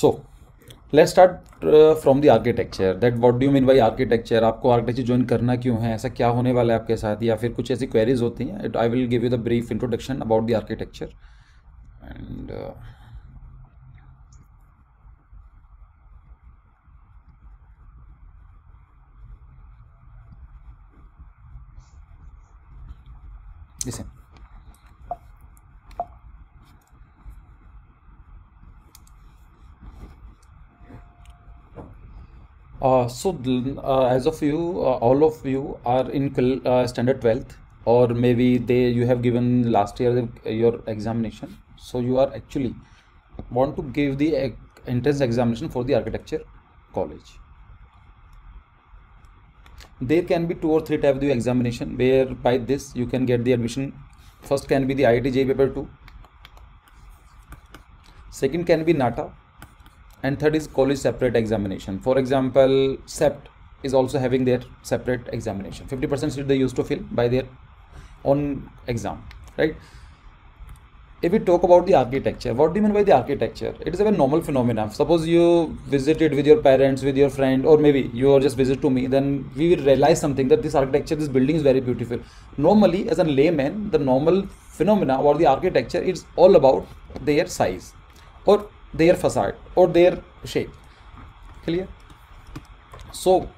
So let's start from the architecture, that what do you mean by architecture. आपको architecture join करना क्यों है, ऐसा क्या होने वाला है आपके साथ, या फिर कुछ ऐसी क्वेरीज होती हैं। I will give you the brief introduction about the architecture and listen. As of you, all of you are in standard 12th, or maybe you have given last year your examination. So you are actually want to give the entrance examination for the architecture college. There can be 2 or 3 types of the examination, where by this you can get the admission. First can be the IIT JEE paper 2, second can be NATA, and third is college separate examination. For example, CEPT is also having their separate examination. 50% seat they used to fill by their own exam, right? If we talk about the architecture, what do you mean by the architecture? It is a very normal phenomenon. Suppose you visited with your parents, with your friend, or maybe you are just visit to me, then we will realize something, that this architecture, this building is very beautiful. Normally, as a layman, the normal phenomena about the architecture is all about their size, or their facade, or their shape. Clear? So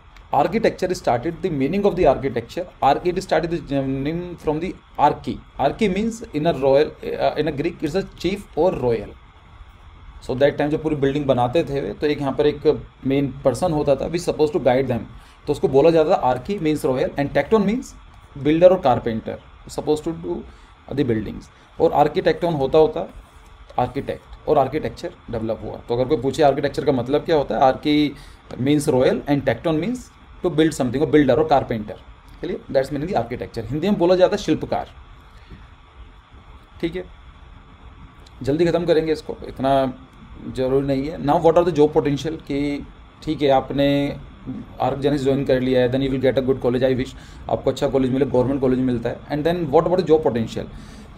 architecture started, the meaning of the architecture, it started the name from the archi. Archi means in a royal, in a Greek it's a chief or royal. So that time जब पूरी building बनाते थे तो एक यहाँ पर एक main person होता था, we suppose to guide them, तो उसको बोला जाता था archi means royal, and tecton means builder और carpenter suppose to do the buildings, और आर्किटेक्टोन होता आर्किटेक्ट, और आर्किटेक्चर डेवलप हुआ। तो अगर कोई पूछे आर्किटेक्चर का मतलब क्या होता है, archi means royal and tecton means to build something, और बिल्डर और कारपेंटर, चलिए दैट्स मीनिंग आर्किटेक्चर। हिंदी में बोला जाता है शिल्पकार। ठीक है, जल्दी खत्म करेंगे इसको, इतना जरूरी नहीं है। Now what are the job potential, कि ठीक है आपने आर्कजेनिक्स ज्वाइन कर लिया है, then you will get a good college, I wish आपको अच्छा कॉलेज मिले, गवर्नमेंट कॉलेज मिलता है। And then what about the job potential.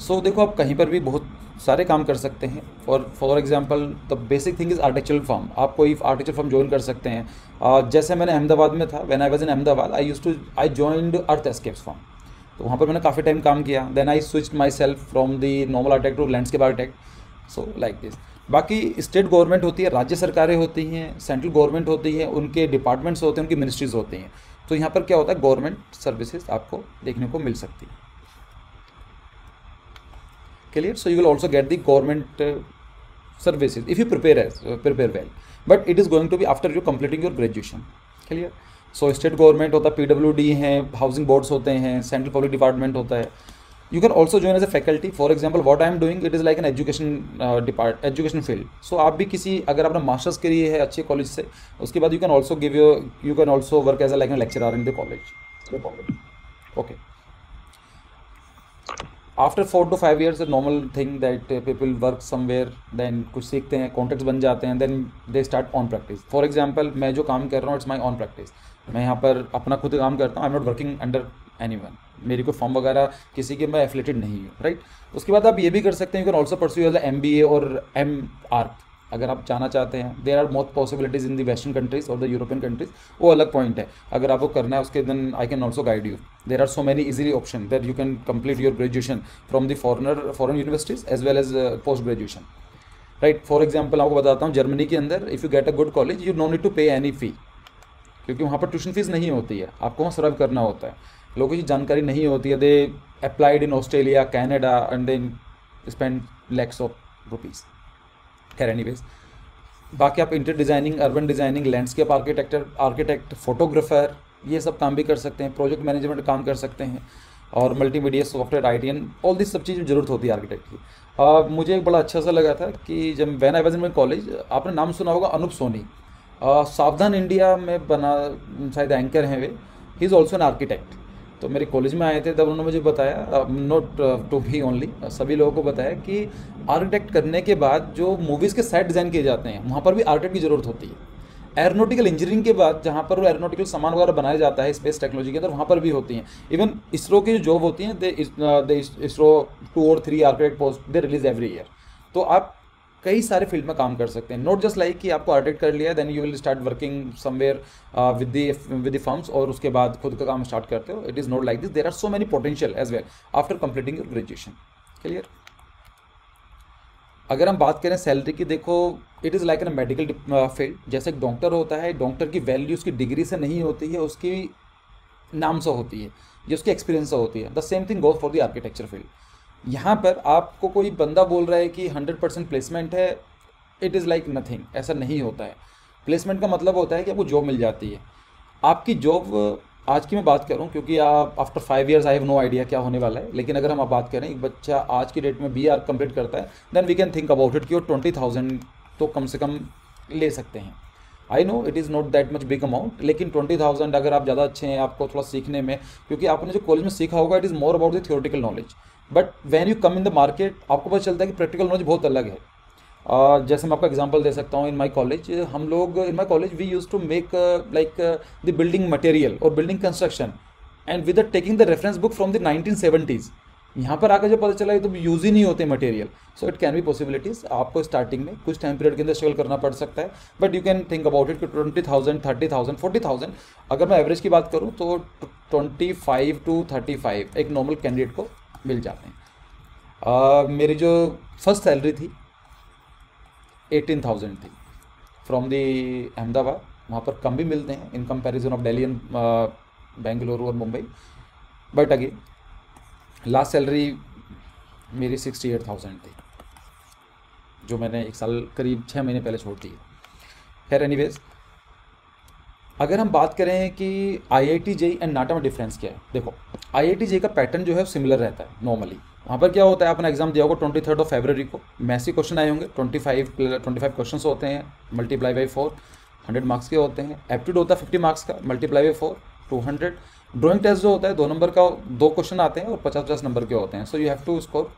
So देखो आप कहीं पर भी बहुत सारे काम कर सकते हैं, और for example the basic thing is architectural firm. आप कोई आर्किटेक्चर फर्म ज्वाइन कर सकते हैं। जैसे मैंने अहमदाबाद में था, when I was in Ahmedabad, I joined earth escapes firm, तो वहाँ पर मैंने काफ़ी टाइम काम किया। Then I switched myself from the normal architect to landscape architect, so like this. बाकी स्टेट गवर्नमेंट होती है, राज्य सरकारें होती हैं, सेंट्रल गवर्नमेंट होती है, उनके डिपार्टमेंट्स होते हैं, उनकी मिनिस्ट्रीज होती हैं। तो यहाँ पर क्या होता है, गवर्नमेंट सर्विसेज आपको देखने को मिल सकती है। Clear? So you will also get the government services if you prepare well, but it is going to be after you completing your graduation. Clear? So state government होता है, PWD हैं, housing boards होते हैं, central public department होता है। You can also join as a faculty. For example, what I am doing, it is like an education field. So आप भी किसी, अगर आपने मास्टर्स करी है अच्छे कॉलेज से, उसके बाद you can also work as a like a lecturer in the college. Okay. After 4 to 5 years, a normal thing that people work somewhere, then कुछ सीखते हैं, कॉन्टेक्ट्स बन जाते हैं, then they start on practice. For example, मैं जो काम कर रहा हूँ, it's my own practice. मैं यहाँ पर अपना खुद काम करता हूँ, I'm not working under anyone. मेरी कोई फॉर्म वगैरह किसी के मैं एफिलेटेड नहीं हूँ, राइट। उसके बाद आप ये भी कर सकते हैं, you can also pursue as MBA और MArch अगर आप जाना चाहते हैं। There are most possibilities in the western countries और द यूरोपियन कंट्रीज, वो अलग पॉइंट है। अगर आपको करना है उसके, then I can also guide you. There are so many easily option that you can complete your graduation from the foreign universities as well as post graduation, right. For example आपको बताता हूँ, Germany के अंदर if you get a good college, you no need to pay any fee, क्योंकि वहाँ पर tuition fees नहीं होती है, आपको वहाँ सर्व करना होता है। लोगों की जानकारी नहीं होती है, they applied in Australia, Canada, and then spend lakhs of rupees. खैर एनीवेज, बाकी आप interior designing, urban designing, landscape architect, photographer, ये सब काम भी कर सकते हैं। प्रोजेक्ट मैनेजमेंट काम कर सकते हैं, और multimedia software, ITN, all this सब चीज़ में ज़रूरत होती है आर्किटेक्ट की। मुझे एक बड़ा अच्छा सा लगा था कि जब when I was in my college, आपने नाम सुना होगा अनूप सोनी, सावधान इंडिया में बना शायद एंकर हैं वे, he is also an architect. तो मेरे कॉलेज में आए थे, तब उन्होंने मुझे बताया, नॉट टू मी ओनली, सभी लोगों को बताया कि आर्किटेक्ट करने के बाद जो मूवीज़ के सेट डिज़ाइन किए जाते हैं, वहाँ पर भी आर्किटेक्ट की ज़रूरत होती है। एरोनॉटिकल इंजीनियरिंग के बाद जहाँ पर वो एरोनॉटिकल सामान वगैरह बनाया जाता है स्पेस टेक्नोलॉजी के अंदर, वहाँ पर भी होती हैं। इवन इसरो की जो जॉब होती हैं, दे इसरो 2 और 3 architect post they release every year. तो आप कई सारे फील्ड में काम कर सकते हैं, नॉट जस्ट लाइक कि आपको आर्किटेक्ट कर लिया then you will start working somewhere with the firms और उसके बाद खुद का काम स्टार्ट करते हो. It is not like this. There are so many potential as well after completing your graduation. Clear. अगर हम बात करें सैलरी की, देखो it is like an medical field. जैसे एक डॉक्टर होता है, डॉक्टर की वैल्यू उसकी डिग्री से नहीं होती है, उसकी नाम से होती है, ये उसके एक्सपीरियंस से होती है. The same thing goes for the architecture field. यहाँ पर आपको कोई बंदा बोल रहा है कि 100% प्लेसमेंट है, इट इज़ लाइक नथिंग. ऐसा नहीं होता है. प्लेसमेंट का मतलब होता है कि आपको जॉब मिल जाती है. आपकी जॉब आज की मैं बात करूं, क्योंकि आप after 5 years I have no idea क्या होने वाला है, लेकिन अगर हम आप बात करें, एक बच्चा आज की डेट में BR कंप्लीट करता है, then we can think about it कि वो 20,000 तो कम से कम ले सकते हैं. I know it is not that much big amount, लेकिन 20,000 अगर आप ज़्यादा अच्छे हैं, आपको थोड़ा सीखने में, क्योंकि आपने जो कॉलेज में सीखा होगा it is more about the theoretical knowledge, but when you come in the market आपको पता चलता है कि प्रैक्टिकल नॉलेज बहुत अलग है. जैसे मैं आपको एग्जांपल दे सकता हूँ. इन माय कॉलेज हम लोग in my college we use to make like the building material और building construction and with taking the reference book from the 1970s. यहाँ पर आकर जब पता चला ये तो यूज़ ही नहीं होते material. So it can B possibilities. आपको स्टार्टिंग में कुछ टाइम पीरियड के अंदर स्ट्रगल करना पड़ सकता है, but you can think about it कि 20,000 30,000 40,000, अगर मैं एवरेज की बात करूँ तो 25 to 35 एक नॉर्मल कैंडिडेट को मिल जाते हैं. मेरी जो फर्स्ट सैलरी थी 18,000 थी फ्रॉम दी अहमदाबाद. वहाँ पर कम भी मिलते हैं in comparison of Delhi and Bengaluru और Mumbai, but again last salary मेरी 68,000 थी, जो मैंने एक साल करीब 6 महीने पहले छोड़ दी. खैर एनीवेज, अगर हम बात करें कि IIT JEE एंड नाटा में डिफरेंस क्या है, देखो IIT JEE का पैटर्न जो है सिमिलर रहता है नॉर्मली. वहाँ पर क्या होता है, अपना एग्जाम दिया होगा 23 फरवरी को, मैथ्स के क्वेश्चन आए होंगे, 25 क्वेश्चन होते हैं, मल्टीप्लाई बाई 4, 100 मार्क्स के होते हैं. एप्टीट्यूड होता है 50 मार्क्स का, मल्टीप्लाई बाई 4, 200. ड्राइंग टेस्ट जो होता है 2 नंबर का, 2 क्वेश्चन आते हैं और 50 नंबर के होते हैं. So you have to score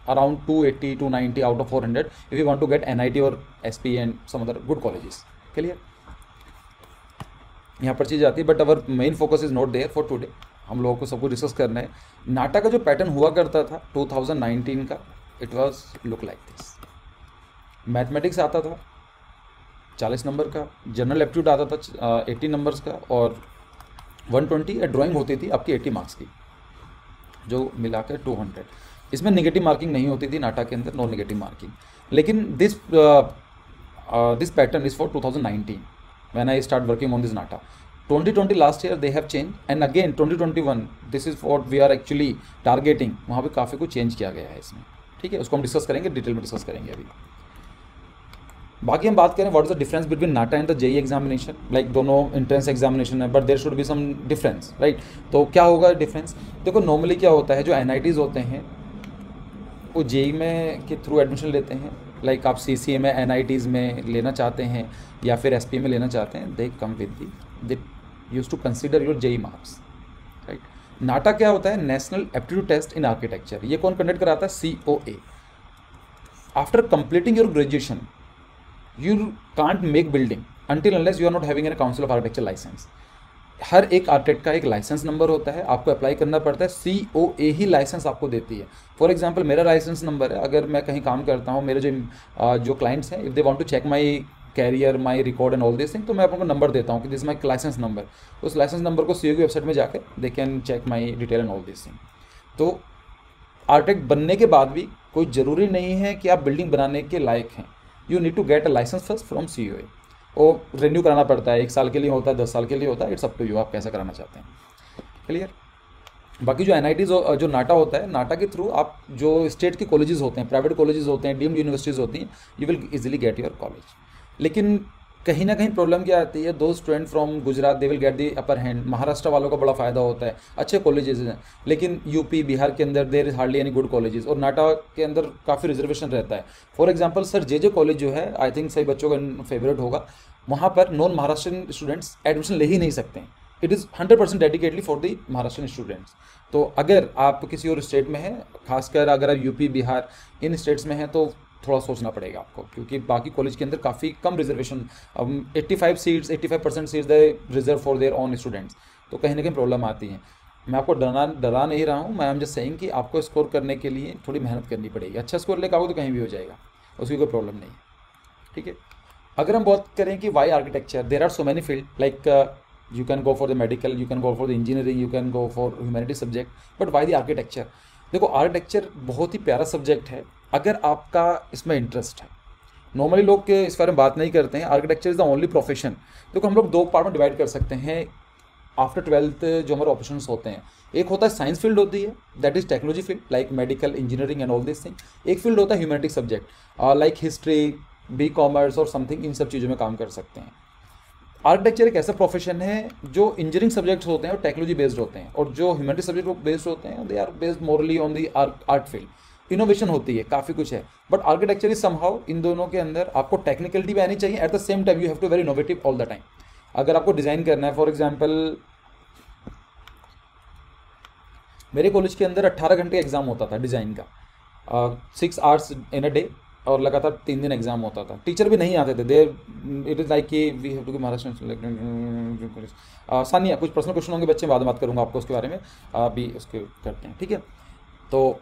around 280 290 out of 400 if you want to get NIT और SP and some other good colleges. Clear. यहाँ पर चीज़ आती है, but our main focus is not there for today. हम लोगों को सब कुछ डिस्कस करना है. नाटा का जो पैटर्न हुआ करता था 2019 का, it was look like this. Mathematics आता था 40 नंबर का, जनरल एप्टीट्यूड आता था 80 नंबर्स का, और 120 ड्राइंग होती थी आपकी 80 मार्क्स की, जो मिलाकर 200. इसमें नेगेटिव मार्किंग नहीं होती थी नाटा के अंदर, नॉन नेगेटिव मार्किंग. लेकिन this pattern is for 2019 when I start working on this NATA. 2020 last year they have changed, and again 2021 this is what we are actually targeting. वहाँ पे काफ़ी कुछ चेंज किया गया है इसमें. ठीक है, उसको हम डिस्कस करेंगे, डिटेल में डिस्कस करेंगे अभी. बाकी हम बात करें what is the difference between NATA and the JEE examination. Like दोनों एंट्रेंस एग्जामिनेशन है, but there should be some difference, right. तो क्या होगा डिफरेंस? देखो नॉर्मली क्या होता है, जो NITs होते हैं वो JEE में के थ्रू एडमिशन लेते हैं. लाइक आप CCA में NITs में लेना चाहते हैं या फिर SP में लेना चाहते हैं, they come with they use to consider your JEE marks, right. NATA क्या होता है, national aptitude test in architecture. ये कौन कंडक्ट कराता है? COA. After completing your graduation you can't make building until unless you are not having a council of architecture licence. हर एक architect का एक लाइसेंस नंबर होता है, आपको अप्लाई करना पड़ता है. COA ही लाइसेंस आपको देती है. फॉर एग्जांपल मेरा लाइसेंस नंबर है, अगर मैं कहीं काम करता हूँ, मेरे जो क्लाइंट्स हैं, if they want to check my career, my record and all this thing, तो मैं आपको नंबर देता हूँ कि दिस माय लाइसेंस नंबर. उस लाइसेंस नंबर को COA की वेबसाइट में जाकर they can check my detail and all this thing. तो आर्किटेक्ट बनने के बाद भी कोई ज़रूरी नहीं है कि आप बिल्डिंग बनाने के लायक हैं. You need to get a license first from COA. वो रिन्यू कराना पड़ता है, 1 साल के लिए होता है, 10 साल के लिए होता है. इट्स अप टू यू, आप कैसा कराना चाहते हैं. क्लियर. बाकी जो NITs जो नाटा होता है, नाटा के थ्रू आप जो स्टेट के कॉलेजेस होते हैं, प्राइवेट कॉलेजेस होते हैं, डीम्ड यूनिवर्सिटीज़ होती हैं, you will easily get your college. लेकिन कहीं ना कहीं प्रॉब्लम क्या आती है, दो student from Gujarat they will get the upper hand. Maharashtra वालों का बड़ा फ़ायदा होता है, अच्छे कॉलेजेस हैं, लेकिन UP बिहार के अंदर देर is hardly any good colleges, और नाटा के अंदर काफ़ी रिजर्वेशन रहता है. For example sir JJ college जो है, आई थिंक सही बच्चों का फेवरेट होगा, वहाँ पर नॉन महाराष्ट्रियन स्टूडेंट्स एडमिशन ले ही नहीं सकते हैं. It is 100% dedicatedly for the Maharashtrian students. तो अगर आप किसी और स्टेट में हैं, खासकर अगर आप UP बिहार इन स्टेट्स में हैं, तो थोड़ा सोचना पड़ेगा आपको, क्योंकि बाकी कॉलेज के अंदर काफ़ी कम reservation, 85% seats they reserve for their own students. तो कहीं ना कहीं प्रॉब्लम आती है. मैं आपको डरा नहीं रहा हूँ, मैं एम जस्ट सेइंग कि आपको स्कोर करने के लिए थोड़ी मेहनत करनी पड़ेगी. अच्छा स्कोर लेकर आओगे तो कहीं भी हो जाएगा. उसकी कोई प्रॉब्लम नहीं है, ठीक है। अगर हम बात करें कि why architecture, there are so many field, like you can go for the medical, you can go for the engineering, you can go for humanity subject, but why the architecture? देखो, आर्किटेक्चर बहुत ही प्यारा subject है अगर आपका इसमें interest है। Normally लोग इस बारे में बात नहीं करते हैं। Architecture is the only profession. देखो, हम लोग दो पार्ट में डिवाइड कर सकते हैं आफ्टर 12th। जो हमारे ऑप्शंस होते हैं, एक होता है साइंस फील्ड होती है, that is technology field like medical, engineering and all this thing. एक फील्ड होता है humanity subject like history, B commerce और समथिंग, इन सब चीज़ों में काम कर सकते हैं। आर्किटेक्चर एक ऐसा प्रोफेशन है जो इंजीनियरिंग सब्जेक्ट्स होते हैं और टेक्नोलॉजी बेस्ड होते हैं, और जो ह्यूमैनिटी सब्जेक्ट बेस्ड होते हैं they are based morally on the art field. Innovation होती है, काफ़ी कुछ है, बट आर्किटेक्चर इज समहाउ इन दोनों के अंदर आपको टेक्निकलिटी भी आनी चाहिए, at the same time you have to very innovative all the time. अगर आपको डिज़ाइन करना है, फॉर एग्जाम्पल मेरे कॉलेज के अंदर 18 घंटे एग्जाम होता था डिज़ाइन का, 6 hours इन अ डे, और लगातार 3 दिन एग्जाम होता था। टीचर भी नहीं आते थे, देर इट इज़ लाइक कि we have to Maharashtra. Sania, कुछ पर्सनल क्वेश्चन होंगे बच्चे, बाद में बात करूंगा आपको उसके बारे में, अभी उसके करते हैं, ठीक है। तो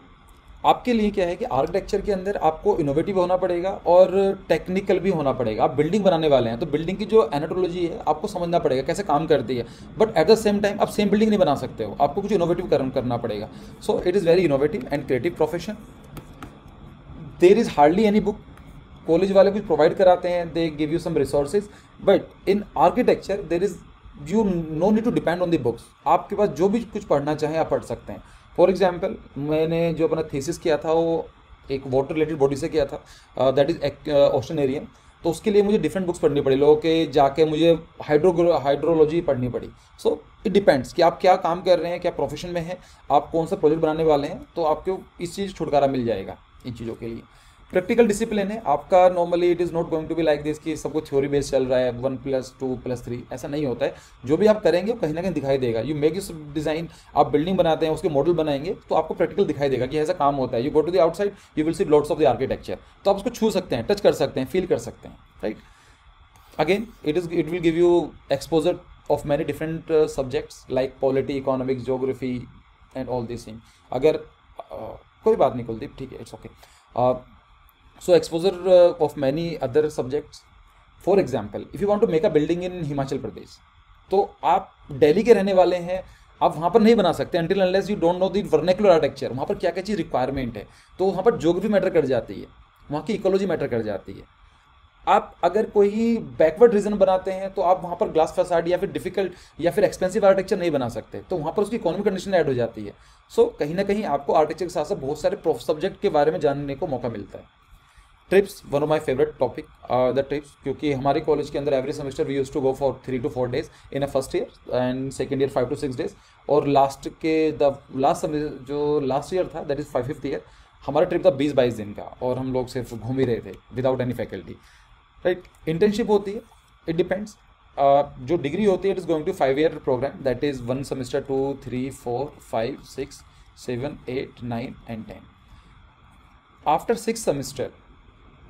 आपके लिए क्या है कि आर्किटेक्चर के अंदर आपको इनोवेटिव होना पड़ेगा और टेक्निकल भी होना पड़ेगा। आप बिल्डिंग बनाने वाले हैं तो बिल्डिंग की जो एनाटोलॉजी है आपको समझना पड़ेगा, कैसे काम करती है, but at the same time आप सेम बिल्डिंग नहीं बना सकते हो, आपको कुछ इनोवेटिव करना पड़ेगा। So it is very innovative and creative profession. There is hardly any book, college वाले कुछ प्रोवाइड कराते हैं, they give you some resources, but in architecture there is you no need to depend on the books. आपके पास जो भी कुछ पढ़ना चाहें आप पढ़ सकते हैं। फॉर एग्जाम्पल, मैंने जो अपना थीसिस किया था वो एक वाटर रिलेटेड बॉडी से किया था, दैट इज़ ओशनेरियम। तो उसके लिए मुझे डिफरेंट बुक्स पढ़नी पड़ी, लोगों के जाके मुझे हाइड्रोलॉजी पढ़नी पड़ी। सो इट डिपेंड्स कि आप क्या काम कर रहे हैं, क्या प्रोफेशन में है, आप कौन सा प्रोजेक्ट बनाने वाले हैं, तो आपको इस चीज़ छुटकारा मिल जाएगा इन चीज़ों के लिए। प्रैक्टिकल डिसिप्लिन है आपका, normally it is not going to be like this कि सब कुछ थ्योरी बेस्ड चल रहा है, 1+2+3, ऐसा नहीं होता है। जो भी आप करेंगे वो कहीं ना कहीं दिखाई देगा। यू मेक इस डिज़ाइन, आप बिल्डिंग बनाते हैं, उसके मॉडल बनाएंगे तो आपको प्रैक्टिकल दिखाई देगा कि ऐसा काम होता है। You go to the outside, you will see lots of the architecture, तो आप उसको छू सकते हैं, टच कर सकते हैं, फील कर सकते हैं, right. Again it will give you exposure of many different subjects like polity, economics, geography and all this thing. अगर कोई बात नहीं कुलदीप, ठीक है, it's okay. So exposure of many other subjects. For example, if you want to make a building in Himachal Pradesh, तो आप दिल्ली के रहने वाले हैं, आप वहाँ पर नहीं बना सकते until unless you don't know the vernacular architecture, वहाँ पर क्या क्या चीज़ रिक्वायरमेंट है। तो वहाँ पर ज्योग्राफी मैटर कर जाती है, वहाँ की इकोलॉजी मैटर कर जाती है। आप अगर कोई बैकवर्ड रीजन बनाते हैं तो आप वहाँ पर ग्लास फसाड या फिर डिफिकल्ट या फिर एक्सपेंसिव आर्किटेक्चर नहीं बना सकते, तो वहाँ पर उसकी इकोनॉमिक कंडीशन ऐड हो जाती है। सो कहीं ना कहीं आपको आर्किटेक्चर के साथ साथ बहुत सारे सब्जेक्ट के बारे में जानने को मौका मिलता है। Trips, one of my favourite topic the trips, क्योंकि हमारे कॉलेज के अंदर every semester we use to go for 3 to 4 days in a first year, and second year 5 to 6 days, और लास्ट के जो लास्ट ईयर था दैट इज 5th ईयर, हमारा trip था 20-22 दिन का, और हम लोग सिर्फ घूम ही रहे थे without any faculty, right. Internship होती है, इट डिपेंड्स। जो डिग्री होती है it is going to 5-year programme, that is 1 semester 2, 3, 4, 5, 6, 7, 8, 9 and 10. After 6 semester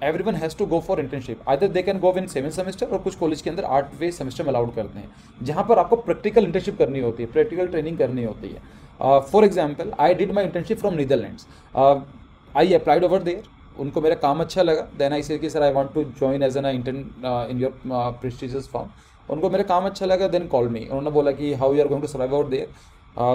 everyone has to go for internship. Either they can go in 7th semester, और कुछ college के अंदर 8वें semester में अलाउड करते हैं, जहाँ पर आपको प्रैक्टिकल इंटर्नशिप करनी होती है, प्रैक्टिकल ट्रेनिंग करनी होती है। For example, I did my internship from Netherlands, I applied over there, उनको मेरा काम अच्छा लगा, देन आई से कि sir I want to join as an intern in your prestigious firm. उनको मेरा काम अच्छा लगा, देन कॉल मी, उन्होंने बोला कि how you are going to survive over there,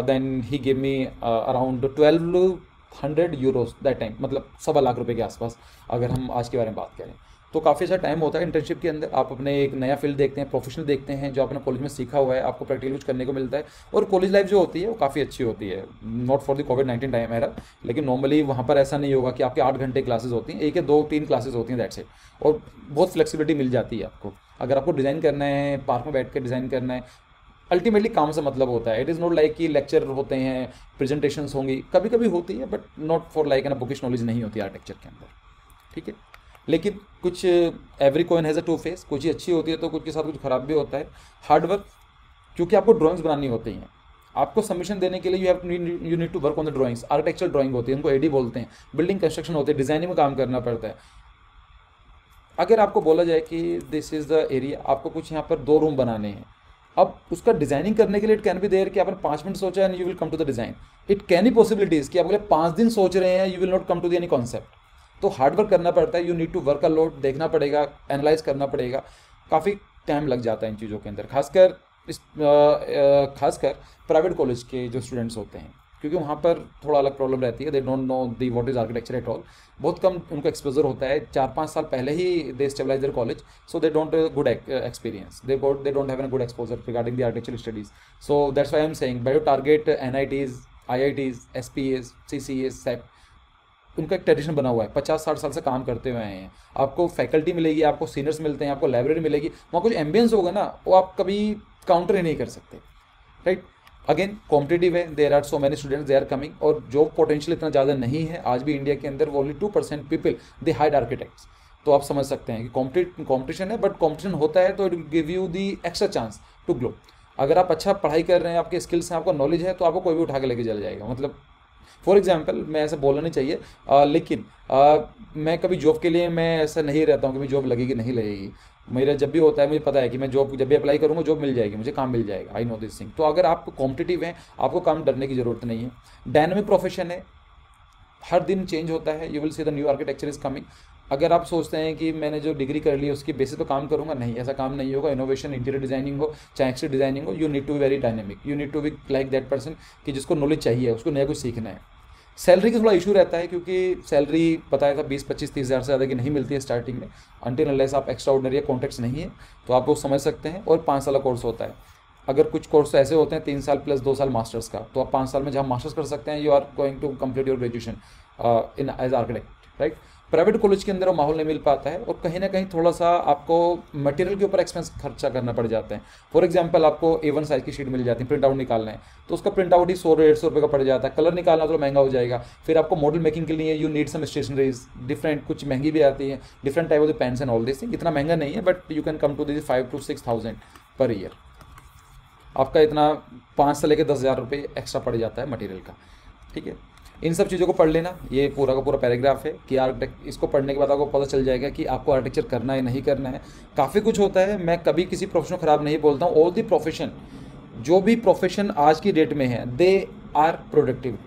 then he give me around 1200 euros that time, मतलब 1.25 लाख रुपए के आसपास अगर हम आज के बारे में बात करें। तो काफ़ी अच्छा टाइम होता है इंटर्नशिप के अंदर, आप अपने एक नया फील्ड देखते हैं, प्रोफेशनल देखते हैं, जो आपने कॉलेज में सीखा हुआ है आपको प्रैक्टिकल कुछ करने को मिलता है, और कॉलेज लाइफ जो होती है वो काफ़ी अच्छी होती है। Not for the covid time era, लेकिन नॉर्मली वहाँ पर ऐसा नहीं होगा कि आपके 8 घंटे क्लासेज होती हैं, 1 या 2-3 क्लासेज होती हैं, दैट्स इट, और बहुत फ्लेक्सिबिलिटी मिल जाती है आपको। अगर आपको डिज़ाइन करना है, पार्क में बैठ कर डिज़ाइन करना है, अल्टीमेटली काम से मतलब होता है। इट इज़ नॉट लाइक कि लेक्चर होते हैं, प्रेजेंटेशंस होंगी, कभी कभी होती है, but not for like an bookish knowledge नहीं होती आर्किटेक्चर के अंदर, ठीक है। लेकिन कुछ every coin has a two face, कुछ ही अच्छी होती है तो कुछ के साथ कुछ खराब भी होता है। हार्डवर्क, क्योंकि आपको ड्राइंग्स बनानी होती हैं, आपको सबमिशन देने के लिए you need to work on the drawings. Architectural drawing होती है, उनको एडी बोलते हैं, बिल्डिंग कंस्ट्रक्शन होती है, डिजाइनिंग में काम करना पड़ता है। अगर आपको बोला जाए कि दिस इज़ द एरिया, आपको कुछ यहाँ पर 2 रूम बनाने हैं, अब उसका डिजाइनिंग करने के लिए इट कैन बी देयर कि आपने 5 मिनट सोचा and you will come to the design. It can be possibilities कि आप अगले 5 दिन सोच रहे हैं, you will not come to the any concept, तो हार्ड वर्क करना पड़ता है, you need to work a lot, देखना पड़ेगा, एनालाइज करना पड़ेगा, काफ़ी टाइम लग जाता है इन चीज़ों के अंदर, खासकर प्राइवेट कॉलेज के जो स्टूडेंट्स होते हैं, क्योंकि वहाँ पर थोड़ा अलग प्रॉब्लम रहती है, they don't know the what is architecture at all, बहुत कम उनको एक्सपोजर होता है, 4-5 साल पहले ही they stabilise their college, so they don't good experience, they don't have an good exposure regarding the architecture studies, so that's why I am saying by target NITs, IITs, SPAs, CCAs, SEP, उनका एक tradition बना हुआ है, 50-60 साल से काम करते हुए आए हैं, आपको फैकल्टी मिलेगी, आपको सीनियर्स मिलते हैं, आपको लाइब्रेरी मिलेगी, वहाँ कुछ एम्बियंस होगा ना, वो आप कभी काउंटर ही नहीं कर सकते, राइट। अगेन कॉम्पिटिटिव है, there are so many students, they are coming, और जॉब पोटेंशियल इतना ज़्यादा नहीं है आज भी इंडिया के अंदर, only 2% people they hired architects, तो आप समझ सकते हैं कि कॉम्पिटिशन है, बट कॉम्पिटिशन होता है तो it give you the extra chance to grow. अगर आप अच्छा पढ़ाई कर रहे हैं, आपके स्किल्स हैं, आपको नॉलेज है, तो आपको कोई भी उठा के लेके चल जाएगा, मतलब फॉर एग्जाम्पल मैं ऐसा बोलना नहीं चाहिए, लेकिन मैं कभी जॉब के लिए मैं ऐसा नहीं रहता हूँ कि मेरी जॉब लगेगी नहीं लगेगी, मेरा जब भी होता है मुझे पता है कि मैं जॉब जब भी अप्लाई करूँगा जॉब मिल जाएगी, मुझे काम मिल जाएगा, आई नो दिस थिंग। तो अगर आप कॉम्पिटिटिव हैं, आपको काम डरने की ज़रूरत नहीं है, डायनामिक प्रोफेशन है, हर दिन चेंज होता है, you will see the new architecture is coming. अगर आप सोचते हैं कि मैंने जो डिग्री कर ली है उसकी बेसिस पे काम करूंगा, नहीं, ऐसा काम नहीं होगा। इनोवेशन, इंटीरियर डिजाइनिंग हो चाहे एक्सटीरियर डिजाइनिंग हो, you need to be very dynamic, you need to be like that person कि जिसको नॉलेज चाहिए, उसको नया कुछ सीखना है। सैलरी का थोड़ा इशू रहता है, क्योंकि सैलरी बताया था 20-25-30 हज़ार से ज़्यादा की नहीं मिलती है स्टार्टिंग में, अनटिल अनलेस आप एक्स्ट्रा ऑर्डिनरी या कॉन्ट्रैक्ट्स नहीं है, तो आप वो समझ सकते हैं। और 5 साल का कोर्स होता है, अगर कुछ कोर्स ऐसे होते हैं 3 साल प्लस 2 साल मास्टर्स का, तो आप 5 साल में जहाँ मास्टर्स कर सकते हैं, you are going to complete your graduation in as architect, right. Private college के अंदर वो माहौल नहीं मिल पाता है, और कहीं ना कहीं थोड़ा सा आपको मटेरियल के ऊपर एक्सपेंस खर्चा करना पड़ जाता है। फॉर एग्जांपल आपको A1 साइज की शीट मिल जाती है, प्रिंट आउट निकालना है, तो उसका प्रिंट आउट ही 100-150 रुपये का पड़ जाता है, कलर निकालना तो महंगा हो जाएगा, फिर आपको मॉडल मेकिंग के लिए you need some stationeries, different, कुछ महंगी भी आती है, different type of the pens and all this thing, इतना महंगा नहीं है, but you can come to this 5 to 6,000 per year, आपका इतना 5 से लेकर 10,000 रुपये एक्स्ट्रा पड़ जाता है मटेरियल का, ठीक है। इन सब चीज़ों को पढ़ लेना, ये पूरा का पूरा पैराग्राफ है कि आर्किटेक्ट, इसको पढ़ने के बाद आपको पता चल जाएगा कि आपको आर्किटेक्चर करना है नहीं करना है, काफ़ी कुछ होता है। मैं कभी किसी प्रोफेशन को ख़राब नहीं बोलता हूँ, ऑल दी प्रोफेशन, जो भी प्रोफेशन आज की डेट में है, दे आर प्रोडक्टिव,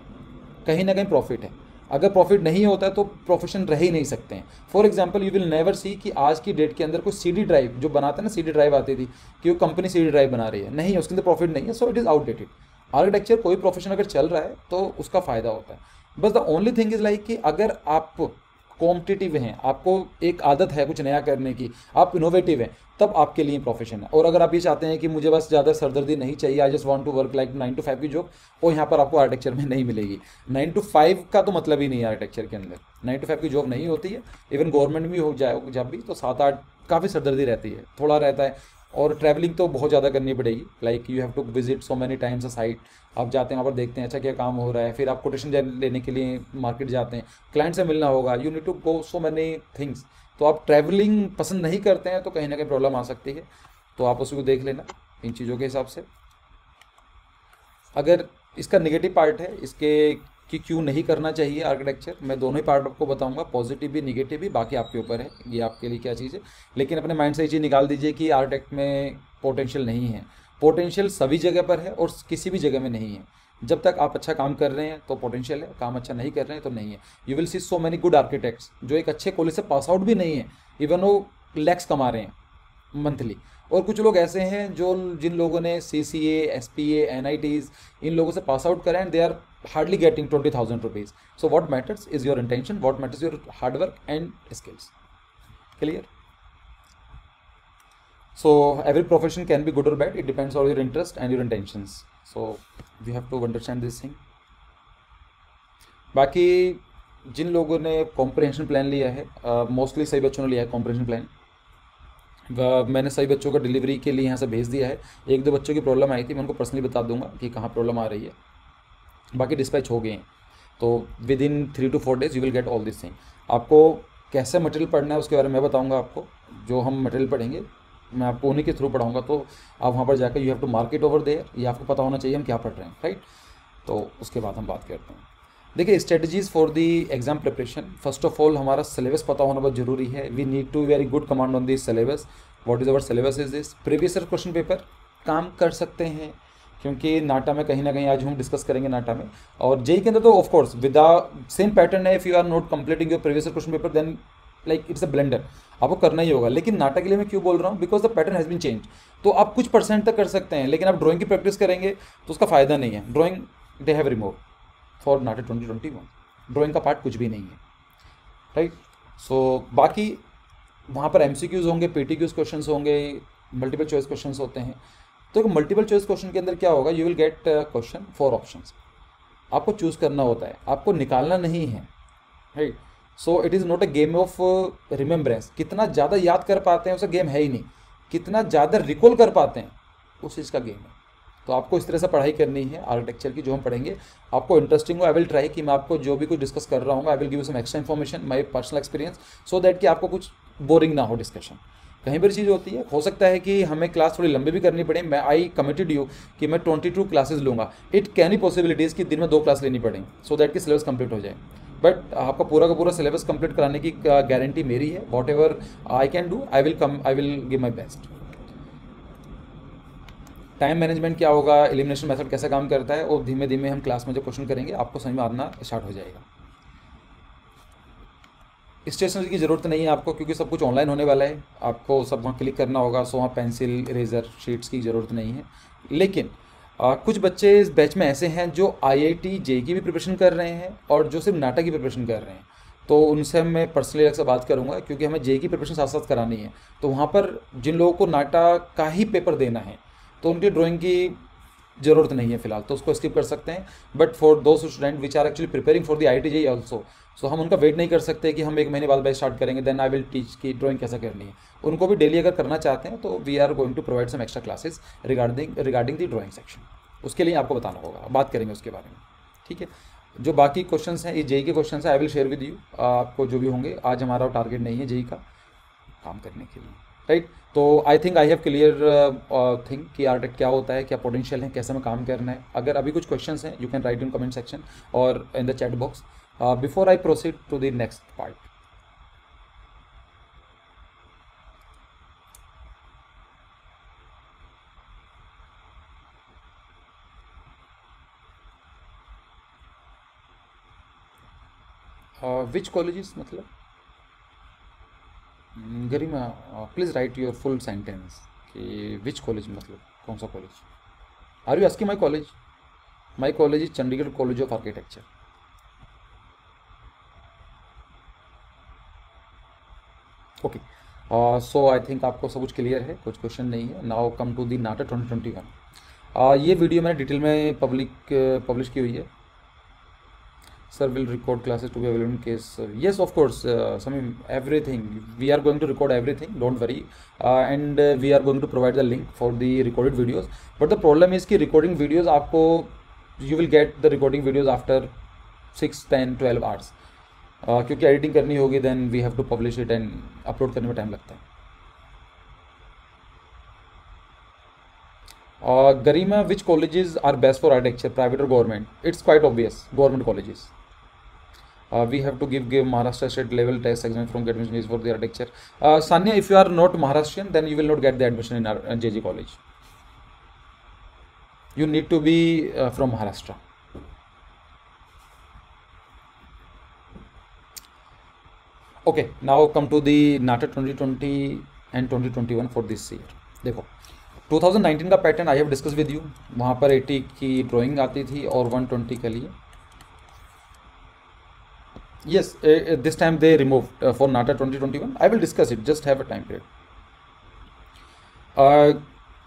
कहीं ना कहीं प्रॉफिट है, अगर प्रॉफिट नहीं होता है तो प्रोफेशन रह ही नहीं सकते हैं। For example you will never see कि आज की डेट के अंदर कोई CD ड्राइव जो बनाते हैं ना, CD ड्राइव आती थी कि वो कंपनी CD ड्राइव बना रही है, नहीं, उसके अंदर प्रॉफिट नहीं है, so it is outdated. Architecture कोई प्रोफेशन अगर चल रहा है तो उसका फ़ायदा होता है, बस the only thing is like कि अगर आप कॉम्पिटिटिव हैं, आपको एक आदत है कुछ नया करने की, आप इनोवेटिव हैं, तब आपके लिए प्रोफेशन है। और अगर आप ये चाहते हैं कि मुझे बस ज़्यादा सरदर्दी नहीं चाहिए, I just want to work like 9 to 5 की जॉब, और यहाँ पर आपको आर्किटेक्चर में नहीं मिलेगी। 9 to 5 का तो मतलब ही नहीं है आर्किटेक्चर के अंदर, 9 to 5 की जॉब नहीं होती है, इवन गवर्नमेंट भी हो जाए जब भी, तो 7-8 काफ़ी सरदर्दी रहती है, थोड़ा रहता है, और ट्रैवलिंग तो बहुत ज़्यादा करनी पड़ेगी, like you have to visit so many times a site, आप जाते हैं वहाँ पर देखते हैं अच्छा क्या काम हो रहा है, फिर आप कोटेशन लेने के लिए मार्केट जाते हैं, क्लाइंट से मिलना होगा, you need to go so many things. तो आप ट्रैवलिंग पसंद नहीं करते हैं तो कहीं ना कहीं प्रॉब्लम आ सकती है, तो आप उसको देख लेना इन चीज़ों के हिसाब से। अगर इसका नेगेटिव पार्ट है इसके कि क्यों नहीं करना चाहिए आर्किटेक्चर, मैं दोनों ही पार्ट आपको बताऊंगा, पॉजिटिव भी निगेटिव भी, बाकी आपके ऊपर है ये आपके लिए क्या चीज़ है। लेकिन अपने माइंड से ये चीज़ निकाल दीजिए कि आर्किटेक्ट में पोटेंशियल नहीं है, पोटेंशियल सभी जगह पर है और किसी भी जगह में नहीं है। जब तक आप अच्छा काम कर रहे हैं तो पोटेंशियल है, काम अच्छा नहीं कर रहे हैं तो नहीं है। You will C so many good architects जो एक अच्छे कॉलेज से पास आउट भी नहीं है, इवन वो लैक्स कमा रहे हैं मंथली, और कुछ लोग ऐसे हैं जो जिन लोगों ने CCA, SPA, NITs इन लोगों से पास आउट करें, they are hardly getting 20,000 rupees. So what matters is your intention, what matters your hard work and skills. Clear? So every profession can be good or bad, it depends on your interest and your intentions, so you have to understand this thing। बाकी जिन लोगों ने comprehension plan लिया है, mostly सही बच्चों ने लिया है कॉम्प्रिहेंशन प्लान, मैंने सही बच्चों को डिलीवरी के लिए यहाँ से भेज दिया है। 1-2 बच्चों की प्रॉब्लम आई थी, मैं उनको पर्सनली बता दूंगा कि कहाँ प्रॉब्लम आ रही है, बाकी डिस्पैच हो गए हैं, तो with in 3 to 4 days you will get all this thing. आपको कैसे मटेरियल पढ़ना है उसके बारे में मैं बताऊँगा आपको, जो हम मटेरियल पढ़ेंगे मैं आपको उन्हीं के थ्रू पढ़ाऊंगा, तो आप वहाँ पर जाकर you have to market over there, ये आपको पता होना चाहिए हम क्या पढ़ रहे हैं, राइट। तो उसके बाद हम बात करते हैं। देखिए strategies for the exam preparation, first of all हमारा सिलेबस पता होना बहुत जरूरी है। We need to very good command on this syllabus, what is our syllabus is this. Previous year question paper काम कर सकते हैं, क्योंकि नाटा में कहीं ना कहीं आज हम डिस्कस करेंगे नाटा में। और जेई के अंदर तो of course with the same pattern है, if you are not completing your previous question paper then like it's a blender, आपको करना ही होगा। लेकिन नाटा के लिए मैं क्यों बोल रहा हूँ, because the pattern has been change. तो आप कुछ परसेंट तक कर सकते हैं, लेकिन आप ड्राइंग की प्रैक्टिस करेंगे तो उसका फ़ायदा नहीं है। Drawing they have remove for NATA 2021, drawing का पार्ट कुछ भी नहीं है, राइट। सो बाकी वहाँ पर MCQs होंगे, PTQs क्वेश्चंस होंगे, मल्टीपल चॉइस क्वेश्चंस होते हैं। तो मल्टीपल चॉइस क्वेश्चन के अंदर क्या होगा, you will gate question 4 options, आपको चूज़ करना होता है, आपको निकालना नहीं है, right. So it is not a game of remembrance, कितना ज़्यादा याद कर पाते हैं उसका गेम है ही नहीं, कितना ज़्यादा रिकॉल कर पाते हैं उस चीज़ का गेम है। तो आपको इस तरह से पढ़ाई करनी है आर्किटेक्चर की, जो हम पढ़ेंगे आपको इंटरेस्टिंग हो। आई विल ट्राई कि मैं आपको जो भी कुछ डिस्कस कर रहा हूँ, I will give you some extra information, my personal experience, so that कि आपको कुछ बोरिंग ना हो डिस्कशन। कहीं पर चीज़ होती है, हो सकता है कि हमें क्लास थोड़ी लंबी भी करनी पड़े। मैं आई कमिटेड यू कि मैं 22 क्लासेस लूँगा, इट कैन बी पॉसिबिलिटीज़ कि दिन में 2 क्लास लेनी पड़े, सो दैट कि सिलेबस कंप्लीट हो जाए। बट आपका पूरा का पूरा सिलेबस कंप्लीट कराने की गारंटी मेरी है। What ever I can do, I will give my best. Time management क्या होगा, एलिमिनेशन मेथड कैसे काम करता है, और धीमे धीमे हम क्लास में जो क्वेश्चन करेंगे आपको समझ में आना स्टार्ट हो जाएगा। स्टेशनरी की ज़रूरत नहीं है आपको, क्योंकि सब कुछ ऑनलाइन होने वाला है, आपको सब वहाँ क्लिक करना होगा। सो वहाँ पेंसिल, इरेजर, शीट्स की ज़रूरत नहीं है। लेकिन कुछ बच्चे इस बैच में ऐसे हैं जो IIT JEE की भी प्रिपरेशन कर रहे हैं और जो सिर्फ नाटा की प्रिपरेशन कर रहे हैं। तो उनसे मैं पर्सनली अलग से बात करूंगा, क्योंकि हमें JEE की प्रिपरेशन साथ साथ करानी है। तो वहाँ पर जिन लोगों को नाटा का ही पेपर देना है तो उनकी ड्राइंग की ज़रूरत नहीं है फिलहाल, तो उसको स्किप कर सकते हैं। But for those student which are actually preparing for the IIT JEE also, so हम उनका वेट नहीं कर सकते कि हम 1 महीने बाद बैच स्टार्ट करेंगे देन आई विल टीच कि ड्राइंग कैसे करनी है। उनको भी डेली अगर करना चाहते हैं तो we are going to provide some extra classes regarding the drawing section. उसके लिए आपको बताना होगा, बात करेंगे उसके बारे में, ठीक है। जो बाकी क्वेश्चंस हैं ये JEE के क्वेश्चंस हैं, I will share with you, आपको जो भी होंगे। आज हमारा टारगेट नहीं है JEE का काम करने के लिए, राइट। तो I think I have clear thing कि आर्किटेक्ट क्या होता है, क्या पोटेंशियल है, कैसे में काम करना है। अगर अभी कुछ क्वेश्चंस हैं you can write in comment section और in the chat box before I proceed to the next part. Which colleges मतलब Garima, please write your full sentence कि विच कॉलेज मतलब कौन सा college. Are you asking my college is Chandigarh college of architecture. Okay, so I think आपको सब कुछ clear है, कुछ क्वेश्चन नहीं है। Now come to the NATA 2021। ये वीडियो मैंने डिटेल में पब्लिश की हुई है। Sir will record classes to be available in case. Yes, of course. Samim, everything. We are going to record everything. Don't worry. And we are going to provide the link for the recorded videos. But the problem is कि recording videos आपको you will get the recording videos after 6, 10, 12 hours. क्योंकि editing करनी होगी, then we have to publish it and upload करने में time लगता है। Garima, which colleges are best for architecture, private or government? It's quite obvious. Government colleges. We have to give Maharashtra state level test exam from get admission for the architecture. Sanya, if you are not Maharashtrian, then you will not get the admission in our JG college. You need to be from Maharashtra. Okay, now come to the NATA 2020 and 2021 for this year. देखो 2019 का pattern I have discuss with you. वहाँ पर 80 की drawing आती थी और 120 के लिए yes, this time they removed for NATA 2021. I will discuss it, just have a time period.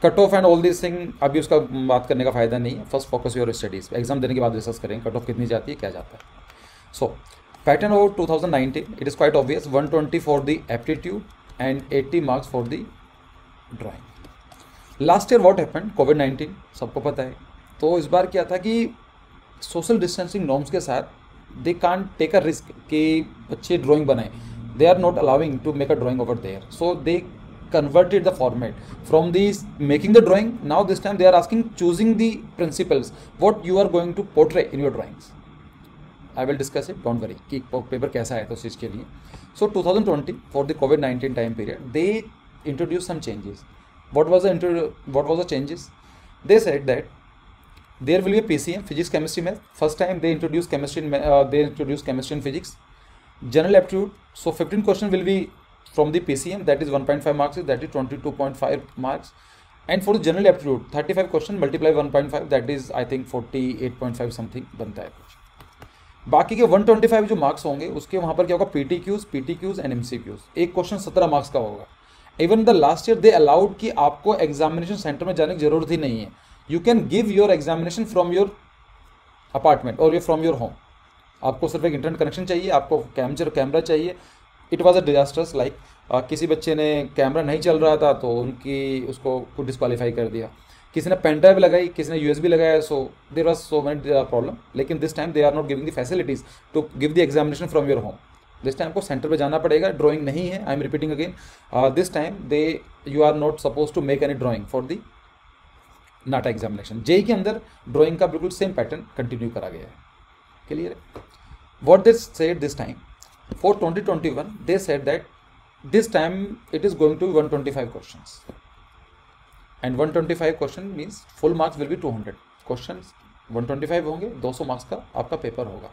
Cut off and all this thing अभी उसका बात करने का फायदा नहीं है। First focus your studies, exam देने के बाद डिस्कस करेंगे कट ऑफ कितनी जाती है, क्या जाता है। So pattern of 2019, it is quite obvious, 120 for the aptitude and 80 marks for the drawing. Last year what happened, कोविड-19 सबको पता है। तो इस बार क्या था कि सोशल डिस्टेंसिंग नॉर्म्स के साथ they can't take a risk कि बच्चे ड्राइंग बनाएं। They are not allowing to make a drawing over there, so they converted the format from these making the drawing. Now this time they are asking choosing the principles what you are going to portray in your drawings. I will discuss it, don't worry कि paper कैसा है तो उस चीज़ के लिए। So 2020 for the COVID-19 time period they introduced some changes. What was the changes? They said that There will be a PCM, physics, chemistry, math. First time they introduce chemistry and physics. General aptitude. So 15 question will be from the PCM, that is 1.5 marks, that is 22.5 marks. And for the general aptitude 35 question multiply 1.5, that is I think 48.5 something बनता है कुछ। बाकी के 125 जो marks होंगे उसके वहाँ पर क्या होगा, पीटीक्यूज एंड एमसीक्यूज। एक क्वेश्चन 17 मार्क्स का होगा। Even the last year they allowed कि आपको एग्जामिनेशन सेंटर में जाने की जरूरत ही नहीं है, you can give your examination from your apartment और फ्रॉम योर होम। आपको सिर्फ एक इंटरनेट कनेक्शन चाहिए, आपको कैमरा चाहिए। It was a disasters like किसी बच्चे ने कैमरा नहीं चल रहा था तो उसको कुछ डिस्क्वालीफाई कर दिया, किसी ने पेन ड्राइव लगाई, किसी ने यूएसबी लगाया, so there was so many problem. लेकिन this time they are not giving the facilities to give the examination from your home. This time को सेंटर पे जाना पड़ेगा, ड्राइंग नहीं है। I am repeating again, this time you are not suppose to make any drawing for the NATA examination. JEE के अंदर drawing का बिल्कुल सेम पैटर्न कंटिन्यू करा गया है। क्लियर है? What they said this time for 2021 they said that this time it is going to be 125 questions and 125 question means full marks will be 200 questions। 125 होंगे, 200 marks का आपका paper होगा।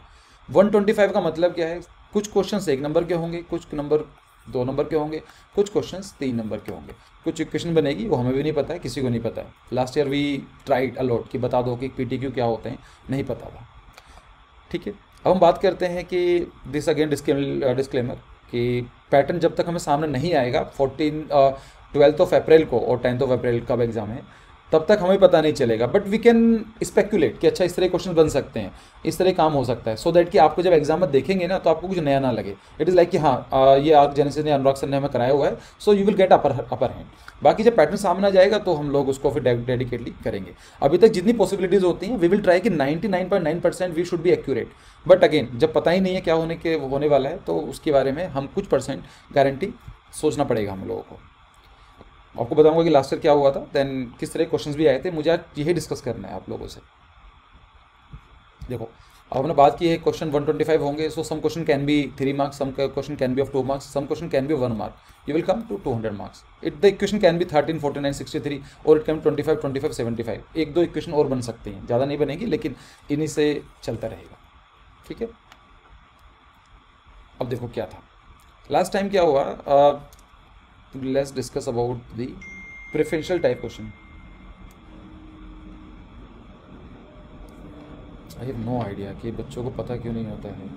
125 का मतलब क्या है, कुछ क्वेश्चंस 1 नंबर के होंगे, कुछ नंबर 2 नंबर के होंगे, कुछ क्वेश्चंस 3 नंबर के होंगे, कुछ इक्वेशन बनेगी वो हमें भी नहीं पता है, किसी को नहीं पता है। Last year we tried a lot कि बता दो कि पीटीक्यू क्या होते हैं, नहीं पता था। ठीक है, अब हम बात करते हैं कि दिस अगेन डिस्क्लेमर कि पैटर्न जब तक हमें सामने नहीं आएगा 12th ऑफ अप्रैल को और 10th ऑफ अप्रैल कब एग्जाम है तब तक हमें पता नहीं चलेगा। बट वी कैन स्पेक्यूलेट कि अच्छा इस तरह क्वेश्चन बन सकते हैं, इस तरह काम हो सकता है, सो दैट कि आपको जब एग्जाम में देखेंगे ना तो आपको कुछ नया ना लगे। इट इज़ लाइक कि हाँ ये आर जेनेसिस ने, अनुराग सर ने हमें कराया हुआ है, so you will gate upper hand. बाकी जब पैटर्न सामने आ जाएगा तो हम लोग उसको फिर डेडिकेटली करेंगे। अभी तक जितनी पॉसिबिलिटीज़ होती हैं वी विल ट्राई कि 99.9% we should be accurate. But again जब पता ही नहीं है क्या होने वाला है तो उसके बारे में हम कुछ परसेंट गारंटी सोचना पड़ेगा हम लोगों को। आपको बताऊंगा कि लास्ट ईयर क्या हुआ था, देन किस तरह क्वेश्चंस भी आए थे। मुझे आज यही डिस्कस करना है आप लोगों से। देखो अब हमने बात की है क्वेश्चन 125 होंगे, so some question can be 3 marks, some question can be of 2 marks, some question can be 1 mark, you will come to 200 marks. The equation can be 13, 49, 63 और इट कैन 25, 25, 75। 1-2 इक्वेशन और बन सकती हैं, ज़्यादा नहीं बनेगी लेकिन इन्हीं से चलता रहेगा। ठीक है, अब देखो क्या था लास्ट टाइम क्या हुआ। Let's discuss about the preferential type question. I have no idea कि बच्चों को पता क्यों नहीं होता है।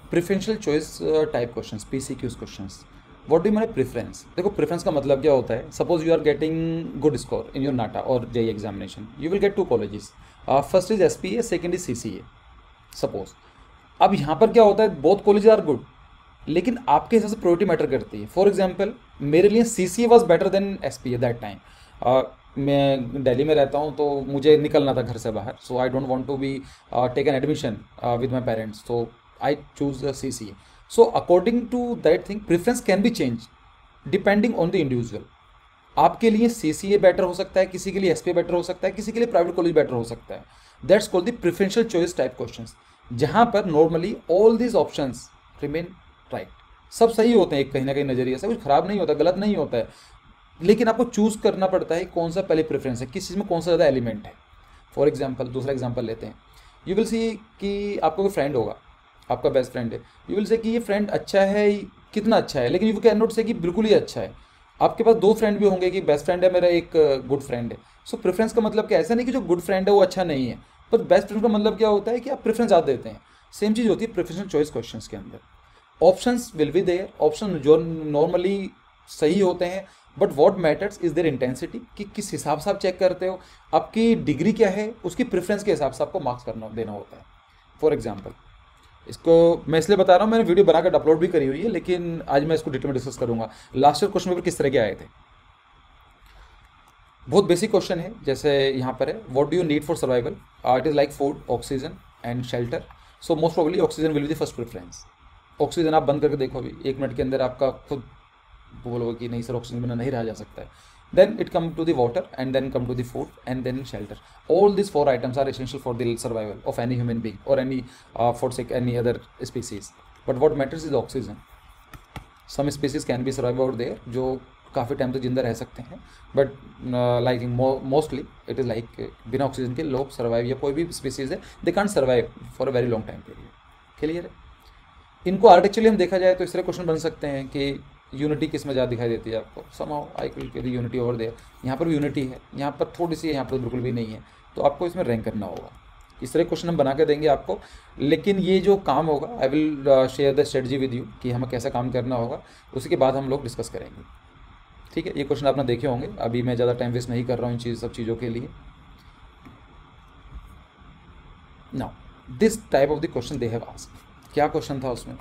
Preferential choice type questions, PCQs questions. What do you mean preference? देखो प्रेफरेंस का मतलब क्या होता है, suppose you are getting good score in your NATA और JEE examination, you will get 2 colleges, first is SPA, second is CCA suppose. अब यहाँ पर क्या होता है, बोथ कॉलेज आर गुड लेकिन आपके हिसाब से प्रायोरिटी मैटर करती है। फॉर एग्जांपल मेरे लिए CCA was better than SPA that time. मैं दिल्ली में रहता हूँ तो मुझे निकलना था घर से बाहर, so I don't want to be take an admission with my parents, so I choose CCA। So according to that thing preference can be change depending on the individual. आपके लिए CCA बेटर हो सकता है, किसी के लिए SPA better हो सकता है, किसी के लिए प्राइवेट कॉलेज बेटर हो सकता है। That's called the preferential choice type questions, जहां पर normally all these options remain right. सब सही होते हैं एक कहीं ना कहीं नजरिए से, कुछ खराब नहीं होता, गलत नहीं होता है, लेकिन आपको चूज करना पड़ता है कौन सा पहले प्रेफरेंस है, किस चीज़ में कौन सा ज़्यादा एलिमेंट है। फॉर एग्जाम्पल दूसरा एग्जाम्पल लेते हैं, यू विल सी कि आपका कोई फ्रेंड होगा, आपका बेस्ट फ्रेंड है, यू विल से कि ये फ्रेंड अच्छा है, कितना अच्छा है, लेकिन यू कैन नॉट से कि बिल्कुल ही अच्छा है। आपके पास 2 फ्रेंड भी होंगे कि बेस्ट फ्रेंड है मेरा, एक गुड फ्रेंड है। सो प्रेफरेंस का मतलब क्या, ऐसा नहीं कि जो गुड फ्रेंड है वो अच्छा नहीं है, पर बेस्ट फ्रेंड का मतलब क्या होता है कि आप प्रेफरेंस ज़्यादा देते हैं। सेम चीज़ होती है प्रेफरेंशियल चॉइस क्वेश्चंस के अंदर। Options will be there, option जो नॉर्मली सही होते हैं, but what matters is their intensity, कि किस हिसाब से आप चेक करते हो, आपकी डिग्री क्या है, उसकी प्रेफरेंस के हिसाब से आपको मार्क्स देना होता है। फॉर एग्जाम्पल इसको मैं इसलिए बता रहा हूँ, मैंने वीडियो बनाकर अपलोड भी करी हुई है, लेकिन आज मैं इसको डिटेल में डिस्कस करूंगा। लास्ट ईयर क्वेश्चन पेपर किस तरह के आए थे, बहुत बेसिक क्वेश्चन है। जैसे यहाँ पर है, what do you need for survival, it is like food, oxygen and shelter. So most probably oxygen will be the first preference. Oxygen आप बंद करके देखो, अभी 1 मिनट के अंदर आपका खुद बोलोगे कि नहीं सर ऑक्सीजन बिना नहीं रहा जा सकता है। then it come to the water and then come to the food and then shelter. All these 4 items are essential for the survival of any human being or any for any other species, but what matters is oxygen. Some species can be survive out there जो काफ़ी time तक जिंदा रह सकते हैं, but like mostly it is like बिना oxygen के लोग सर्वाइव, या कोई भी स्पीसीज है they can't survive for a very long time period. Clear है? इनको आर्टिफिशियली हम देखा जाए तो इस तरह क्वेश्चन बन सकते हैं कि यूनिटी किस में ज़्यादा दिखाई देती है आपको, somehow I will give the unity over there. यहाँ पर भी यूनिटी है, यहाँ पर थोड़ी सी है, यहाँ पर बिल्कुल भी नहीं है, तो आपको इसमें रैंक करना होगा। इस तरह क्वेश्चन हम बना के देंगे आपको, लेकिन ये जो काम होगा I will share the strategy with you कि हमें कैसा काम करना होगा, उसके बाद हम लोग डिस्कस करेंगे। ठीक है, ये क्वेश्चन आपने देखे होंगे, अभी मैं ज़्यादा टाइम वेस्ट नहीं कर रहा हूँ इन सब चीज़ों के लिए। Now this type of the question they have asked, क्या क्वेश्चन था उसमें,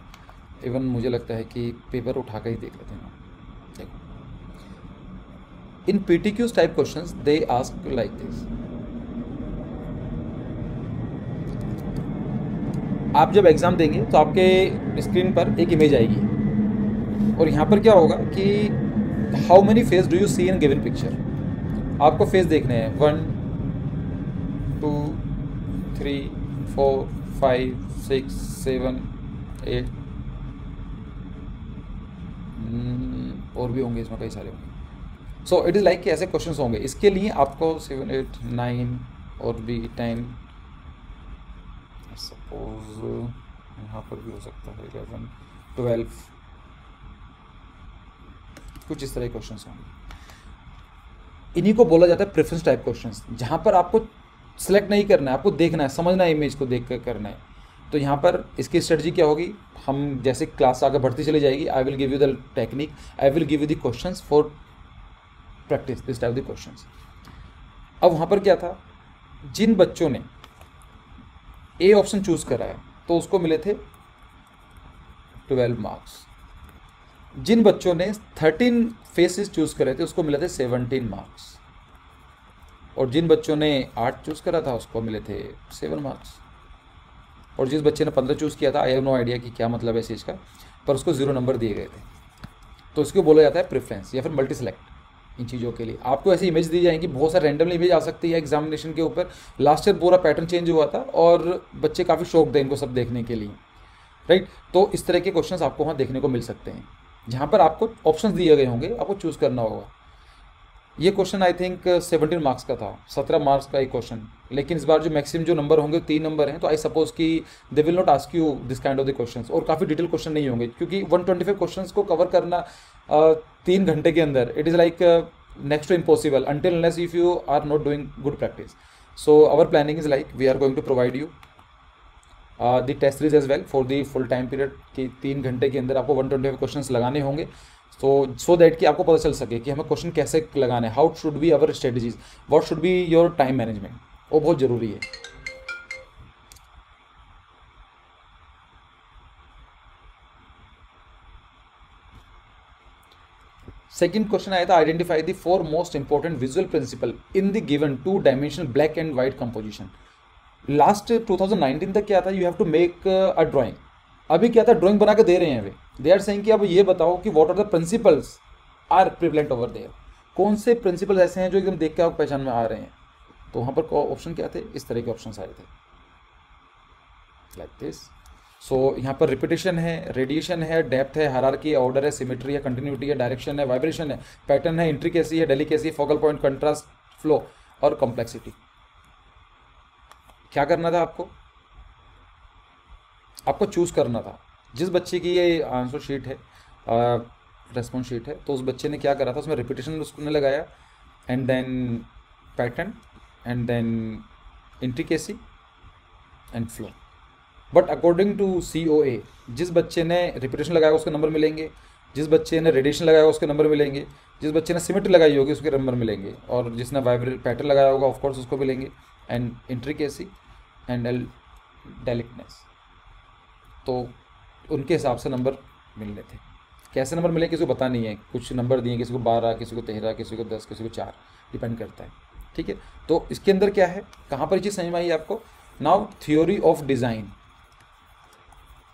इवन मुझे लगता है कि पेपर उठा कर ही देख लेते हैं। देखो, इन PTQs type questions they ask like this. आप जब एग्जाम देंगे तो आपके स्क्रीन पर एक इमेज आएगी, और यहाँ पर क्या होगा कि how many face do you see in given picture. आपको फेस देखने हैं 1 2 3 4 5 6 7 8 और भी होंगे, इसमें कई सारे होंगे। सो इट इज़ लाइक कि ऐसे क्वेश्चंस होंगे। इसके लिए आपको 7 8 9 और भी 10, सपोज यहाँ पर भी हो सकता है 11 12, कुछ इस तरह के क्वेश्चंस होंगे। इन्हीं को बोला जाता है प्रेफरेंस टाइप क्वेश्चंस, जहाँ पर आपको सिलेक्ट नहीं करना है, आपको देखना है, समझना है, इमेज को देख कर करना है। तो यहाँ पर इसकी स्ट्रेटजी क्या होगी, हम जैसे क्लास आगे बढ़ती चली जाएगी, आई will give you the technique, I will give you the questions for practice this type the questions. अब वहाँ पर क्या था, जिन बच्चों ने ए ऑप्शन चूज करा है तो उसको मिले थे 12 मार्क्स। जिन बच्चों ने 13 फेसेस चूज करे थे उसको मिले थे 17 मार्क्स, और जिन बच्चों ने 8 चूज करा था उसको मिले थे 7 मार्क्स, और जिस बच्चे ने 15 चूज़ किया था, आई हैव नो आइडिया कि क्या मतलब है इस चीज़ का, पर उसको 0 नंबर दिए गए थे। तो इसको बोला जाता है प्रेफरेंस या फिर मल्टी सेलेक्ट। इन चीज़ों के लिए आपको ऐसी इमेज दी जाएंगी, बहुत सारे रैंडमली इमेज आ सकती है एग्जामिनेशन के ऊपर। लास्ट ईयर पूरा पैटर्न चेंज हुआ था और बच्चे काफ़ी शौक थे इनको सब देखने के लिए, राइट। तो इस तरह के क्वेश्चन आपको वहाँ देखने को मिल सकते हैं, जहाँ पर आपको ऑप्शन दिए गए होंगे, आपको चूज़ करना होगा। ये क्वेश्चन आई थिंक 17 मार्क्स का था, 17 मार्क्स का एक क्वेश्चन, लेकिन इस बार जो मैक्सिमम जो नंबर होंगे 3 नंबर हैं, तो आई सपोज कि they will not ask you this kind of the questions, और काफ़ी डिटेल क्वेश्चन नहीं होंगे, क्योंकि 125 क्वेश्चंस को कवर करना 3 घंटे के अंदर, it is like next to impossible until unless if you are not doing good practice. So our planning is like we are going to provide you the test series as well for the full time period कि 3 घंटे के अंदर आपको 125 questions लगाने होंगे, so that कि आपको पता चल सके कि हमें क्वेश्चन कैसे लगाने हैं, how should be our strategies, what should be your time management, वो बहुत ज़रूरी है। सेकेंड क्वेश्चन आया था, identify the 4 most important visual principle in the given 2 dimensional black and white composition. Last 2019 तक क्या था, you have to make a drawing. अभी क्या था, ड्राइंग बना के दे रहे हैं वे, दे आर सेइंग कि अब ये बताओ कि what are the principles are prevalent over there, कौन से प्रिंसिपल ऐसे हैं जो एकदम देख के आपको पहचान में आ रहे हैं। तो वहाँ पर ऑप्शन क्या थे, इस तरह के ऑप्शन आए थे लाइक दिस। सो यहाँ पर रिपीटेशन है, रेडिएशन है, डेप्थ है, हायरार्की, ऑर्डर है, सिमेट्री है, कंटिन्यूटी है, डायरेक्शन है, वाइब्रेशन है, पैटर्न है, इंट्रिकेसी है, delicacy, focal point, contrast, flow और कॉम्प्लेक्सिटी। क्या करना था आपको, आपको चूज करना था। जिस बच्चे की ये आंसर शीट है, रेस्पॉन्स शीट है, तो उस बच्चे ने क्या करा था, उसमें रिपीटेशन उसने लगाया, and then pattern, and then intricacy and flow. But according to COA, जिस बच्चे ने रिपीटेशन लगाया उसके नंबर मिलेंगे, जिस बच्चे ने रेडिएशन लगाया उसके नंबर मिलेंगे, जिस बच्चे ने सिमेट्री लगाई होगी उसके नंबर मिलेंगे, और जिसने वाइब्रेट पैटर्न लगाया होगा ऑफकोर्स उसको मिलेंगे, एंड इंट्रिकेसी एंड डेलिकनेस। तो उनके हिसाब से नंबर मिलने थे। कैसे नंबर मिले किसी को पता नहीं है, कुछ नंबर दिए, किसी को 12, किसी को 13, किसी को 10, किसी को 4, डिपेंड करता है, ठीक है। तो इसके अंदर क्या है, कहाँ पर चीज़ समझ में आई आपको। नाउ थ्योरी ऑफ डिज़ाइन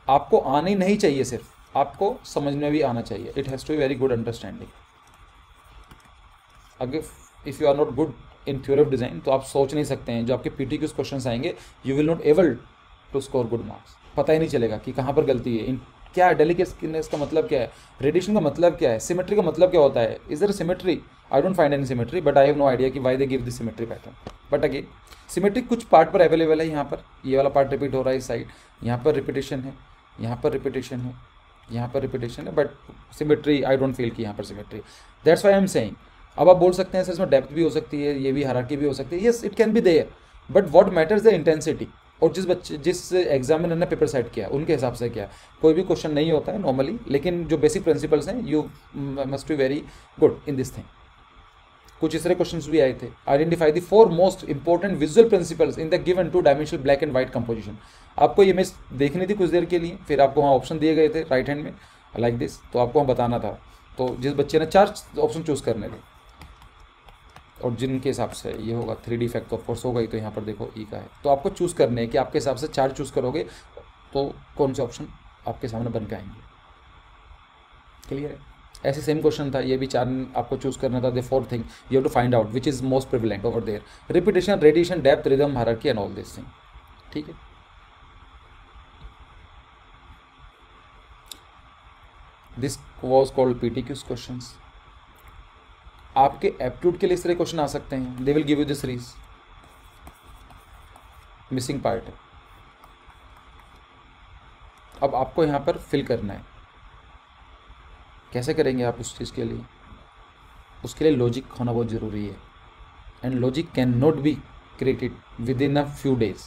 आपको आनी नहीं चाहिए, सिर्फ आपको समझ में भी आना चाहिए। It has to be very good understanding. अगर if you are not good in theory of design तो आप सोच नहीं सकते हैं, जो आपके PTQs क्वेश्चन आएंगे, you will not able to score good marks. पता ही नहीं चलेगा कि कहाँ पर गलती है, इन क्या है डेलिकेटनेस का मतलब क्या है, रेडिएशन का मतलब क्या है, सिमेट्री का मतलब क्या होता है, is there symmetry, I don't find any symmetry but I have no idea कि why they give this symmetry pattern. But again symmetry कुछ पार्ट पर अवेलेबल है, यहाँ पर ये वाला पार्ट रिपीट हो रहा है इस साइड, यहाँ पर रिपीटेशन है, यहाँ पर रिपीटेशन है, यहाँ पर रिपीटेशन है, but symmetry I don't feel कि यहाँ पर symmetry, that's why I am saying. अब आप बोल सकते हैं सर इसमें डेप्थ भी हो सकती है, ये भी हायरार्की भी हो सकती है, yes it can be there, but what matters the intensity, और जिस एग्जामिनर ने पेपर सेट किया उनके हिसाब से क्या, कोई भी क्वेश्चन नहीं होता है नॉर्मली, लेकिन जो बेसिक प्रिंसिपल्स हैं you must be very good in this thing. कुछ इस तरह क्वेश्चंस भी आए थे, identify the 4 most important visual principles in the given 2 dimensional black and white composition. आपको ये इमेज देखनी थी कुछ देर के लिए, फिर आपको वहाँ ऑप्शन दिए गए थे राइट हैंड में लाइक दिस, तो आपको वहाँ बताना था, तो जिस बच्चे ने 4 ऑप्शन चूज़ करने थे और जिनके हिसाब से ये होगा 3D इफेक्ट ऑफ कोर्स होगा ही, तो यहाँ पर देखो ई का है, तो आपको चूज़ करने हैं कि आपके हिसाब से 4 चूज़ करोगे तो कौन से ऑप्शन आपके सामने बन के आएंगे। क्लियर है? ऐसे सेम क्वेश्चन था, ये भी 4 आपको चूज़ करना था, the 4th thing you have to find out which is most prevalent over there, repetition, radiation, depth, rhythm, hierarchy and all this thing. ठीक है, this was called PTQs questions. आपके aptitude के लिए इस तरह क्वेश्चन आ सकते हैं, they will give you the series, missing part है, अब आपको यहाँ पर फिल करना है। कैसे करेंगे आप उस चीज़ के लिए, उसके लिए लॉजिक होना बहुत ज़रूरी है, and logic can not be created within a few days,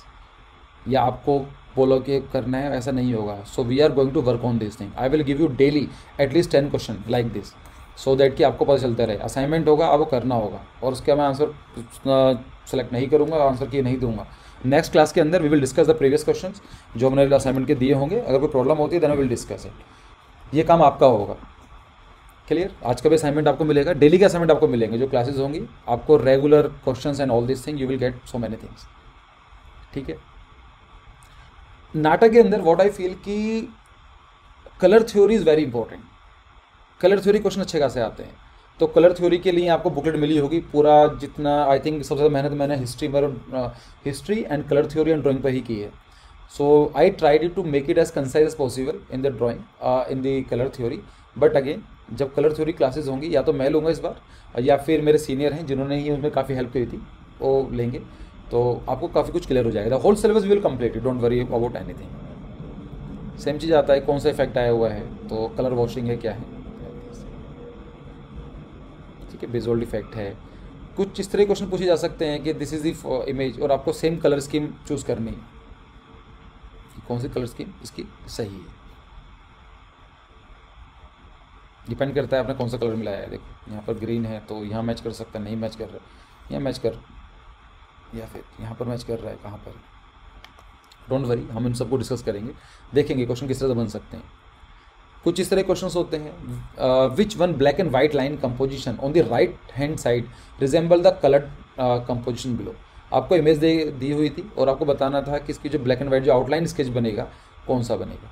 या आपको बोलो कि करना है ऐसा नहीं होगा। So we are going to work on this thing, I will give you daily at least 10 question like this, so that कि आपको पता चलता रहे। असाइनमेंट होगा, आपको करना होगा, और उसके मैं आंसर सेलेक्ट नहीं करूँगा, आंसर की नहीं दूंगा। नेक्स्ट क्लास के अंदर we will discuss the previous questions जो हमने असाइनमेंट के दिए होंगे, अगर कोई प्रॉब्लम होती है then we will discuss it. ये काम आपका होगा। क्लियर? आज का भी असाइनमेंट आपको मिलेगा, डेली के असाइनमेंट आपको मिलेंगे, जो क्लासेस होंगी आपको regular questions and all this thing you will get so many things. ठीक है, नाटक के अंदर व्हाट आई फील कि colour theory is very important. Colour theory question अच्छे खासे आते हैं, तो कलर थ्योरी के लिए आपको बुकलेट मिली होगी पूरा, जितना आई थिंक सबसे ज़्यादा मेहनत मैंने history and colour theory and drawing पर ही की है। So I tried to make it as concise as possible in the drawing in the colour theory. But again जब कलर थ्योरी क्लासेस होंगी, या तो मैं लूँगा इस बार, या फिर मेरे सीनियर हैं जिन्होंने ही उसमें काफ़ी हेल्प की थी वो लेंगे, तो आपको काफ़ी कुछ क्लियर हो जाएगा। The whole syllabus will complete, don't worry about anything. Same चीज़ आता है, कौन सा इफेक्ट आया हुआ है, तो कलर वॉशिंग है क्या है, ठीक है, विजुअल इफेक्ट है, कुछ इस तरह क्वेश्चन पूछे जा सकते हैं कि दिस इज द इमेज, और आपको सेम कलर स्कीम चूज़ करनी है कि कौन सी कलर स्कीम इसकी सही है। डिपेंड करता है आपने कौन सा कलर मिलाया है। देखो यहाँ पर ग्रीन है तो यहाँ मैच कर सकता है, नहीं मैच कर रहा है, यहाँ मैच कर, या फिर यहाँ पर मैच कर रहा है, कहाँ पर। डोंट वरी, हम इन सबको डिस्कस करेंगे, देखेंगे क्वेश्चन किस तरह से बन सकते हैं। कुछ इस तरह क्वेश्चंस होते हैं, which one black and white line composition on the right hand side resemble the coloured composition below. आपको इमेज दी हुई थी और आपको बताना था कि इसकी जो ब्लैक एंड वाइट जो आउटलाइन स्केच बनेगा कौन सा बनेगा।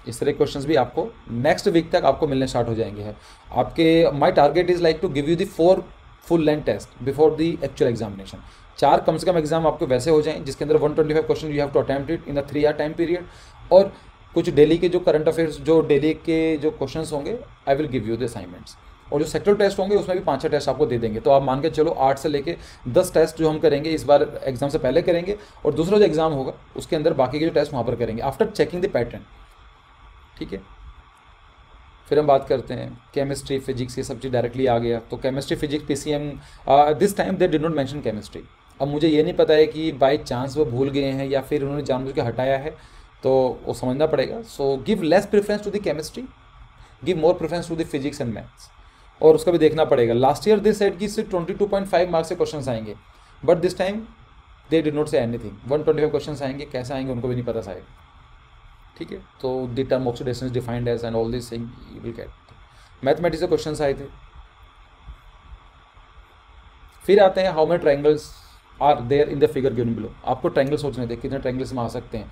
इस तरह क्वेश्चंस भी आपको नेक्स्ट वीक तक आपको मिलने स्टार्ट हो जाएंगे। है आपके, my target is like to give you the 4 full length test before the actual examination. 4 कम से कम एग्जाम आपको वैसे हो जाएं जिसके अंदर 125 question you have to attempt it in the 3 year time period, और कुछ डेली के जो करंट अफेयर्स, जो डेली के जो क्वेश्चंस होंगे आई will give you the assignments, और जो सेक्टरल टेस्ट होंगे उसमें भी 5-6 टेस्ट आपको दे देंगे। तो आप मान के चलो 8 से लेके 10 टेस्ट जो हम करेंगे इस बार एग्जाम से पहले करेंगे, और दूसरा जो एग्जाम होगा उसके अंदर बाकी के जो टेस्ट वहाँ पर करेंगे आफ्टर चेकिंग द पैटर्न। ठीक है, फिर हम बात करते हैं केमिस्ट्री, फिजिक्स, ये सब चीज़ डायरेक्टली आ गया। तो chemistry, physics, PCM, this time they did not mention chemistry. अब मुझे ये नहीं पता है कि बाय चांस वो भूल गए हैं या फिर उन्होंने जानबूझ के हटाया है, तो वो समझना पड़ेगा। So give less preference to the chemistry, give more preference to the physics and maths, और उसका भी देखना पड़ेगा। लास्ट ईयर दिस सेट की सिर्फ 22.5 मार्क्स से क्वेश्चन आएंगे, but this time they did not say anything, 125 question आएंगे, कैसे आएंगे उनको भी नहीं पता शायद। ठीक है, तो the term oxidation is defined as and all this thing you will get. Mathematics से क्वेश्चन आए थे। फिर आते हैं how many triangles are there in the figure given below. आपको ट्रायंगल सोचने थे कितने ट्रायंगल्स में आ सकते हैं,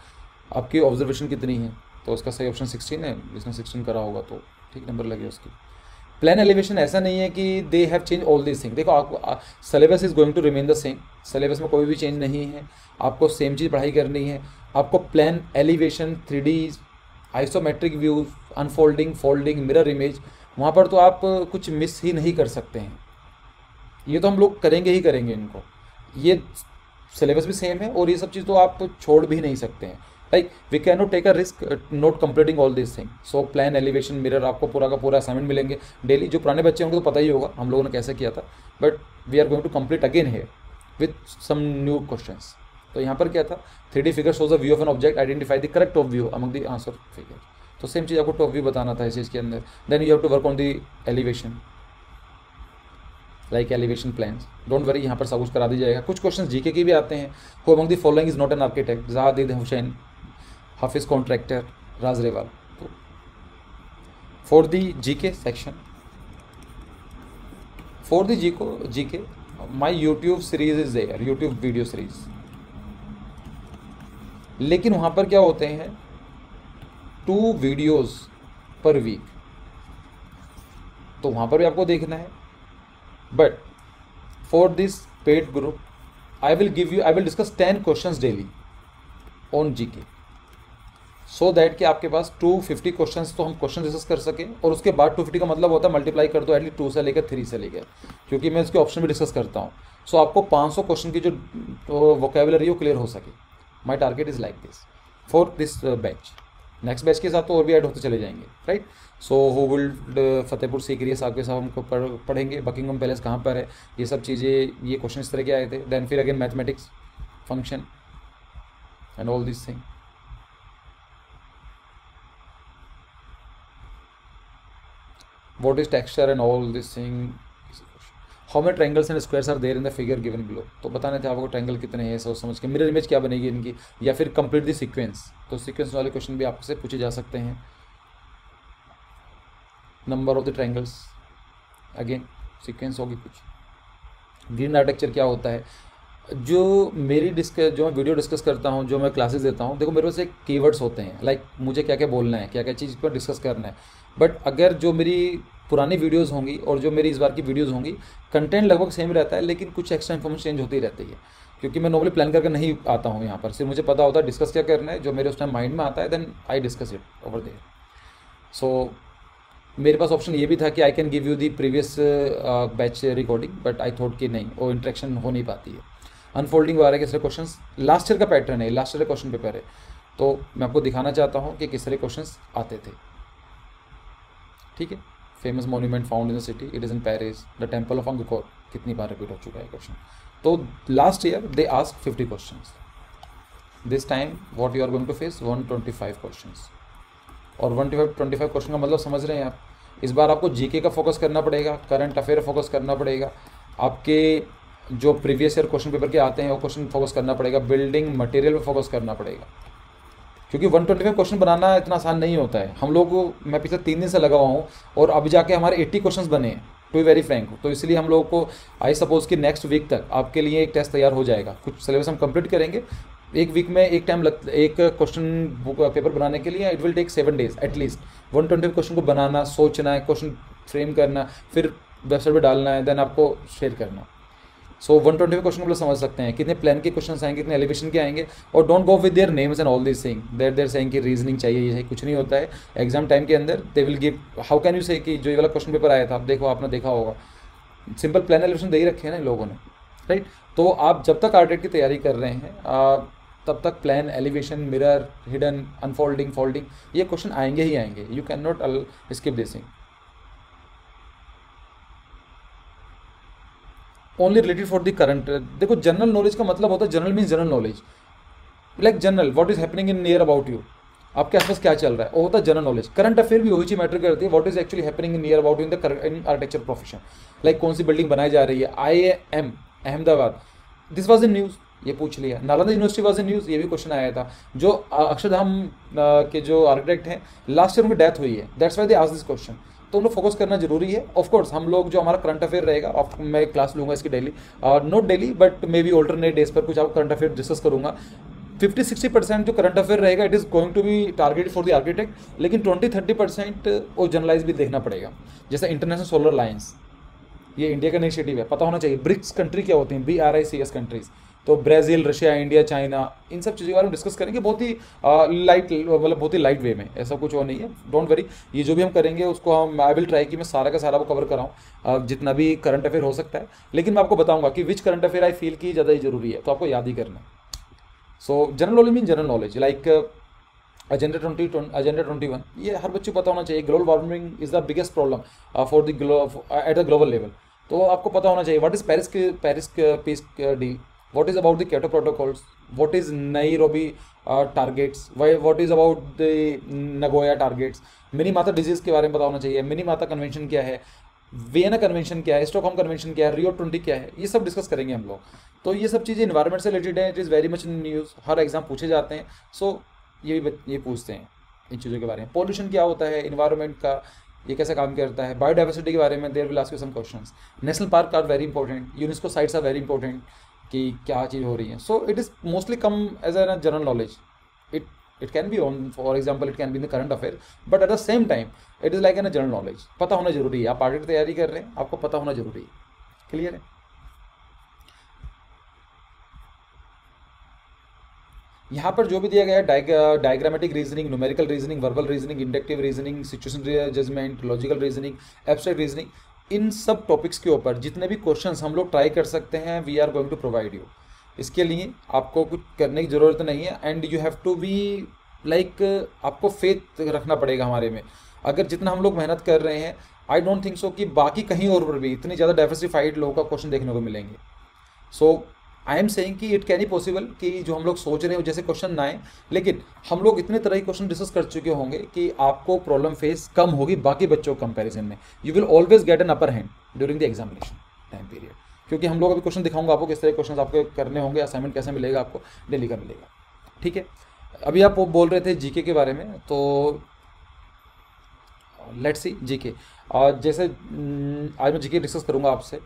आपकी ऑब्जर्वेशन कितनी है, तो उसका सही ऑप्शन 16 है, जिसने 16 करा होगा तो ठीक नंबर लगे उसकी। प्लान एलिवेशन ऐसा नहीं है कि they have change all this thing. देखो आपको syllabus is going to remain the same, syllabus में कोई भी चेंज नहीं है, आपको सेम चीज़ पढ़ाई करनी है। आपको plan elevation 3D isometric view, unfolding, folding, mirror image, वहाँ पर तो आप कुछ मिस ही नहीं कर सकते हैं। ये तो हम लोग करेंगे ही करेंगे इनको, ये सिलेबस भी सेम है और ये सब चीज़ तो आप छोड़ भी नहीं सकते हैं। Like we can not take a risk not completing all this thing. So plan, elevation, mirror, आपको पूरा का पूरा असाइनमेंट मिलेंगे डेली। जो पुराने बच्चे होंगे तो पता ही होगा हम लोगों ने कैसे किया था, but we are going to complete again here with some new questions. तो यहाँ पर क्या था, 3D figure shows the view of an object, identify the correct top view among the answer figure. तो सेम चीज़ आपको टॉप व्यू बताना था इस चीज़ के अंदर। Then you have to work on the elevation, like elevation plans. Don't worry, यहाँ पर सब कुछ करा दी जाएगा। कुछ क्वेश्चन जीके के भी आते हैं। Who among the following is not an architect, Zahid Hussain, Hafeez Contractor, Raj Rewal. तो for the GK section, for the GK my YouTube series is there, YouTube video series. लेकिन वहाँ पर क्या होते हैं, 2 वीडियोस पर वीक, तो वहाँ पर भी आपको देखना है। But for this paid group I will discuss 10 questions daily on GK, so that कि आपके पास 250 क्वेश्चंस तो हम क्वेश्चन डिस्कस कर सकें। और उसके बाद 250 का मतलब होता है मल्टीप्लाई कर दो एटलीस्ट 2 से लेकर 3 से लेकर, क्योंकि मैं इसके ऑप्शन भी डिस्कस करता हूँ। सो आपको 500 क्वेश्चन की जो वोकेबुलरी है वो क्लियर हो सके। माई target is like this for this batch. Next batch के साथ तो और भी ऐड होते चले जाएंगे, right. So who will Fatehpur Sikri साहब के साथ हमको पढ़ेंगे, बकिंगम पैलेस कहाँ पर है, ये सब चीज़ें, ये क्वेश्चन इस तरह के आए थे। देन फिर again mathematics, function and all this thing. What is texture and all this thing? How many triangles and squares are there in the figure given below? तो बताने थे आपको ट्रायंगल कितने हैं, सोच समझ के। मिरर इमेज क्या बनेगी इनकी, या फिर कंप्लीट द सीक्वेंस। तो सीक्वेंस वाले क्वेश्चन भी आपसे पूछे जा सकते हैं। Number of the triangles, again sequence होगी कुछ। ग्रीन आर्किटेक्चर क्या होता है, जो मैं वीडियो डिस्कस करता हूँ, जो मैं क्लासेस देता हूँ, देखो मेरे पास एक कीवर्ड्स होते हैं, लाइक मुझे क्या क्या बोलना है, क्या क्या चीज़ पर डिस्कस करना है। बट अगर जो मेरी पुरानी वीडियोस होंगी और जो मेरी इस बार की वीडियोस होंगी, कंटेंट लगभग सेम रहता है, लेकिन कुछ एक्स्ट्रा इन्फॉर्मेशन चेंज होती रहती है, क्योंकि मैं नॉर्मली प्लान करके नहीं आता हूँ यहाँ पर। सिर्फ मुझे पता होता है डिस्कस क्या करना है, जो मेरे उस टाइम माइंड में आता है, then I discuss it over there. So मेरे पास ऑप्शन ये भी था कि I can give you the previous batch recording, but I thought कि नहीं, वो इंटरेक्शन हो नहीं पाती है। अनफोल्डिंग वगैरह किस तरह क्वेश्चन लास्ट ईयर का पैटर्न है, लास्ट ईयर का क्वेश्चन पेपर है, तो मैं आपको दिखाना चाहता हूँ कि किस तरह क्वेश्चन आते थे, ठीक है। Famous monument found in the city, it is in Paris, the temple of Angkor, कितनी बार रिपीट हो चुका है क्वेश्चन। तो last year they ask 50 questions, this time what you are going to face 125 questions. और 125 क्वेश्चन का मतलब समझ रहे हैं आप। इस बार आपको जीके का फोकस करना पड़ेगा, करंट अफेयर फोकस करना पड़ेगा, आपके जो प्रीवियस ईयर क्वेश्चन पेपर के आते हैं वो क्वेश्चन फोकस करना पड़ेगा, बिल्डिंग मटेरियल पर फोकस करना पड़ेगा, क्योंकि 125 क्वेश्चन बनाना इतना आसान नहीं होता है। हम लोग, मैं पिछले 3 दिन से लगा हुआ हूँ और अब जाके हमारे 80 क्वेश्चन बने हैं, टू बी वेरी फ्रैंक। तो इसलिए हम लोगों को आई सपोज कि नेक्स्ट वीक तक आपके लिए एक टेस्ट तैयार हो जाएगा। कुछ सिलेबस हम कंप्लीट करेंगे, एक वीक में एक क्वेश्चन पेपर बनाने के लिए it will take 7 days at least. 120 question को बनाना, सोचना है, क्वेश्चन फ्रेम करना, फिर वेबसाइट पर डालना है, देन आपको शेयर करना। सो 120 क्वेश्चन को लोग समझ सकते हैं, कितने प्लान के क्वेश्चन आएंगे, कितने एलिवेशन के आएंगे। और don't go with their names and all this thing, they're saying कि रीजनिंग चाहिए, ये कुछ नहीं होता है। एग्जाम टाइम के अंदर दे will give, how can you से कि जो ये वाला क्वेश्चन पेपर आया था, आप देखो, आपने देखा होगा, सिंपल प्लान एलिवेशन दे ही रखे हैं ना इन लोगों ने, राइट। तो आप जब तक आर्टेट की तैयारी कर रहे हैं तब तक plan, elevation, mirror, hidden, unfolding, folding, ये क्वेश्चन आएंगे ही आएंगे। You can not skip this thing. Only related for the current. देखो जनरल नॉलेज का मतलब होता है, general means general knowledge, like general what is happening in near about you, आपके आसपास क्या चल रहा है, वो होता है जनरल नॉलेज। करंट अफेयर भी वही चीज मैटर करती है, what is actually happening in near about in architecture profession, like कौन सी बिल्डिंग बनाई जा रही है, IIM Ahmedabad, this was in news, ये पूछ लिया। Nalanda university was in news, ये भी क्वेश्चन आया था। जो अक्षरधाम के जो आर्किटेक्ट हैं, लास्ट ईयर उनकी डेथ हुई है, that's why they ask this question. तो हम लोग फोकस करना जरूरी है। ऑफ कोर्स हम लोग जो हमारा करंट अफेयर रहेगा, मैं क्लास लूँगा इसकी daily, not daily but maybe alternate days पर कुछ आपको करंट अफेयर डिस्कस करूँगा। 50-60% जो करंट अफेयर रहेगा it is going to be targeted for the architect, लेकिन 20-30% वो जनरलाइज भी देखना पड़ेगा। जैसे इंटरनेशनल सोलर लाइन्स, ये इंडिया का इनिशिएटिव है, पता होना चाहिए। ब्रिक्स कंट्री क्या होती हैं, BRICS कंट्रीज, तो ब्राज़ील, रशिया, इंडिया, चाइना, इन सब चीज़ों के बारे में डिस्कस करेंगे बहुत ही लाइट, मतलब बहुत ही लाइट वे में, ऐसा कुछ और नहीं है, डोंट वरी। ये जो भी हम करेंगे उसको हम, आई विल ट्राई कि मैं सारा का सारा वो कवर कराऊँ, जितना भी करंट अफेयर हो सकता है, लेकिन मैं आपको बताऊंगा कि विच करंट अफेयर आई फील की ज़्यादा ही जरूरी है, तो आपको याद ही करना है। सो general knowledge mean general knowledge like agenda 21, ये हर बच्चे को पता होना चाहिए। Global warming is the biggest problem for the at the global level, तो आपको पता होना चाहिए what is Paris peace deal, what is about the Kyoto protocols, what is Nairobi targets, what is about the Nagoya targets, mini माता disease के बारे में पता होना चाहिए, मिनी माता कन्वेंशन क्या है, वियना कन्वेंशन क्या है, स्टॉकहोम कन्वेंशन क्या है, रियो 20 क्या है, ये सब डिस्कस करेंगे हम लोग। तो ये सब चीज़ें इन्वायरमेंट से रिलेटेड है, it is very much in news, her exam पूछे जाते हैं। सो ये पूछते हैं इन चीज़ों के बारे में, पॉल्यूशन क्या होता है, इन्वायरमेंट का ये कैसे काम करता है, बायोडाइवर्सिटी के बारे में there will ask you some questions, national park are very important, UNESCO sites are very important कि क्या चीज़ हो रही है। So it is mostly come as an general knowledge, it can be on, for example it can be in the current affair, but at the same time it is like an general knowledge, पता होना जरूरी है। आप आगे की तैयारी कर रहे हैं, आपको पता होना जरूरी है, क्लियर है। यहाँ पर जो भी दिया गया है, diagrammatic reasoning, numerical reasoning, verbal reasoning, inductive reasoning, situation judgement, logical reasoning, abstract reasoning, इन सब टॉपिक्स के ऊपर जितने भी क्वेश्चंस हम लोग ट्राई कर सकते हैं, we are going to provide you. इसके लिए आपको कुछ करने की ज़रूरत नहीं है, and you have to be like, आपको फेथ रखना पड़ेगा हमारे में। अगर जितना हम लोग मेहनत कर रहे हैं, आई डोंट थिंक सो कि बाकी कहीं और पर भी इतनी ज़्यादा डाइवर्सिफाइड लोगों का क्वेश्चन देखने को मिलेंगे। सो आई एम सेइंग कि इट कैन ही पॉसिबल कि जो हम लोग सोच रहे हो जैसे क्वेश्चन ना आए, लेकिन हम लोग इतने तरह के क्वेश्चन डिस्कस कर चुके होंगे कि आपको प्रॉब्लम फेस कम होगी बाकी बच्चों के कंपैरिजन में। You will always get an upper hand during the examination time period, क्योंकि हम लोग अभी क्वेश्चन दिखाऊंगा आपको किस तरह के क्वेश्चन आपको करने होंगे, असाइनमेंट कैसे मिलेगा आपको, डेली का मिलेगा, ठीक है। अभी आप बोल रहे थे जीके के बारे में, तो लेट्स सी जीके। जैसे आज मैं जीके डिस्कस करूंगा आपसे।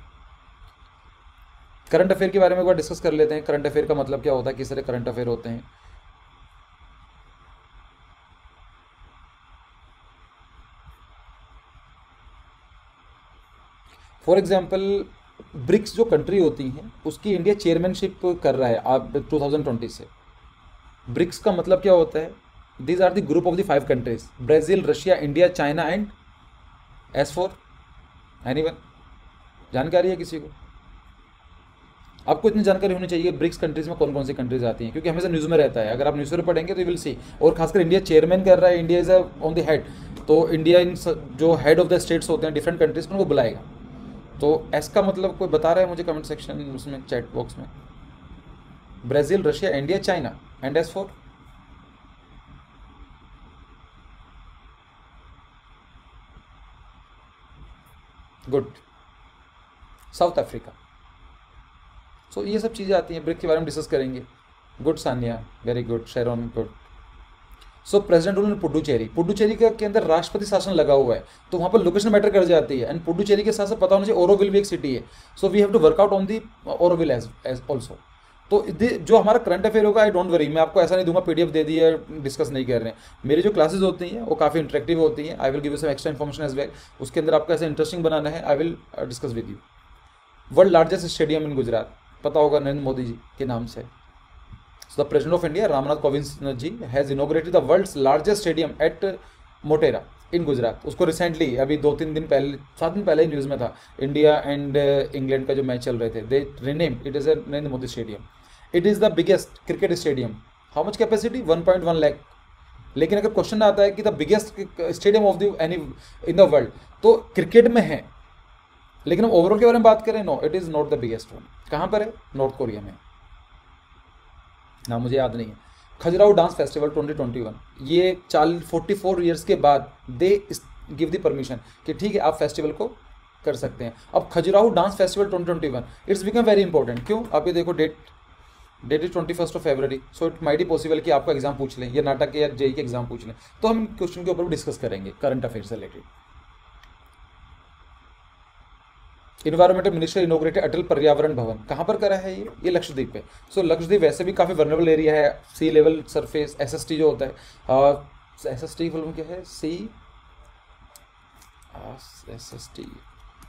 करंट अफेयर के बारे में एक बार डिस्कस कर लेते हैं, करंट अफेयर का मतलब क्या होता है, किस तरह करंट अफेयर होते हैं। फॉर एग्जाम्पल ब्रिक्स जो कंट्री होती हैं उसकी इंडिया चेयरमैनशिप कर रहा है आप 2020 से। ब्रिक्स का मतलब क्या होता है, these are the group of the 5 countries, Brazil, Russia, India, China and S for anyone, जानकारी है किसी को? आपको इतनी जानकारी होनी चाहिए ब्रिक्स कंट्रीज में कौन कौन सी कंट्रीज आती हैं, क्योंकि हमेशा न्यूज़ में रहता है, अगर आप न्यूज़ पेपर पढ़ेंगे तो यू विल सी। और खासकर इंडिया चेयरमैन कर रहा है, India is on the head, तो इंडिया इन जो हेड ऑफ द स्टेट्स होते हैं डिफरेंट कंट्रीज को उनको बुलाएगा। तो एस का मतलब कोई बता रहा है मुझे कमेंट सेक्शन उसमें, चैट बॉक्स में। Brazil, Russia, India, China and S for good, South Africa. So ये सब चीज़ें आती हैं, ब्रिक्स के बारे में डिस्कस करेंगे। Good Sania, very good, Charon good. So president rule in Puducherry, Puducherry के अंदर राष्ट्रपति शासन लगा हुआ है, तो वहाँ पर लोकेशन मैटर कर जाती है, एंड पुडुचेरी के साथ साथ पता होना चाहिए ओरोविल भी एक सिटी है। So we have to work out on the Auroville as also. तो जो हमारा करंट अफेयर होगा, आई डोंट वरी, मैं आपको ऐसा नहीं दूंगा पीडीएफ दे दी है डिस्कस नहीं कर रहे हैं। मेरी जो क्लासेस होती हैं वो काफ़ी इंटरेक्टिव होती हैं, I will give you some extra information as well. उसके अंदर आपको ऐसे इंटरेस्टिंग बनाना है, I will discuss with you. World largest stadium in Gujarat, पता होगा नरेंद्र मोदी जी के नाम से। So the President of India, Ramnath Kovind ji, has inaugurated the world's largest stadium at Motera इन गुजरात। उसको रिसेंटली अभी 2-3 दिन पहले, 7 दिन पहले ही न्यूज़ में था, इंडिया एंड इंग्लैंड का जो मैच चल रहे थे, they rename it is a Narendra Modi stadium. It is the biggest cricket stadium. How much capacity? 1.1 lakh. लेकिन अगर क्वेश्चन आता है कि the biggest stadium of the any in the world, तो क्रिकेट में है, लेकिन हम ओवरऑल के बारे में बात करें, no it is not the biggest one. कहाँ पर है? नॉर्थ कोरिया में, ना मुझे याद नहीं है। खजुराहो डांस फेस्टिवल 2021, ये 44 ईयर्स के बाद दे गिव द परमिशन कि ठीक है आप फेस्टिवल को कर सकते हैं। अब Khajuraho dance festival 2021 it's become very important. क्यों? आप ये देखो, date is 21 February. So it might be possible कि आपका एग्जाम पूछ लें, या नाटक या जेई के एग्जाम पूछ लें, तो हम क्वेश्चन के ऊपर भी डिस्कस करेंगे करंट अफेयर से रिलेटेड। इन्वायरमेंटल मिनिस्टर इनोग्रेटेड अटल पर्यावरण भवन, कहाँ पर करा है ये लक्षद्वीप पे। सो लक्षद्वीप वैसे भी काफ़ी वनरेबल एरिया है, सी लेवल सरफेस एसएसटी जो होता है, एसएसटी फुल क्या है,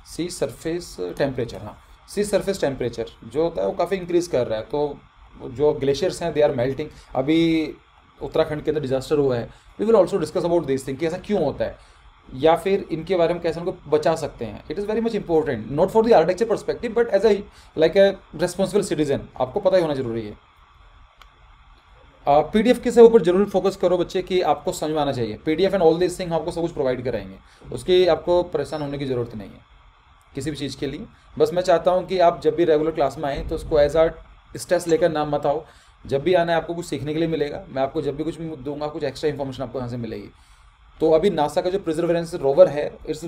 सी सरफेस टेम्परेचर, हाँ सी सरफेस टेम्परेचर जो होता है वो काफ़ी इंक्रीज़ कर रहा है, तो जो ग्लेशियर्स हैं दे आर मेल्टिंग। अभी उत्तराखंड के अंदर डिजास्टर हुआ है, we will also discuss about this thing कि ऐसा क्यों होता है, या फिर इनके बारे में कैसे उनको बचा सकते हैं। It is very much important, not for the architecture perspective but as a like a responsible citizen, आपको पता ही होना जरूरी है। पीडीएफ के से ऊपर जरूर फोकस करो बच्चे कि आपको समझ में आना चाहिए। PDF and all this thing आपको सब कुछ प्रोवाइड कराएंगे, उसकी आपको परेशान होने की ज़रूरत नहीं है किसी भी चीज़ के लिए। बस मैं चाहता हूँ कि आप जब भी रेगुलर क्लास में आएँ तो उसको एज आ स्ट्रेस लेकर ना मत आओ। जब भी आना है आपको कुछ सीखने के लिए मिलेगा, मैं आपको जब भी कुछ दूंगा कुछ एक्स्ट्रा इन्फॉर्मेशन आपको यहाँ से मिलेगी। तो अभी नासा का जो प्रिजर्वेरेंस रोवर है, it's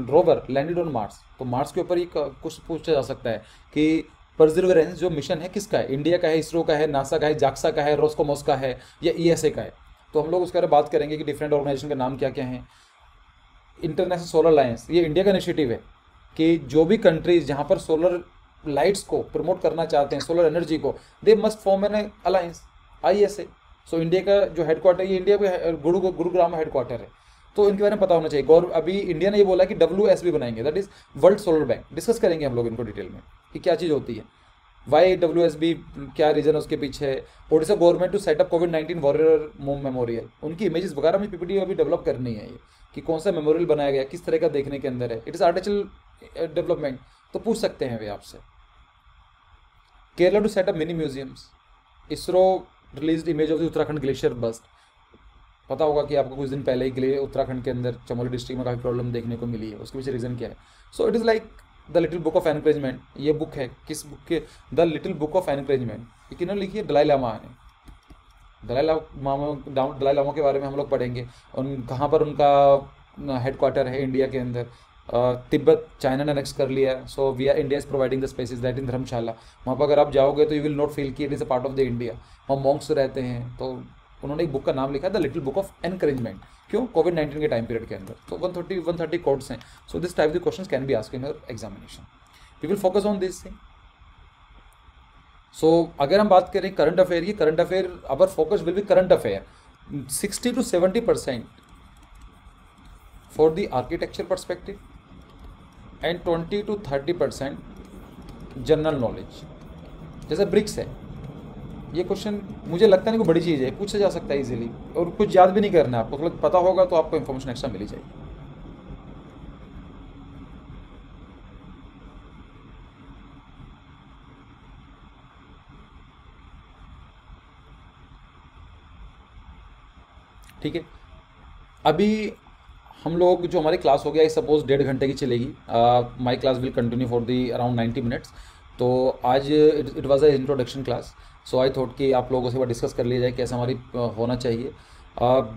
rover landed on Mars, तो मार्स के ऊपर ही कुछ पूछा जा सकता है कि परसिवरेंस जो मिशन है किसका है, इंडिया का है, इसरो का है, नासा का है, जाक्सा का है, रोस्कोमोस का है, या ईएसए का है। तो हम लोग उसके बारे में बात करेंगे कि डिफरेंट ऑर्गेनाइजेशन का नाम क्या क्या है। इंटरनेशनल सोलर अलायंस, ये इंडिया का इनिशिएटिव है कि जो भी कंट्रीज जहाँ पर सोलर लाइट्स को प्रमोट करना चाहते हैं, सोलर एनर्जी को, they must form an alliance, ISA। So India का जो हेडक्वार्टर, ये इंडिया का गुरुग्राम में हेडक्वार्टर है, तो इनके बारे में पता होना चाहिए। अभी इंडिया ने ये बोला कि WSB बनाएंगे, that is world solar bank. Discuss करेंगे हम लोग इनको डिटेल में कि क्या चीज़ होती है, वाई WSB, क्या रीजन है उसके पीछे। ओडिशा गवर्नमेंट टू सेटअप कोविड-19 वॉरियर मेमोरियल, उनकी इमेजेस वगैरह में PPT अभी डेवलप करनी है, ये कि कौन सा मेमोरियल बनाया गया, किस तरह का देखने के अंदर है। इट इज़ आर्टिफिशियल डेवलपमेंट, तो पूछ सकते हैं वे आपसे। Kerala to setup mini museums, ISRO release image of the Uttarakhand glacier burst. पता होगा कि आपको कुछ दिन पहले ही उत्तराखंड के अंदर चमोली डिस्ट्रिक्ट में काफ़ी प्रॉब्लम देखने को मिली है, उसके पीछे रीज़न क्या है। So it is like the little book of encouragement. ये बुक है, किस बुक के, the little book of encouragement, ये किन्होंने लिखी है, दलाई लामा ने। दलाई लामा के बारे में हम लोग पढ़ेंगे, उन कहाँ पर उनका हेडक्वार्टर है इंडिया के अंदर। तिब्बत चाइना ने नेक्स्ट कर लिया है, so we are India is providing the spaces that in Dharamshala. वहाँ पर अगर आप जाओगे तो यू विल नॉट फील कि it is a part of the India, वहाँ मॉन्क्स रहते हैं। तो उन्होंने एक बुक का नाम लिखा है the little book of encouragement, क्यों, कोविड-19 के टाइम पीरियड के अंदर। तो 130 कोड्स हैं, so this type the questions can be asked in your examination. We will focus on this thing. So अगर हम बात करें करंट अफेयर की, current affair our focus will be current affair 60 to 70% for the architecture perspective and 20 to 30% general knowledge. जैसे BRICS है, ये question मुझे लगता नहीं कोई बड़ी चीज़ है, पूछा जा सकता है इजीली, और कुछ याद भी नहीं करना है आपको, थोड़ा पता होगा तो आपको इन्फॉर्मेशन एक्स्ट्रा मिल ही जाएगी। ठीक है, अभी हम लोग जो हमारी क्लास हो गया, सपोज 1.5 घंटे की चलेगी। My class will continue for the around 90 minutes. तो आज it was a introduction class, so I thought कि आप लोगों से बात डिस्कस कर लिया जाए कैसा हमारी होना चाहिए।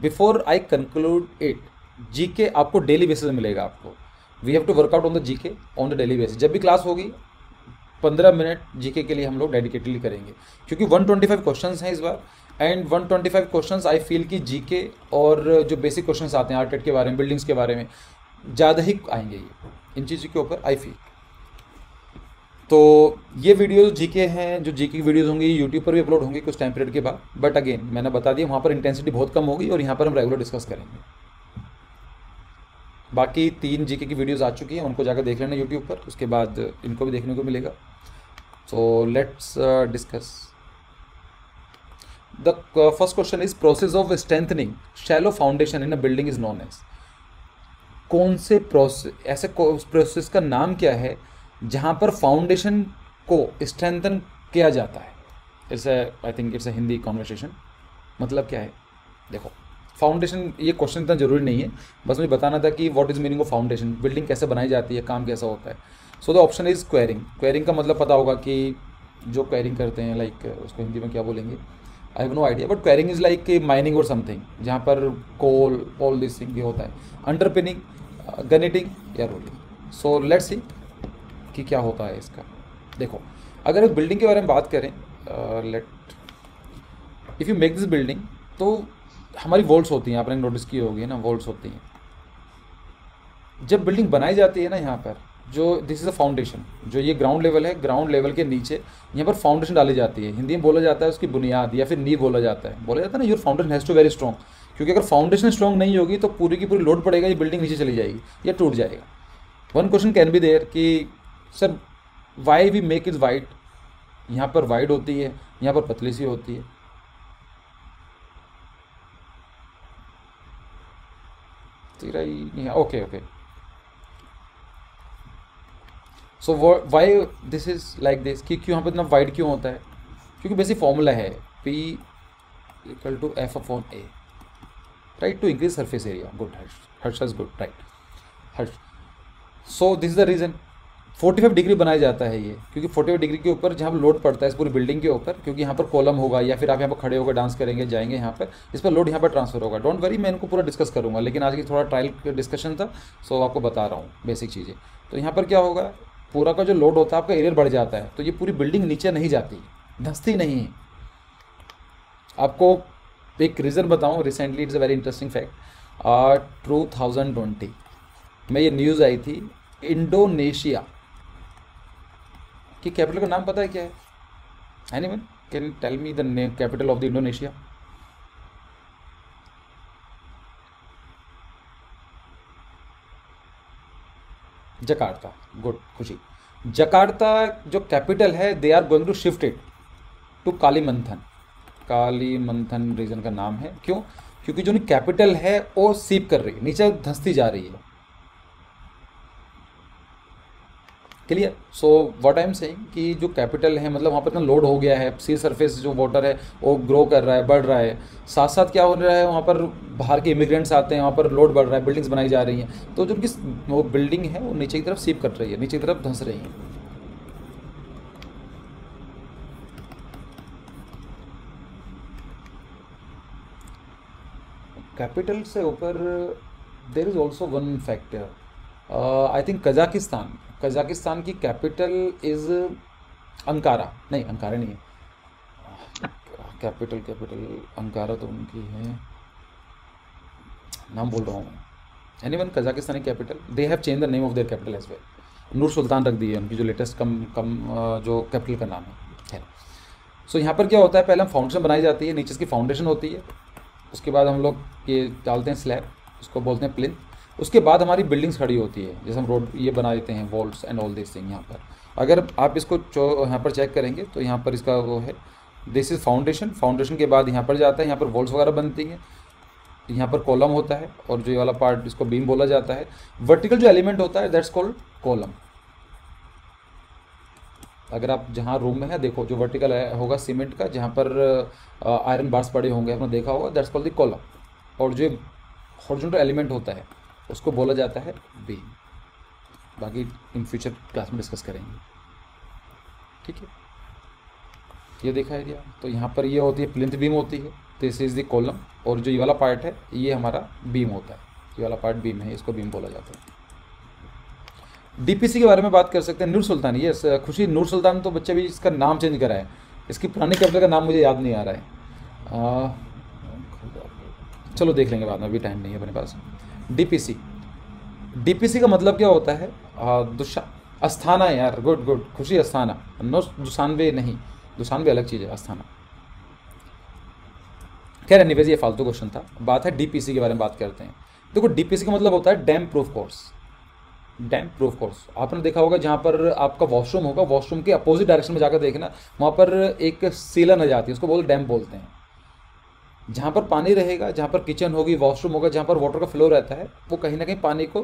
Before I conclude it, GK आपको डेली बेसिस में मिलेगा आपको। We have to work out on the GK on the daily basis. जब भी क्लास होगी 15 मिनट GK के लिए हम लोग डेडिकेटली करेंगे, क्योंकि 125 क्वेश्चंस हैं इस बार, एंड 125 क्वेश्चंस आई फील कि GK और जो बेसिक क्वेश्चंस आते हैं आर्किटेक्ट के बारे में, बिल्डिंग्स के बारे में, ज़्यादा ही आएंगे ये इन चीज़ों के ऊपर आई फील। तो ये वीडियोस GK हैं, जो GK की वीडियोस होंगी यूट्यूब पर भी अपलोड होंगी कुछ टाइम पीरियड के बाद, बट अगेन मैंने बता दिया वहाँ पर इंटेंसिटी बहुत कम होगी और यहाँ पर हम रेगुलर डिस्कस करेंगे। बाकी 3 GK की वीडियोस आ चुकी हैं, उनको जाकर देख लेना यूट्यूब पर, उसके बाद इनको भी देखने को मिलेगा। So let's discuss. The first question is process of strengthening shallow foundation in a building is known as. कौन से प्रोसेस, ऐसे प्रोसेस का नाम क्या है जहाँ पर फाउंडेशन को स्ट्रेंथन किया जाता है। It's I think it's a Hindi conversation. मतलब क्या है, देखो फाउंडेशन, ये क्वेश्चन इतना जरूरी नहीं है, बस मुझे बताना था कि what is meaning of foundation, building कैसे बनाई जाती है, काम कैसा होता है। So the option is quarrying. Quarrying का मतलब पता होगा कि जो क्वेरिंग करते हैं, लाइक उसको हिंदी में क्या बोलेंगे, I have no idea, but quarrying is like mining और समथिंग, जहाँ पर कोल ऑल दिस थिंग ये होता है। अंडरपिनिंग, गनेटिंग या रोलिंग। सो लेट्स सी कि क्या होता है इसका। देखो अगर एक बिल्डिंग के बारे में बात करें, if you make this building, तो हमारी वॉल्स होती हैं, आपने नोटिस की होगी ना, वॉल्स होती हैं। जब बिल्डिंग बनाई जाती है ना, यहाँ पर जो दिस इज़ अ फाउंडेशन, जो ये ग्राउंड लेवल है, ग्राउंड लेवल के नीचे यहाँ पर फाउंडेशन डाली जाती है। हिंदी में बोला जाता है उसकी बुनियाद या फिर नींव बोला जाता है। बोला जाता है ना your foundation has to very strong, क्योंकि अगर फाउंडेशन स्ट्रॉन्ग नहीं होगी तो पूरी की पूरी लोड पड़ेगा, ये बिल्डिंग नीचे चली जाएगी या टूट जाएगा। One question can be there कि sir why we make is wide, यहाँ पर वाइड होती है, यहाँ पर पतली सी होती है। तेरा ही okay okay. So why this is like this, कि क्यों यहाँ पर इतना वाइड क्यों होता है? क्योंकि बेसिक फॉर्मूला है P equal to F upon A, right, to increase surface area. Good Harsh is good, right Harsh. So this is the reason 45 degree बनाया जाता है ये, क्योंकि 45 डिग्री के ऊपर जहाँ लोड पड़ता है इस पूरी बिल्डिंग के ऊपर, क्योंकि यहाँ पर कॉलम होगा या फिर आप यहाँ पर खड़े होकर डांस करेंगे, जाएंगे यहाँ पर, इस पर लोड यहाँ पर ट्रांसफर होगा। डोंट वरी, मैं इनको पूरा डिस्कस करूँगा, लेकिन आज की थोड़ा ट्रायल डिस्कशन था, सो आपको बता रहा हूँ बेसिक चीज़ें। तो यहाँ पर क्या होगा, पूरा का जो लोड होता है आपका एरियर बढ़ जाता है, तो ये पूरी बिल्डिंग नीचे नहीं जाती, धंसती नहीं है। आपको एक रीज़न बताऊँ, recently it's a very interesting fact. 2020 में ये न्यूज़ आई थी, इंडोनेशिया की कैपिटल का नाम पता है क्या है? Anyone can tell me the name, capital of the Indonesia? Jakarta. Good Khushi. Jakarta जो कैपिटल है, they are going to shift it to Kalimantan. Kalimantan region का नाम है। क्यों? क्योंकि जो कैपिटल है वो सीप कर रही है, नीचे धंसती जा रही है। Clear? So what I am saying कि जो कैपिटल है, मतलब वहाँ पर इतना लोड हो गया है, सी सरफेस जो वाटर है वो ग्रो कर रहा है, बढ़ रहा है, साथ साथ क्या हो रहा है, वहाँ पर बाहर के इमिग्रेंट्स आते हैं, वहाँ पर लोड बढ़ रहा है, बिल्डिंग्स बनाई जा रही हैं, तो जो उनकी वो बिल्डिंग है वो नीचे की तरफ सीप कर रही है, नीचे की तरफ धंस रही है। कैपिटल से ऊपर there is also one factor, I think Kazakhstan की कैपिटल इज अंकारा। नहीं, अंकारा नहीं है, कैपिटल अंकारा तो उनकी है, नाम बोल रहा हूँ। Anyone, Kazakhstani capital, they have change the name of their capital as well. Nur Sultan रख दी है उनकी जो लेटेस्ट जो कैपिटल का नाम है। सो यहाँ पर क्या होता है, पहले हम फाउंडेशन बनाई जाती है, नीचे इसकी फाउंडेशन होती है, उसके बाद हम लोग ये डालते हैं स्लैब, उसको बोलते हैं प्लिंथ। उसके बाद हमारी बिल्डिंग्स खड़ी होती है, जैसे हम रोड ये बना देते हैं, walls and all this thing. यहाँ पर अगर आप इसको यहाँ पर चेक करेंगे तो यहाँ पर इसका वो है, दिस इज फाउंडेशन के बाद यहाँ पर जाता है, यहाँ पर वॉल्स वगैरह बनती हैं, यहाँ पर कॉलम होता है, और जो ये वाला पार्ट इसको बीम बोला जाता है। वर्टिकल जो एलिमेंट होता है दैट्स कॉल्ड कॉलम। अगर आप जहाँ रूम में है देखो, जो वर्टिकल होगा सीमेंट का, जहाँ पर आयरन बार्स पड़े होंगे, आपने देखा होगा, दैट्स कॉल्ड द कॉलम। और जो हॉरिजॉन्टल एलिमेंट होता है उसको बोला जाता है बीम। बाकी इन फ्यूचर क्लास में डिस्कस करेंगे, ठीक है। ये देखा है क्या? तो यहाँ पर ये होती है प्लिंथ बीम होती है, दिस इज द कॉलम, और जो ये वाला पार्ट है ये हमारा बीम होता है, ये वाला पार्ट बीम है, इसको बीम बोला जाता है। डीपीसी के बारे में बात कर सकते हैं। नूर सुल्तान, ये खुशी नूर सुल्तान तो बच्चे भी इसका नाम चेंज करा है, इसकी पुरानी कैपिटल का नाम मुझे याद नहीं आ रहा है, चलो देख लेंगे बाद में, अभी टाइम नहीं है अपने पास। डीपीसी का मतलब क्या होता है? अस्थाना यार, गुड खुशी, अस्थाना, नो दुसानवे नहीं, दुसानवे अलग चीज़ है, अस्थाना। खैर एनीवेज ये फालतू क्वेश्चन था, बात है डीपीसी के बारे में बात करते हैं। देखो डीपीसी का मतलब होता है dam proof course. Dam proof course आपने देखा होगा, जहाँ पर आपका वॉशरूम होगा, वॉशरूम के अपोजिट डायरेक्शन में जाकर देखना, वहाँ पर एक सीलन आ जाती है, उसको बोलते डैम बोलते हैं। जहाँ पर पानी रहेगा, जहाँ पर किचन होगी, वॉशरूम होगा, जहाँ पर वाटर का फ्लो रहता है, वो कहीं ना कहीं पानी को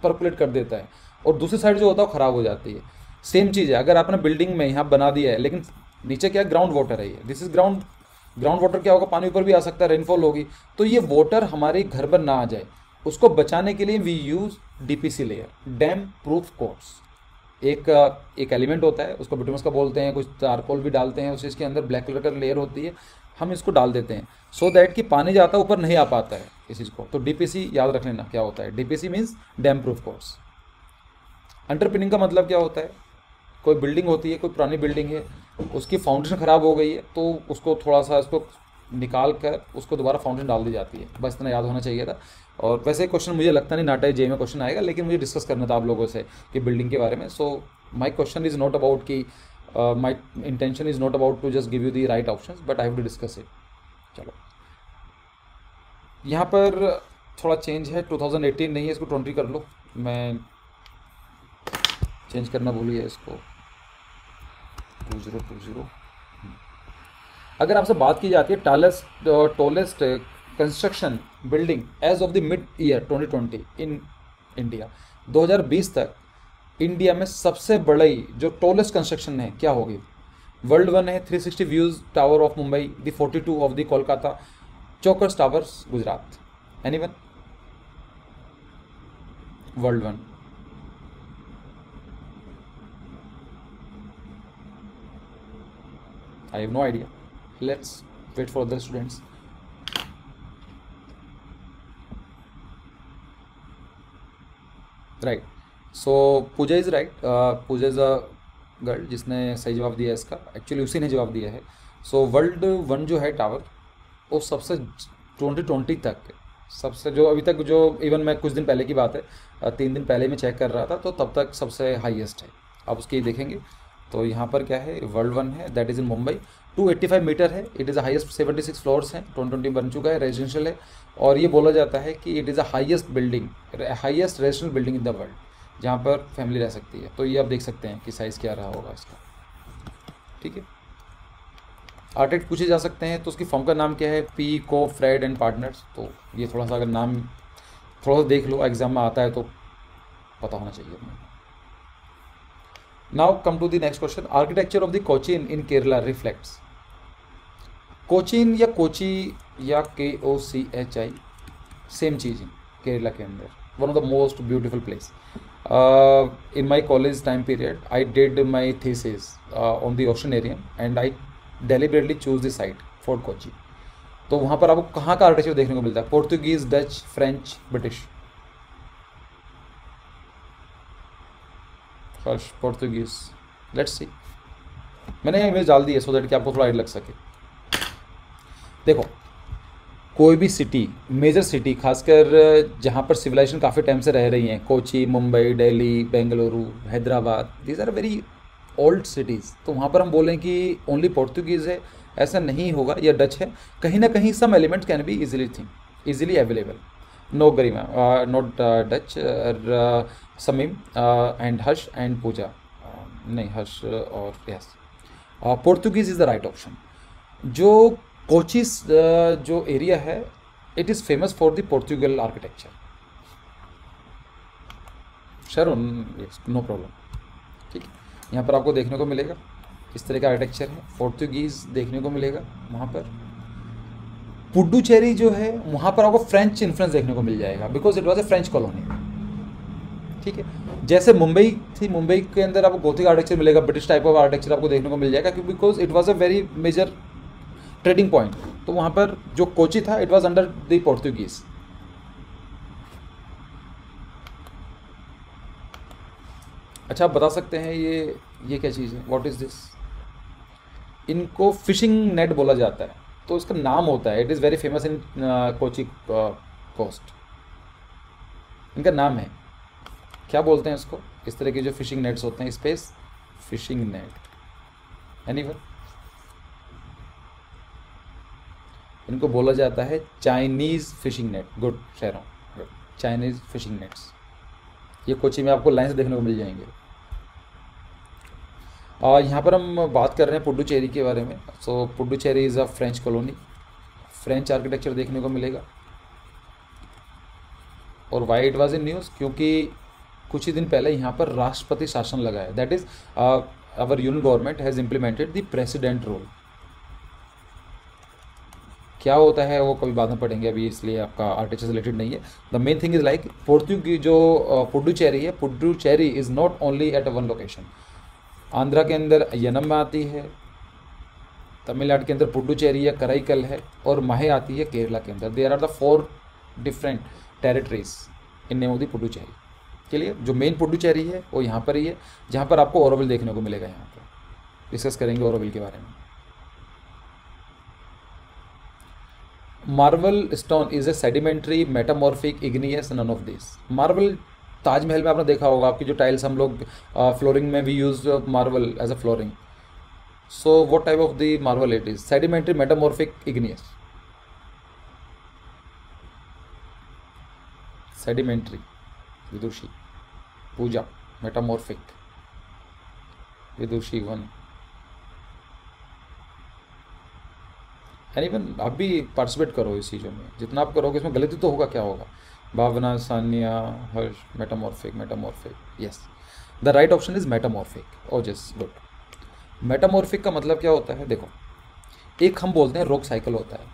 परकुलेट कर देता है, और दूसरी साइड जो होता है वो ख़राब हो जाती है। सेम चीज़ है, अगर आपने बिल्डिंग में यहाँ बना दिया है, लेकिन नीचे क्या ग्राउंड वाटर है, ये दिस इज ग्राउंड वाटर क्या होगा, पानी ऊपर भी आ सकता है, रेनफॉल होगी, तो ये वाटर हमारे घर पर ना आ जाए, उसको बचाने के लिए we use DPC layer, damp proof course. एक एलिमेंट होता है, उसको बिटुमस का बोलते हैं, कुछ चारकोल भी डालते हैं, उस इसके अंदर ब्लैक कलर का लेयर होती है, हम इसको डाल देते हैं सो दैट कि पानी जाता है ऊपर नहीं आ पाता है इस चीज़ को। तो डीपीसी याद रख लेना क्या होता है, DPC means dam proof course. Underpinning का मतलब क्या होता है, कोई बिल्डिंग होती है, कोई पुरानी बिल्डिंग है, उसकी फाउंडेशन ख़राब हो गई है, तो उसको थोड़ा सा इसको निकाल कर उसको दोबारा फाउंडेशन डाल दी जाती है, बस इतना याद होना चाहिए था। और वैसे क्वेश्चन मुझे लगता नहीं नाटा जे में क्वेश्चन आएगा, लेकिन मुझे डिस्कस करना था आप लोगों से कि बिल्डिंग के बारे में। So my question is not about कि my intention is not about to just give you the right options, but I have to discuss it. चलो यहाँ पर थोड़ा चेंज है, 2018 नहीं है, इसको 20 कर लो, मैं चेंज करना भूलिए इसको 2020। अगर आपसे बात की जाती है tallest construction building as of the mid year 2020 in India, 2020 तक इंडिया में सबसे बड़ी जो टॉलेस्ट कंस्ट्रक्शन है क्या होगी? वर्ल्ड वन है 360 views tower of Mumbai, the 42 of the Kolkata, चौकर्स towers Gujarat. Anyone? World One. I have no idea. Let's wait for the students. Right. So Pooja is right. Pooja is a girl जिसने सही जवाब दिया है इसका। एक्चुअली उसी ने जवाब दिया है। सो वर्ल्ड वन जो है टावर वो सबसे 2020 तक सबसे जो अभी तक जो इवन मैं कुछ दिन पहले की बात है 3 दिन पहले मैं चेक कर रहा था तो तब तक सबसे हाईएस्ट है। आप उसकी देखेंगे तो यहाँ पर क्या है वर्ल्ड वन है that is in Mumbai, 285 metre है। It is the highest, 76 floors हैं, 2020 बन चुका है, रेजिडेंशियल है। और ये बोला जाता है कि it is the highest building, highest residential building in the world जहाँ पर फैमिली रह सकती है। तो ये आप देख सकते हैं कि साइज़ क्या रहा होगा इसका। ठीक है, आर्किटेक्ट पूछे जा सकते हैं तो उसकी फर्म का नाम क्या है? पी को फ्रेड एंड पार्टनर्स। तो ये थोड़ा सा अगर नाम थोड़ा सा देख लो, एग्जाम में आता है तो पता होना चाहिए अपने। Now come to the next question. Architecture of the Cochin in Kerala reflects. Cochin या कोची या KOCHI सेम चीज़ है केरला के अंदर। One of the most beautiful place. In my college time period I did my thesis on the oceanarium and I deliberately choose the site Fort Kochi. तो वहाँ पर आपको कहाँ का आर्किटेक्चर देखने को मिलता है? Portuguese, Dutch, French, British? First Portuguese. Let's see. मैंने इमेज डाल दी है सो दैट कि आपको थोड़ा आइडिया लग सके। देखो कोई भी सिटी, मेजर सिटी, खासकर जहाँ पर सिविलाइजेशन काफ़ी टाइम से रह रही हैं, Kochi, Mumbai, Delhi, Bengaluru, Hyderabad, these are very old cities. तो वहाँ पर हम बोलें कि ओनली पोर्तुगीज़ है, ऐसा नहीं होगा, या डच है। कहीं ना कहीं some elements can be easily available. No Garima, not Dutch, Samim and Harsh and Pooja. नहीं, हर्ष और yes, Portuguese is the right option. जो कोची जो एरिया है it is famous for the Portugal architecture. Sharan, no problem. ठीक है, यहाँ पर आपको देखने को मिलेगा इस तरह का आर्किटेक्चर है, पोर्तुगीज़ देखने को मिलेगा वहाँ पर। पुडुचेरी जो है वहाँ पर आपको फ्रेंच इन्फ्लुएंस देखने को मिल जाएगा because it was a French colony. ठीक है, जैसे मुंबई थी, मुंबई के अंदर आपको गोथिक आर्किटेक्चर मिलेगा, ब्रिटिश टाइप ऑफ आर्किटेक्चर आपको देखने को मिल जाएगा क्योंकि because it was a very major trading point. तो वहाँ पर जो कोची था it was under the Portuguese. अच्छा, आप बता सकते हैं ये क्या चीज़ है? What is this? इनको फिशिंग नेट बोला जाता है, तो इसका नाम होता है, it is very famous in Kochi coast. इनका नाम है, क्या बोलते हैं इसको? इस तरह के जो फिशिंग नेट्स होते हैं, स्पेस फिशिंग नेट। एनीवन? इनको बोला जाता है चाइनीज़ फिशिंग नेट। गुड शेरों, गुड, चाइनीज़ फिशिंग नेट्स। ये कोची में आपको लाइन से देखने को मिल जाएंगे। यहाँ पर हम बात कर रहे हैं पुडुचेरी के बारे में। So Puducherry is a French colony, French architecture देखने को मिलेगा। और why it was in news? क्योंकि कुछ ही दिन पहले यहाँ पर राष्ट्रपति शासन लगा है, that is our union government has implemented the president rule. क्या होता है वो कभी बाद में पढ़ेंगे, अभी इसलिए आपका आर्किटेक्चर से रिलेटेड नहीं है। The main thing is like Portuguese जो पुडुचेरी है, Puducherry is not only at one location. Andhra के अंदर यनम में आती है, तमिलनाडु के अंदर पुडुचेरी है, कराईकल है, और माहे आती है केरला के अंदर। There are the 4 different territories in name of the Puducherry. के लिए जो मेन पुडुचेरी है वो यहाँ पर ही है, जहाँ पर आपको ओरोविल देखने को मिलेगा। यहाँ पर डिस्कस करेंगे ओरोविल के बारे में। Marble stone is a sedimentary, metamorphic, igneous, none of this. Marble, Taj Mahal में आपने देखा होगा, आपकी जो टाइल्स हम लोग फ्लोरिंग में भी use marble as a flooring. So what type of the marble it is? Sedimentary, metamorphic, igneous. Sedimentary Vidushi, Pooja, metamorphic Vidushi one. Anyone आप भी पार्टिसिपेट करो इस चीज़ों में, जितना आप करोगे इसमें गलती तो होगा, क्या होगा। Bhavna, Sanya, Harsh, metamorphic, metamorphic, yes the right option is metamorphic. Oh just good. Metamorphic का मतलब क्या होता है, देखो एक हम बोलते हैं रोग साइकिल होता है।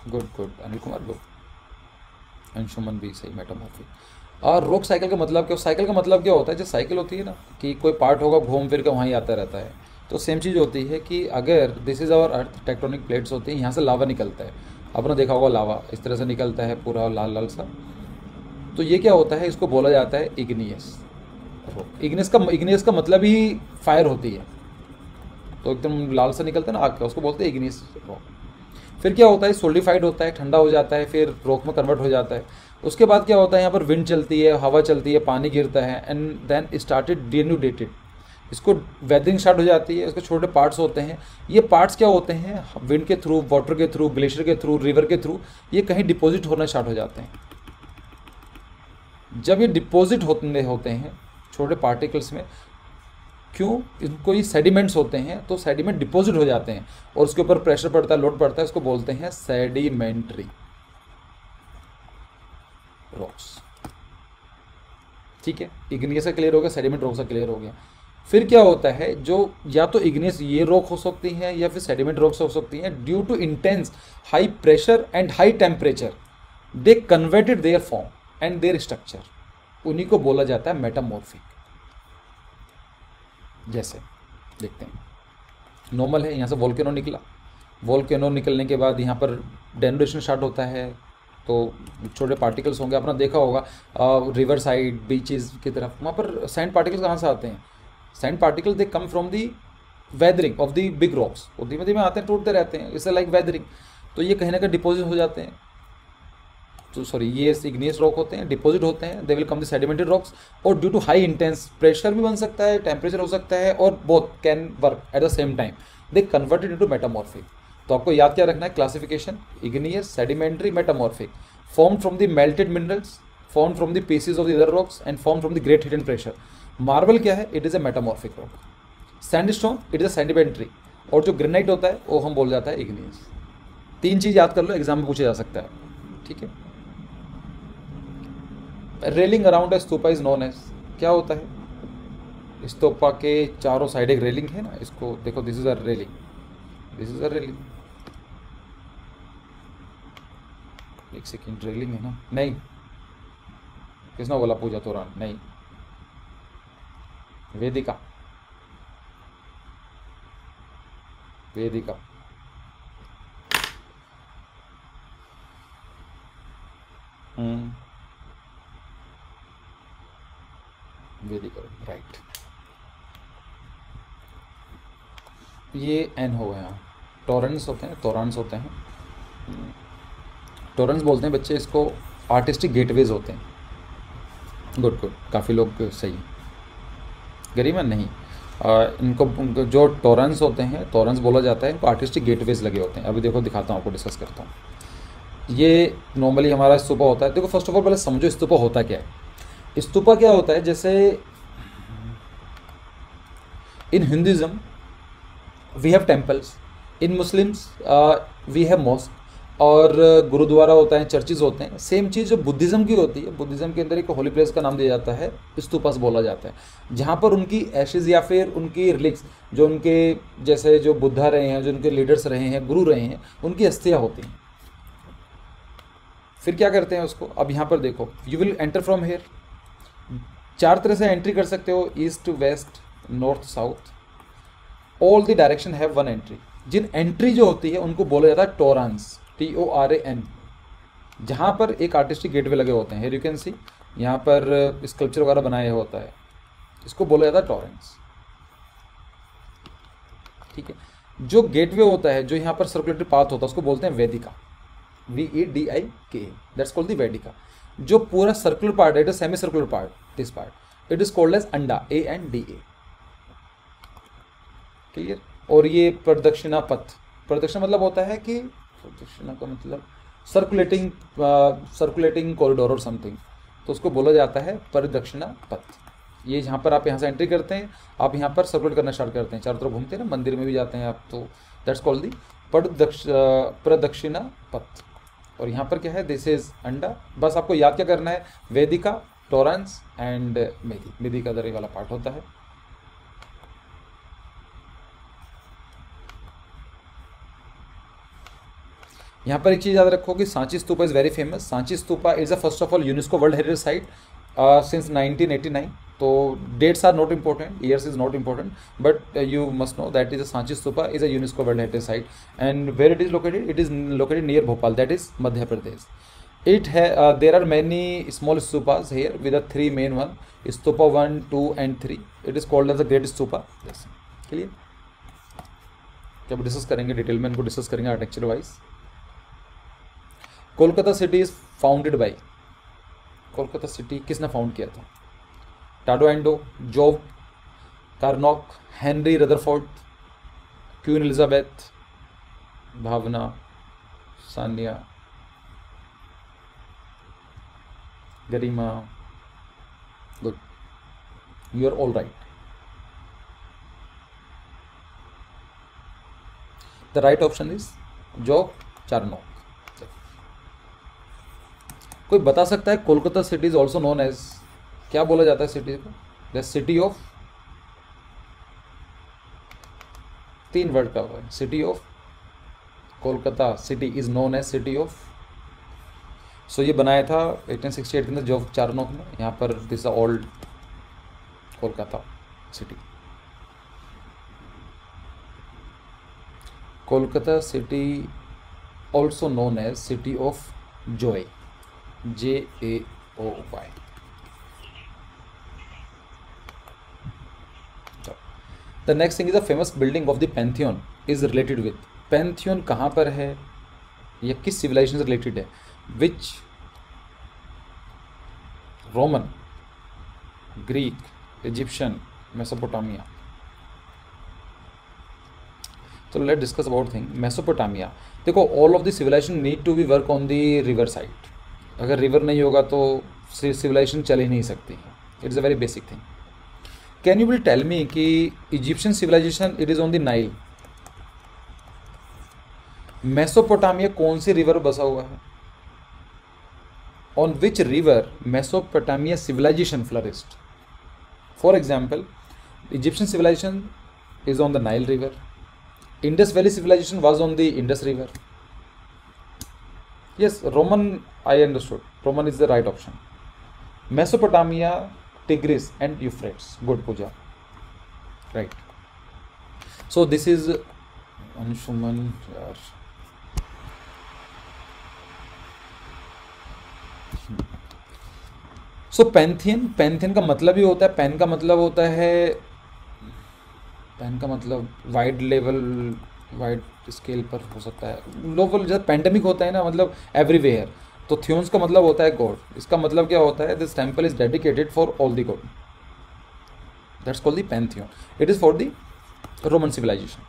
Good good Anil Kumar good, Anshuman भी सही, मेटामॉर्फिक। और रोग साइकिल का मतलब क्या, साइकिल का मतलब क्या होता है, जो साइकिल होती है ना कि कोई पार्ट होगा घूम फिर के वहीं आता रहता है, तो सेम चीज़ होती है कि अगर this is our earth, tectonic plates होती हैं, यहाँ से लावा निकलता है, आपने देखा होगा लावा इस तरह से निकलता है पूरा लाल लाल सा, तो ये क्या होता है, इसको बोला जाता है इग्नियस रोग। इग्नियस का मतलब ही फायर होती है, तो एकदम लाल सा निकलता है ना आग का, उसको बोलते हैं इग्नियस रॉक। फिर क्या होता है, सोलिडिफाइड होता है, ठंडा हो जाता है, फिर रॉक में कन्वर्ट हो जाता है। उसके बाद क्या होता है, यहाँ पर विंड चलती है, हवा चलती है, पानी गिरता है, एंड देन स्टार्टेड डिन्यूडेटेड, इसको वेदरिंग स्टार्ट हो जाती है, इसके छोटे पार्ट्स होते हैं। ये पार्ट्स क्या होते हैं, विंड के थ्रू, वाटर के थ्रू, ग्लेशियर के थ्रू, रिवर के थ्रू, ये कहीं डिपॉजिट होना स्टार्ट हो जाते हैं। जब ये डिपॉजिट होते हैं छोटे पार्टिकल्स में, क्यों, इनको ये सेडिमेंट्स होते हैं, तो सेडिमेंट डिपॉजिट हो जाते हैं और उसके ऊपर प्रेशर पड़ता है, लोड पड़ता है, इसको बोलते हैं सेडिमेंट्री रॉक्स। ठीक है, इग्नियस का क्लियर हो गया, सेडिमेंट रॉक्स का क्लियर हो गया। फिर क्या होता है, जो या तो इग्नियस ये रॉक हो सकती हैं या फिर सेडिमेंट रॉक्स हो सकती हैं, due to intense high pressure and high temperature they converted their form and their structure, उन्हीं को बोला जाता है मेटामॉर्फिक। जैसे देखते हैं, नॉर्मल है, यहाँ से वोल्केनो निकला, वोल्केनो निकलने के बाद यहाँ पर डेनरेशन स्टार्ट होता है, तो छोटे पार्टिकल्स होंगे, आपने देखा होगा रिवर साइड, बीचेस की तरफ, वहाँ पर सैंड पार्टिकल्स कहाँ से आते हैं, sand particle they come from the weathering of the big rocks, वो धीमे धीमे आते हैं, टूटते रहते हैं, इससे लाइक वेदरिंग, तो ये कहीं ना कहीं डिपॉजिट हो जाते हैं, तो सॉरी ये इग्नियस रॉक होते हैं, डिपॉजिट होते हैं, they will come the sedimented rocks, और due to high intense pressure भी बन सकता है, टेम्परेचर हो सकता है, और both can work at the same time, they converted into metamorphic. तो आपको याद क्या रखना है, classification igneous, sedimentary, metamorphic, formed from the melted minerals, formed from the pieces of the other rocks, and formed from the great heat and pressure. Marble क्या है, it is a metamorphic rock, sandstone it is a sedimentary, और जो granite होता है वो हम बोल जाता है इग्नियस। 3 चीज़ याद कर लो, एग्जाम में पूछा जा सकता है, ठीक है। Railing around a stupa is known as, क्या होता है, स्तूपा के चारों साइड एक रेलिंग है ना, इसको देखो, this is a railing, this is a railing, एक सेकेंड, रेलिंग है ना, नहीं, किसने बोला पूजा तोरण, नहीं, वेदिका, वेदिका, वेदिका, राइट। ये एन हो गया, टॉरेंस होते हैं, टोरेंस होते हैं, टॉरेंस बोलते हैं बच्चे इसको, आर्टिस्टिक गेटवेज होते हैं। गुड गुड, काफ़ी लोग सही, गरीब नहीं, इनको जो टॉरेंस होते हैं, टॉरेंस बोला जाता है, इनको आर्टिस्टिक गेटवेज लगे होते हैं। अभी देखो दिखाता हूँ आपको, डिस्कस करता हूँ। ये नॉर्मली हमारा स्तूपा होता है। देखो फर्स्ट ऑफ ऑल पहले समझो स्तूपा होता क्या है। स्तूपा क्या होता है, जैसे in Hinduism we have temples, in Muslims we have mosque, और गुरुद्वारा होता है, चर्चेज होते हैं। सेम चीज़ जो बुद्धिज़्म की होती है, बुद्धिज़्म के अंदर एक होली प्लेस का नाम दिया जाता है, स्तूपास बोला जाता है, जहाँ पर उनकी एशेज़ या फिर उनकी रिलिक्स, जो उनके जैसे जो बुद्धा रहे हैं, जो उनके लीडर्स रहे हैं, गुरु रहे हैं, उनकी अस्थियाँ होती हैं। फिर क्या करते हैं उसको, अब यहाँ पर देखो, you will enter from here, 4 तरह से एंट्री कर सकते हो, east, west, north, south, all the direction have one entry. जिन एंट्री जो होती है उनको बोला जाता है टोरांस, TORAN, जहाँ पर एक आर्टिस्टिक गेटवे लगे होते हैं। यू कैन सी यहाँ पर स्कल्पचर वगैरह बनाया होता है, इसको बोला जाता है टोरेंस, ठीक है। जो गेटवे होता है, जो यहाँ पर सर्कुलेटरी पाथ होता है, उसको बोलते हैं vedika, VEDIKA, that's called the vedika. जो पूरा सर्कुलर पार्ट है, it is semi circular part, this part it is called as anda, ANDA, clear. और ये प्रदक्षिणा पथ, प्रदक्षिणा मतलब होता है कि, प्रदक्षिणा का मतलब सर्कुलेटिंग कॉरिडोर और समथिंग, तो उसको बोला जाता है प्रदक्षिणा पथ। ये यहाँ पर आप यहाँ से एंट्री करते हैं, आप यहाँ पर सर्कुलेट करना स्टार्ट करते हैं, चारों तरफ घूमते हैं ना, मंदिर में भी जाते हैं आप, तो दैट्स कॉल्ड दी प्रदक्षिणा पथ। और यहाँ पर क्या है, दिस इज अंडा। बस आपको याद क्या करना है, वेदिका, टॉरेंस एंड मेदी। मेदी का दरे वाला पार्ट होता है। यहाँ पर एक चीज़ याद रखो कि Sanchi stupa is very famous. Sanchi stupa is a first of all UNESCO world heritage site since 1989। तो dates are not important, years is not important, but you must know that is a Sanchi Stupa is a UNESCO World Heritage Site. And where it is located? It is located near Bhopal, that is Madhya Pradesh. There are many small stupas here with the three main one, Stupa 1, 2 and 3. It is called as the Great Stupa. Yes. Clear? जब discuss करेंगे detail में, इनको discuss करेंगे architecture wise. Kolkata city is founded by, Kolkata city किसने found किया था? Tadao Ando, Job Charnock, Henry Rutherford, Queen Elizabeth, Bhavna, Sania, Garima. Good, you are all right. The right option is Job Charnock. कोई बता सकता है Kolkata city is also known as, क्या बोला जाता है सिटी को? द सिटी ऑफ, तीन वर्ड का हुआ है, city of Kolkata city is known as city of. So ये बनाया था 1868 के अंदर जॉब चार्नोक ने। यहाँ पर this old Kolkata city. Kolkata city also known as city of joy, JAOY। The next thing is the famous building of the Pantheon is related with. Pantheon कहाँ पर है या किस सिविलाइजेशन से रिलेटेड है? Which Roman, Greek, Egyptian, Mesopotamia. तो let discuss about thing Mesopotamia. देखो, all of the civilisation need to be work on the river side. अगर रिवर नहीं होगा तो सिविलाइजेशन चल ही नहीं सकती। It's a very basic thing. Can you will tell me कि Egyptian civilisation it is on the Nile. Mesopotamia कौन सी रिवर बसा हुआ है? On which river Mesopotamia civilisation flourished? For example, Egyptian civilisation is on the Nile river. Indus valley civilization was on the Indus River. Yes, Roman, I understood. Roman is the right option. Mesopotamia, Tigris and Euphrates. Good, Pooja. Right. So this is Anshuman. So Pantheon का मतलब ही होता है, pen का मतलब होता है, pen का मतलब वाइड लेवल, वाइड स्केल पर हो सकता है। लोकल जब पेंडेमिक होता है ना, मतलब एवरीवेयर। तो थियोन्स का मतलब होता है गॉड। इसका मतलब क्या होता है? This temple is dedicated for all the god, that's called the pantheon. It is for the Roman civilization.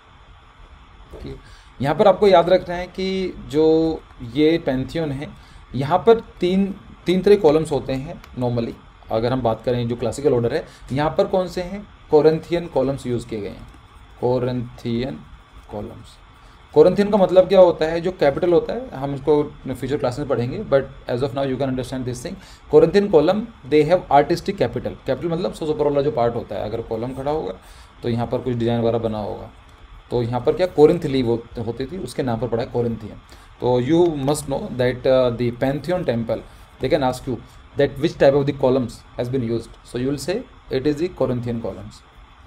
यहाँ पर आपको याद रखना है कि जो ये पैंथियन है, यहाँ पर तीन तरह कॉलम्स होते हैं नॉर्मली। अगर हम बात करें जो क्लासिकल ऑर्डर है, यहाँ पर कौन से हैं? कोरिंथियन कॉलम्स यूज़ किए गए हैं। Corinthian columns. कोरिंथियन का मतलब क्या होता है? जो कैपिटल होता है, हम इसको फ्यूचर क्लास में पढ़ेंगे, but as of now you can understand this thing. Corinthian column they have artistic capital. Capital मतलब सबसे ऊपर वाला जो पार्ट होता है। अगर कॉलम खड़ा होगा तो यहाँ पर कुछ डिजाइन वगैरह बना होगा, तो यहाँ पर क्या कोरिंथ लीव होती थी, उसके नाम पर पड़ा है कोरिंथियन। तो you must know that the Pantheon temple, they can ask you that which type of the columns has been used, so you will say it is the Corinthian columns।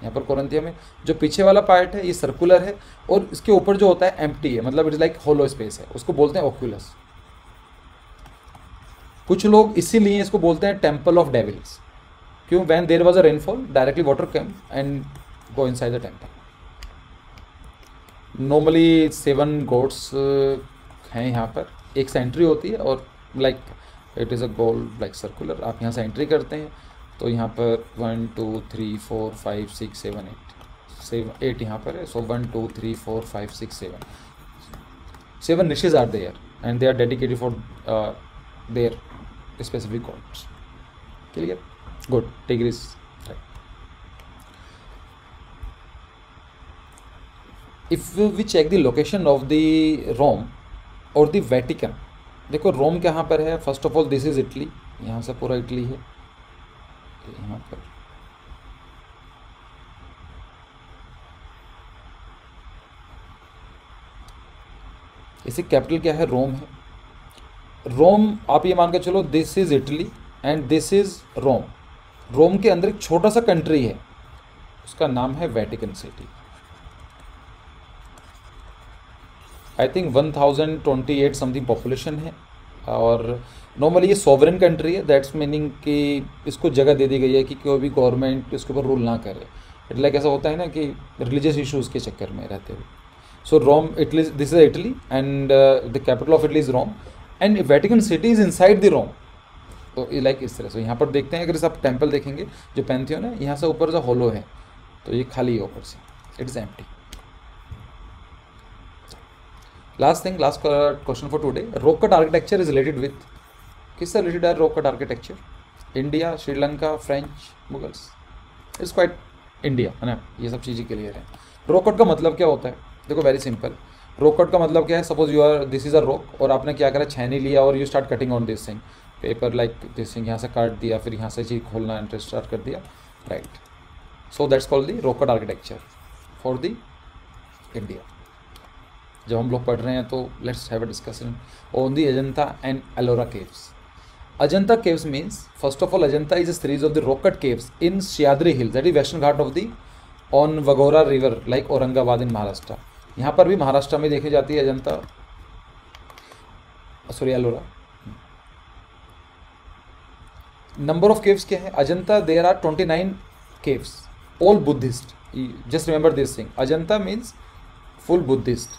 यहाँ पर कोरिंथिया में जो पीछे वाला पार्ट है ये circular है, और इसके ऊपर जो होता है एम्प्टी है, मतलब it is like hollow space है, उसको बोलते हैं ओक्यूलस। कुछ लोग इसीलिए इसको बोलते हैं टेम्पल ऑफ डेविल्स। क्यों? When there was a rainfall, directly water came and go inside the temple. Normally 7 gods हैं यहाँ पर, एक सेंट्री होती है, और लाइक इट इज़ अ गोल लाइक सर्कुलर। आप यहाँ से एंट्री करते हैं तो यहाँ पर 1 2 3 4 5 6 7 8 यहाँ पर है। So 1 2 3 4 5 6 7 niches are there and they are dedicated for their specific gods. Clear? Good, Tigris right. If we check the location of the Rome और द वेटिकन, देखो रोम कहाँ पर है, first of all this is Italy, यहाँ से पूरा Italy है, यहाँ पर इसी कैपिटल क्या है, रोम है। रोम आप ये मान के चलो this is Italy and this is Rome. Rome के अंदर एक छोटा सा कंट्री है, उसका नाम है Vatican city. I think 1028 something population है, और नॉर्मली ये सॉवरेन कंट्री है, दैट्स मीनिंग कि इसको जगह दे दी गई है कि कोई भी गवर्नमेंट इसके ऊपर रूल ना करे। इट लाइक ऐसा होता है ना कि रिलीजियस इशूज़ के चक्कर में रहते हुए। So Rome Italy, this is Italy and the capital of Italy is Rome and Vatican City is inside the Rome. तो लाइक इस तरह से यहाँ पर देखते हैं, अगर आप टेम्पल देखेंगे जो पैंथियन है, यहाँ से ऊपर जो होलो है, तो ये खाली है ऊपर से, it is empty. Last thing, last question for today, rock cut architecture is related with, किससे रिलेटेड है rock cut architecture? India, Sri Lanka, French, Mughals? It's quite India, है ना, ये सब चीज़ें क्लियर है। रॉक कट का मतलब क्या होता है? देखो वेरी सिंपल, रॉक कट का मतलब क्या है, suppose you are, this is a rock और आपने क्या करा, छेनी लिया और you start cutting on this thing, paper like this thing, यहाँ से काट दिया, फिर यहाँ से चीज खोलना इंटरेस्ट स्टार्ट कर दिया, right. So that's called the rock cut architecture for the India. जब हम लोग पढ़ रहे हैं तो let's have a discussion on the Ajanta and Ellora caves. Ajanta caves means, first of all, Ajanta is a series of the rock cut caves in Sahyadri hill, that is western Ghat of the on Waghora river, like Aurangabad in Maharashtra. यहाँ पर भी महाराष्ट्र में देखी जाती है Ajanta, sorry Ellora. Number of caves क्या है Ajanta? There are 29 caves, all Buddhist. Just remember this thing, Ajanta means full Buddhist,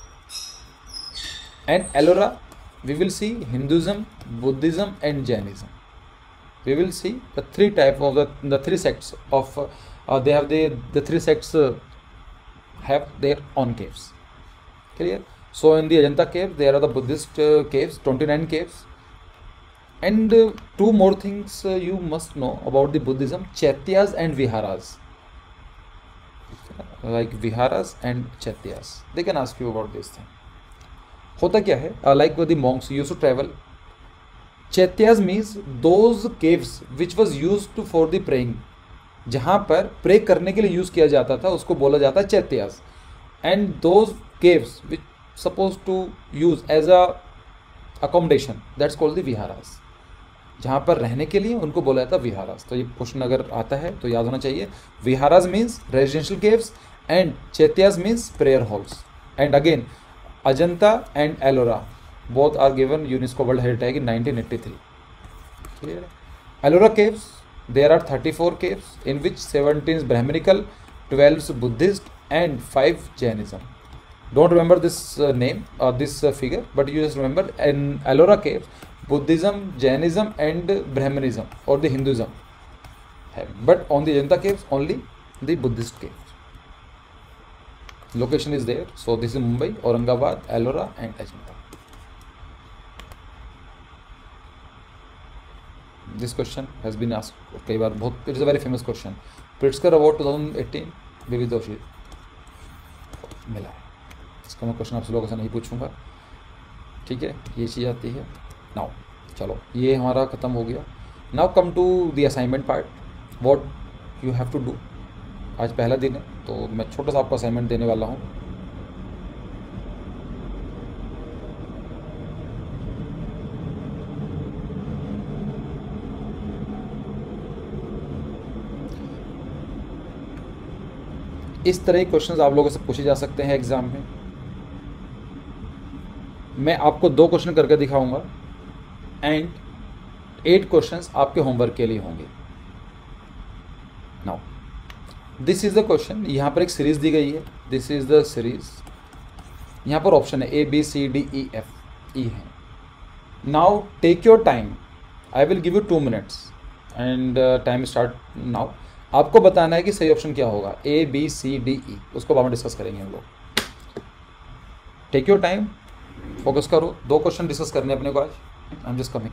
and Ellora we will see Hinduism, Buddhism and Jainism. We will see the three type of the three sects of they have the three sects have their own caves. Clear? So in the Ajanta cave there are the Buddhist caves, 29 caves. And two more things you must know about the Buddhism, Chaityas and Viharas. Like Viharas and Chaityas, they can ask you about this thing. होता क्या है, like the monks used to travel. Chaityas means those caves which was used for the praying, जहाँ पर pray करने के लिए use किया जाता था उसको बोला जाता है chaityas. And those caves which suppose to use as a accommodation, that's called the viharas. जहाँ पर रहने के लिए उनको बोला जाता है विहारास। तो ये क्वेश्चन अगर आता है तो याद होना चाहिए, viharas means residential caves and chaityas means prayer halls. And again Ajanta and Ellora both are given UNESCO world Heritage in 1983. Clear? Ellora caves, there are 34 caves in which 17 is Brahminical, 12 is Buddhist and 5 Jainism. Don't remember this name or this figure, but you just remember in Ellora caves Buddhism, Jainism and Brahmanism or the Hinduism have, but on the Ajanta caves only the Buddhist caves. Location is there, so this is Mumbai, Aurangabad, Ellora and Ajanta. This question has been asked कई बार, बहुत, it is a very famous question. Pritzker Award 2018 विविध दोषी मिला है, इसका मैं question आप लोगों से नहीं पूछूंगा, ठीक है, ये चीज़ आती है। नाउ चलो ये हमारा ख़त्म हो गया। Now come to the assignment part, what you have to do. आज पहला दिन है तो मैं छोटा सा आपको असाइनमेंट देने वाला हूँ। इस तरह के क्वेश्चंस आप लोगों से पूछे जा सकते हैं एग्जाम में। मैं आपको 2 क्वेश्चन करके दिखाऊंगा एंड 8 क्वेश्चंस आपके होमवर्क के लिए होंगे। Now this is the question, यहाँ पर एक सीरीज दी गई है, दिस इज द सीरीज, यहाँ पर ऑप्शन है ABCDEFE है। Now take your time, I will give you 2 minutes and time start now. आपको बताना है कि सही ऑप्शन क्या होगा, ABCDE, उसको बाद में डिस्कस करेंगे हम लोग। टेक योर टाइम, फोकस करो, 2 क्वेश्चन डिस्कस करने अपने को आज। I am just coming.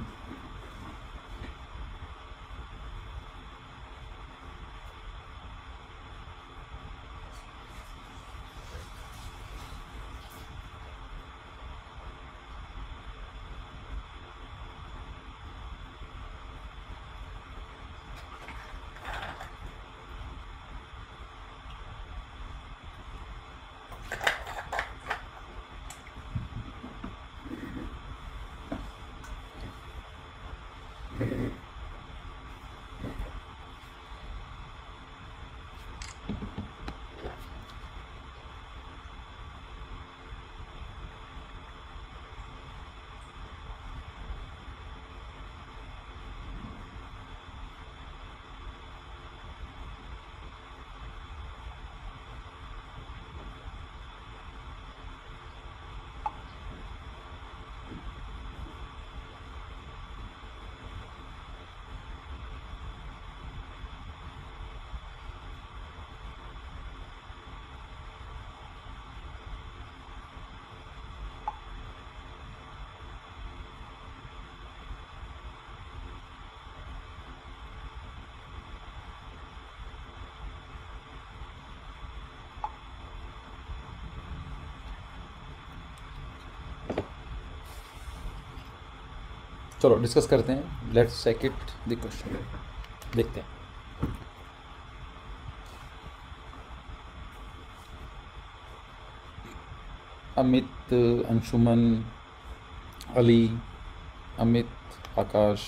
चलो डिस्कस करते हैं, let's check it the question, देखते हैं। Amit, Anshuman, Ali, Amit, Akash,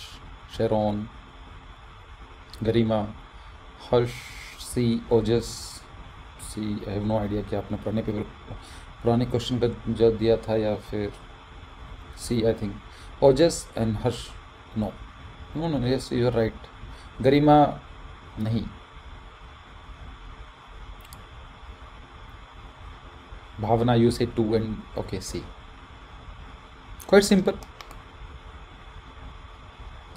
Sharon, Garima, Harsh, C, Ojas, see I have no idea कि आपने पुराने क्वेश्चन का जवाब दिया था या फिर C I think, Ojas and Harsh, no no no, yes you are right. Garima नहीं, Bhavna you say 2 and okay C, quite simple.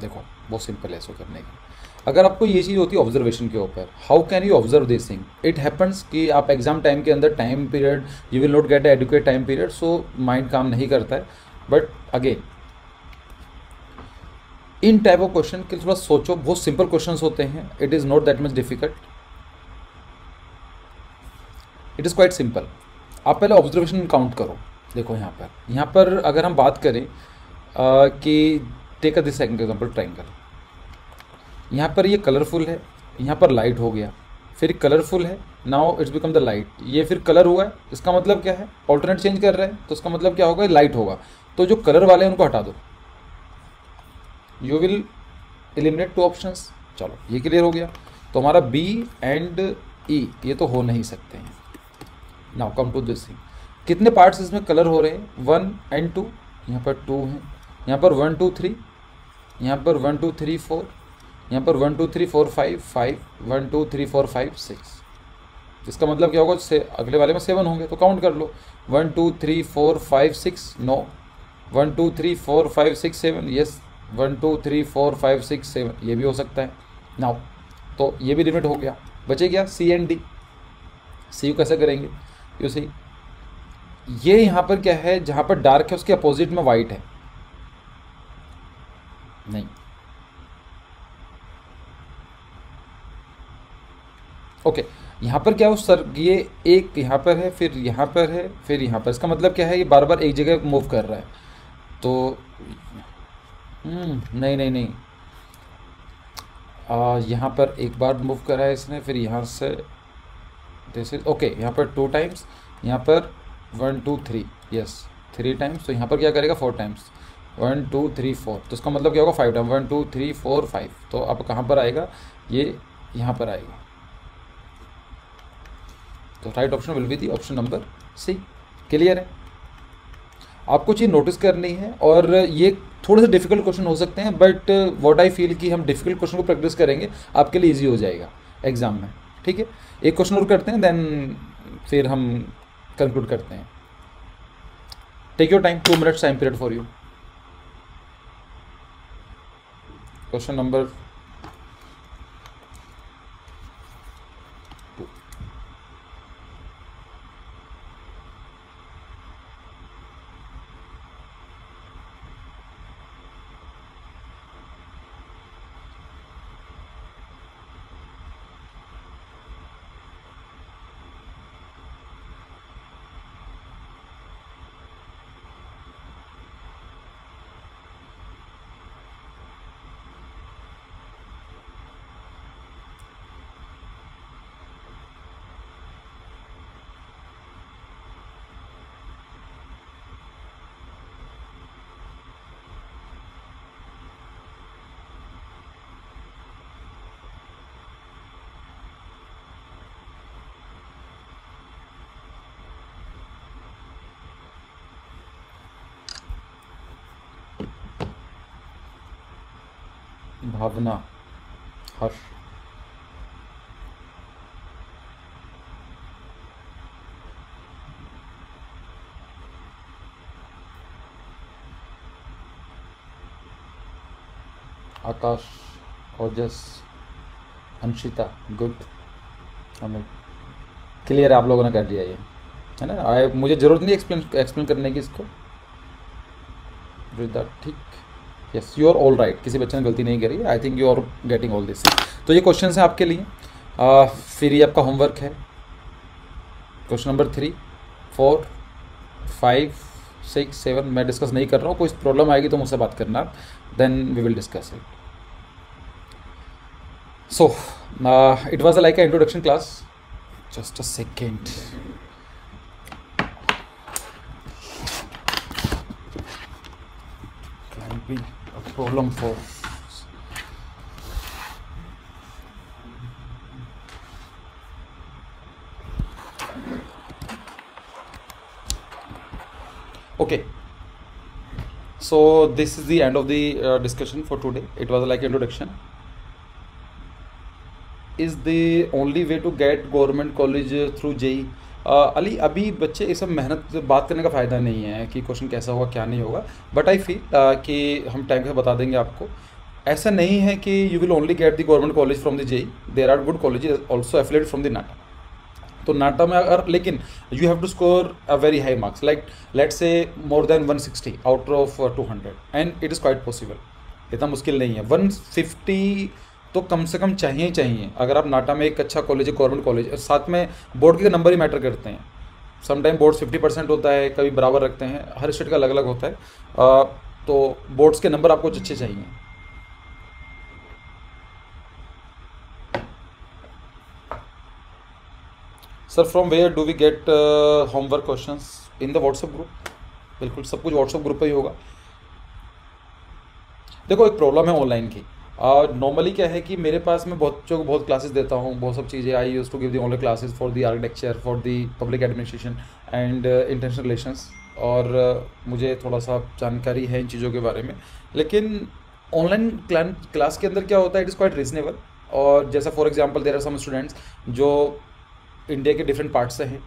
देखो बहुत सिंपल है इसको करने का। अगर आपको ये चीज़ होती है ऑब्जर्वेशन के ऊपर, how can you observe this thing, it happens कि आप एग्जाम टाइम के अंदर time period you will not get educate time period, so mind काम नहीं करता है। But again in type of question के थोड़ा सोचो, बहुत सिंपल क्वेश्चन होते हैं, it is not that much difficult, it is quite simple. आप पहले ऑब्जर्वेशन काउंट करो। देखो यहाँ पर अगर हम बात करें कि take a this second example triangle, यहाँ पर ये कलरफुल है, यहाँ पर लाइट हो गया, फिर कलरफुल है, now it's become the light, ये फिर कलर हुआ है, इसका मतलब क्या है, ऑल्टरनेट चेंज कर रहे हैं, तो इसका मतलब क्या होगा, लाइट होगा। तो जो कलर वाले हैं उनको हटा दो, यू विल एलिमिनेट 2 ऑप्शंस। चलो ये क्लियर हो गया। तो हमारा बी एंड ई ये तो हो नहीं सकते हैं। Now come to this thing, कितने पार्ट्स इसमें कलर हो रहे हैं, 1 एंड 2, यहाँ पर 2 हैं, यहाँ पर 1 2 3, यहाँ पर 1 2 3 4, यहाँ पर 1 2 3 4 5 5, 1 2 3 4 5 6। इसका मतलब क्या होगा, से अगले वाले में 7 होंगे, तो काउंट कर लो, 1 2 3 4 5 6, नो, 1 2 3 4 5 6 7, यस, 1 2 3 4 5 6 7, ये भी हो सकता है। नाउ तो ये भी लिमिट हो गया, बचे क्या सी एंड डी। सी कैसे करेंगे, यू सी ये यहाँ पर क्या है, जहाँ पर डार्क है उसके अपोजिट में वाइट है, नहीं, ओके यहाँ पर क्या हो सर, ये एक यहाँ पर है, फिर यहाँ पर है, फिर यहाँ पर, इसका मतलब क्या है, ये बार बार एक जगह मूव कर रहा है। तो नहीं नहीं नहीं, यहाँ पर एक बार मूव करा है इसने, फिर यहाँ से दिस इज ओके, यहाँ पर 2 टाइम्स, यहाँ पर 1 2 3, यस 3 टाइम्स, तो यहाँ पर क्या करेगा 4 टाइम्स, 1 2 3 4, तो इसका मतलब क्या होगा 5 टाइम, 1 2 3 4 5, तो अब कहाँ पर आएगा, ये यहाँ पर आएगा। तो right option will be the option number C. Clear है, आपको चीज़ नोटिस करनी है, और ये थोड़े से डिफिकल्ट क्वेश्चन हो सकते हैं, बट व्हाट आई फील कि हम डिफिकल्ट क्वेश्चन को प्रैक्टिस करेंगे आपके लिए इजी हो जाएगा एग्जाम में। ठीक है, एक क्वेश्चन और करते हैं, देन फिर हम कंक्लूड करते हैं। Take your time, 2 minutes time period for you. Question number 2। Bhavna, Harsh, Akash, Ojas, Anshita, good, Amit. Clear है, आप लोगों ने कर लिया ये, है ना। मुझे ज़रूरत नहीं एक्सप्लेन करने की इसको। रिदा, ठीक, yes, you are all right. किसी बच्चे ने गलती नहीं करी। I think you are getting all this. तो ये क्वेश्चन है आपके लिए। फिर ये आपका होमवर्क है। क्वेश्चन नंबर 3, 4, 5, 6, 7 मैं डिस्कस नहीं कर रहा हूँ। कोई प्रॉब्लम आएगी तो मुझसे बात करना, then we will discuss it. So, it was like an introduction class. Just a second. Can be a problem for. Okay. So this is the end of the discussion for today. It was like introduction. Is the only way to get government college through JEE. Ali, अभी बच्चे ये सब मेहनत बात करने का फ़ायदा नहीं है कि क्वेश्चन कैसा होगा क्या नहीं होगा, बट आई फील कि हम टाइम से बता देंगे आपको। ऐसा नहीं है कि you will only get the government college from the JEE, there are good college also affiliated from the NATA. तो नाटा में अगर, लेकिन you have to score a very high marks, like let's say more than 160 out of 200, and it is quite possible. इतना मुश्किल नहीं है। 150 तो कम से कम चाहिए ही चाहिए। अगर आप नाटा में एक अच्छा कॉलेज है, गवर्नमेंट कॉलेज, साथ में बोर्ड के नंबर ही मैटर करते हैं। समटाइम बोर्ड 50% होता है, कभी बराबर रखते हैं, हर स्टेट का अलग अलग होता है। तो बोर्ड्स के नंबर आपको अच्छे चाहिए। Sir, from where do we get homework questions? In the WhatsApp group. बिल्कुल, सब कुछ व्हाट्सएप ग्रुप पे ही होगा। देखो, एक प्रॉब्लम है ऑनलाइन की। नॉर्मली क्या है कि मेरे पास मैं बहुत बच्चों को बहुत क्लासेस देता हूँ, बहुत सब चीज़ें। I use to give the online classes for the architecture, for the public administration and international relations, और मुझे थोड़ा सा जानकारी है इन चीज़ों के बारे में। लेकिन ऑनलाइन क्लास के अंदर क्या होता है, इट इज़ क्वाइट रीजनेबल। और जैसा for example there are some students जो इंडिया के डिफरेंट पार्ट से हैं,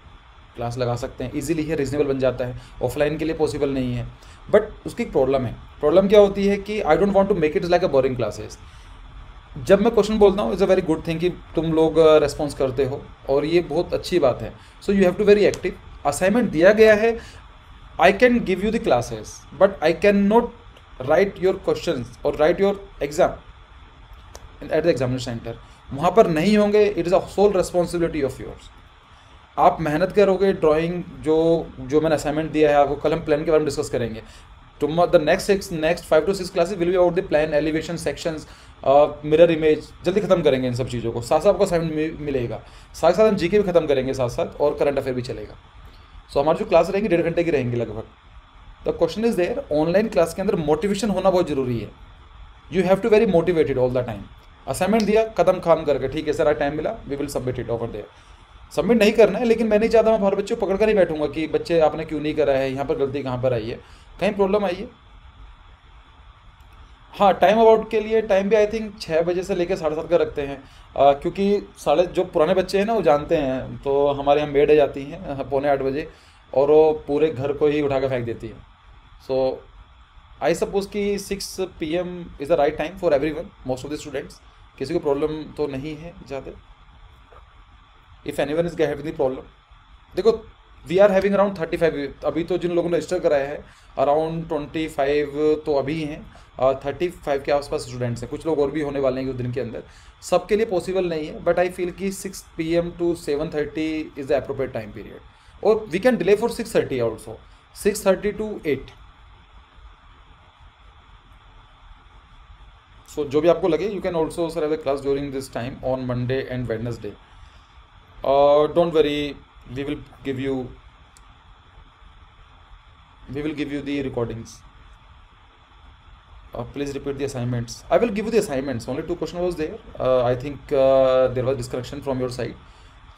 क्लास लगा सकते हैं इजीली, है रीजनेबल बन जाता है। ऑफलाइन के लिए पॉसिबल नहीं है, बट उसकी एक प्रॉब्लम है। प्रॉब्लम क्या होती है कि I don't want to make it like a boring classes. जब मैं क्वेश्चन बोलता हूँ, is a very good thing कि तुम लोग रेस्पॉन्स करते हो, और ये बहुत अच्छी बात है। So you have to very active. Assignment दिया गया है, I can give you the classes, but I can not write your question और write your exam at the examination centre. वहाँ पर नहीं होंगे, it is a sole responsibility of yours. आप मेहनत करोगे, ड्राइंग जो मैंने असाइनमेंट दिया है आपको, कल हम प्लान के बारे में डिस्कस करेंगे। The next 5 to 6 classes will be about the plan, elevation, sections, mirror image. जल्दी खत्म करेंगे इन सब चीज़ों को। साथ साथ आपको असाइनमेंट मिलेगा, साथ साथ हम जीके भी खत्म करेंगे साथ साथ, और करंट अफेयर भी चलेगा। सो हमारी जो क्लास रहेंगी 1.5 घंटे की रहेंगी लगभग। The question is there, online class के अंदर मोटिवेशन होना बहुत जरूरी है। You have to very motivated all the time. Assignment दिया, कदम खाम करके, ठीक है सर आज टाइम मिला, we will submit it over there. Submit नहीं करना है, लेकिन मैं नहीं चाहता मैं हर बच्चे को पकड़ कर नहीं बैठूंगा कि बच्चे आपने क्यों नहीं करा है, यहाँ पर गलती कहाँ पर आई है, कहीं प्रॉब्लम आई है। हाँ, टाइम अबाउट के लिए टाइम भी आई थिंक 6 बजे से लेकर 7:30 का रखते हैं। क्योंकि साढ़े जो पुराने बच्चे हैं ना, वो जानते हैं, तो हमारे यहाँ मेड जाती हैं 7:45 और वो पूरे घर को ही उठा कर फेंक देती है। सो आई सपोज कि 6 PM is the right time for every one, most of the students. किसी को प्रॉब्लम तो नहीं है ज़्यादा? If any one is having the problem, देखो वी आर हैविंग अराउंड 35। अभी तो जिन लोगों ने रजिस्टर कराया है अराउंड 25 तो अभी हैं, 35 के आसपास स्टूडेंट्स हैं। कुछ लोग और भी होने वाले हैं कुछ दिन के अंदर। सबके लिए पॉसिबल नहीं है, बट आई फील कि 6 PM to 7:30 is the appropriate time period, और we can delay for 6:30 also, 6:30 to 8। So जो भी आपको लगे, you can also sir have the class during this time on Monday and Wednesday. Don't worry, we will give you the recordings. Please repeat the assignments. I will give you the assignments. Only 2 questions was there. I think there was disconnection from your side,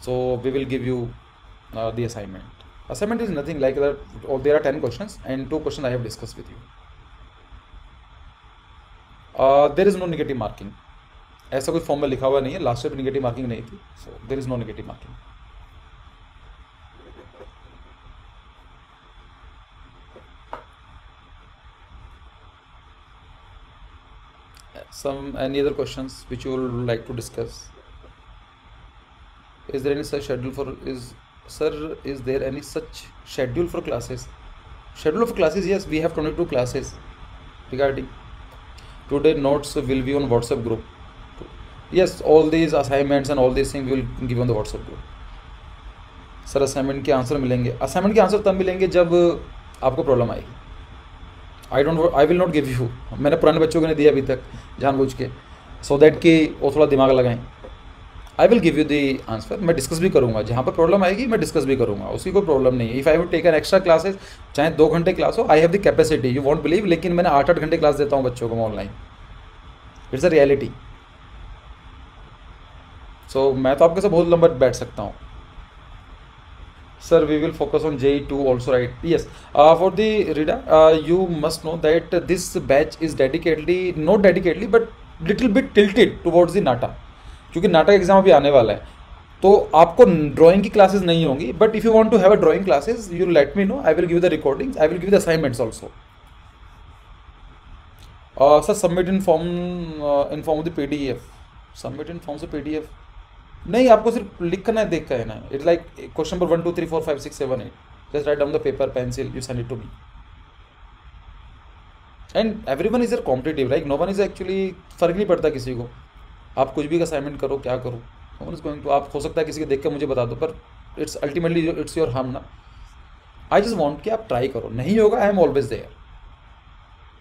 so we will give you the assignment. Assignment is nothing like that. There are 10 questions and 2 questions I have discussed with you. There is no negative marking, ऐसा कुछ form में लिखा हुआ नहीं है, last में negative marking नहीं थी, so there is no negative marking. Some any other questions which you would like to discuss? Is there any such schedule for sir? Is there any such schedule for classes? Schedule of classes? Yes, we have 22 classes. Regarding today, notes will be on WhatsApp group. Yes, all these assignments and all these things will give on the WhatsApp group. Sir assignment के answer मिलेंगे, assignment के answer तब मिलेंगे जब आपको problem आएगी। I will not give you, मैंने पुराने बच्चों को नहीं दिया अभी तक जानबूझ के, सो दैट कि वो थोड़ा दिमाग लगाएं। आई will give you the answer, मैं डिस्कस भी करूँगा, जहाँ पर प्रॉब्लम आएगी मैं डिस्कस भी करूँगा, उसकी कोई प्रॉब्लम नहीं है। If I would take an extra classes, चाहे 2 घंटे क्लास हो, I have the capacity, you won't believe, लेकिन मैंने 8-8 घंटे क्लास देता हूँ बच्चों को मैं ऑनलाइन, इट्स अ रियलिटी। सो मैं तो आपके साथ बहुत लंबा बैठ सकता हूँ। Sir, we will focus on JE2 also, right? Yes. For the Rida, you must know that this batch is not dedicatedly, but little bit tilted towards the NATA. क्योंकि नाटा एग्जाम अभी आने वाला है, तो आपको ड्राइंग की क्लासेस नहीं होंगी, but if you want to have a drawing classes, you let me know, I will give the recordings, I will give the assignments also. Sir submit in form the PDF, submit in form से PDF नहीं, आपको सिर्फ लिखना है, देख कर है ना, it's like question number 1 2 3 4 5 6 7 8, just write down the paper, pencil, you send it to me. And everyone is competitive, right? No one is actually, फर्क नहीं पड़ता किसी को, आप कुछ भी असाइनमेंट करो, क्या करो, no one is going to, आप हो सकता है किसी को देख कर मुझे बता दो, पर it's ultimately it's your harm ना। आई जस्ट वॉन्ट कि आप ट्राई करो, नहीं होगा I am always there,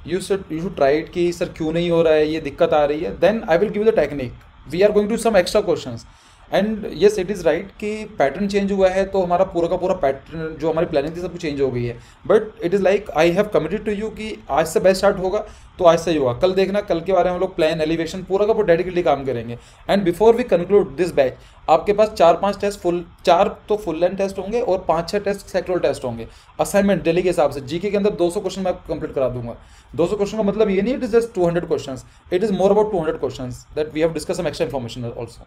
you should try it कि सर क्यों नहीं हो रहा है, ये दिक्कत आ रही है, then I will give the technique, we are going to some extra questions. And yes it is right कि पैटर्न चेंज हुआ है, तो हमारा पूरा का पूरा पैटर्न जो हमारी प्लानिंग थी सब कुछ चेंज हो गई है, but it is like I have committed to you कि आज से बैच स्टार्ट होगा तो आज से ही होगा, कल देखना, कल के बारे में हम लोग प्लान, एलिवेशन पूरा का पूरा डेडिकेटली काम करेंगे। And before we conclude this batch, आपके पास 4-5 टेस्ट, 4 तो फुल लेंथ टेस्ट होंगे और 5-6 टेस्ट सेक्टोरल टेस्ट होंगे। असाइनमेंट डेली के हिसाब से जीके के अंदर 200 क्वेश्चन मैं कंप्लीट करा दूंगा। 200 क्वेश्चन का मतलब ये नहीं it is just 200 question, it is more about 200 question that we have discuss some extra information also.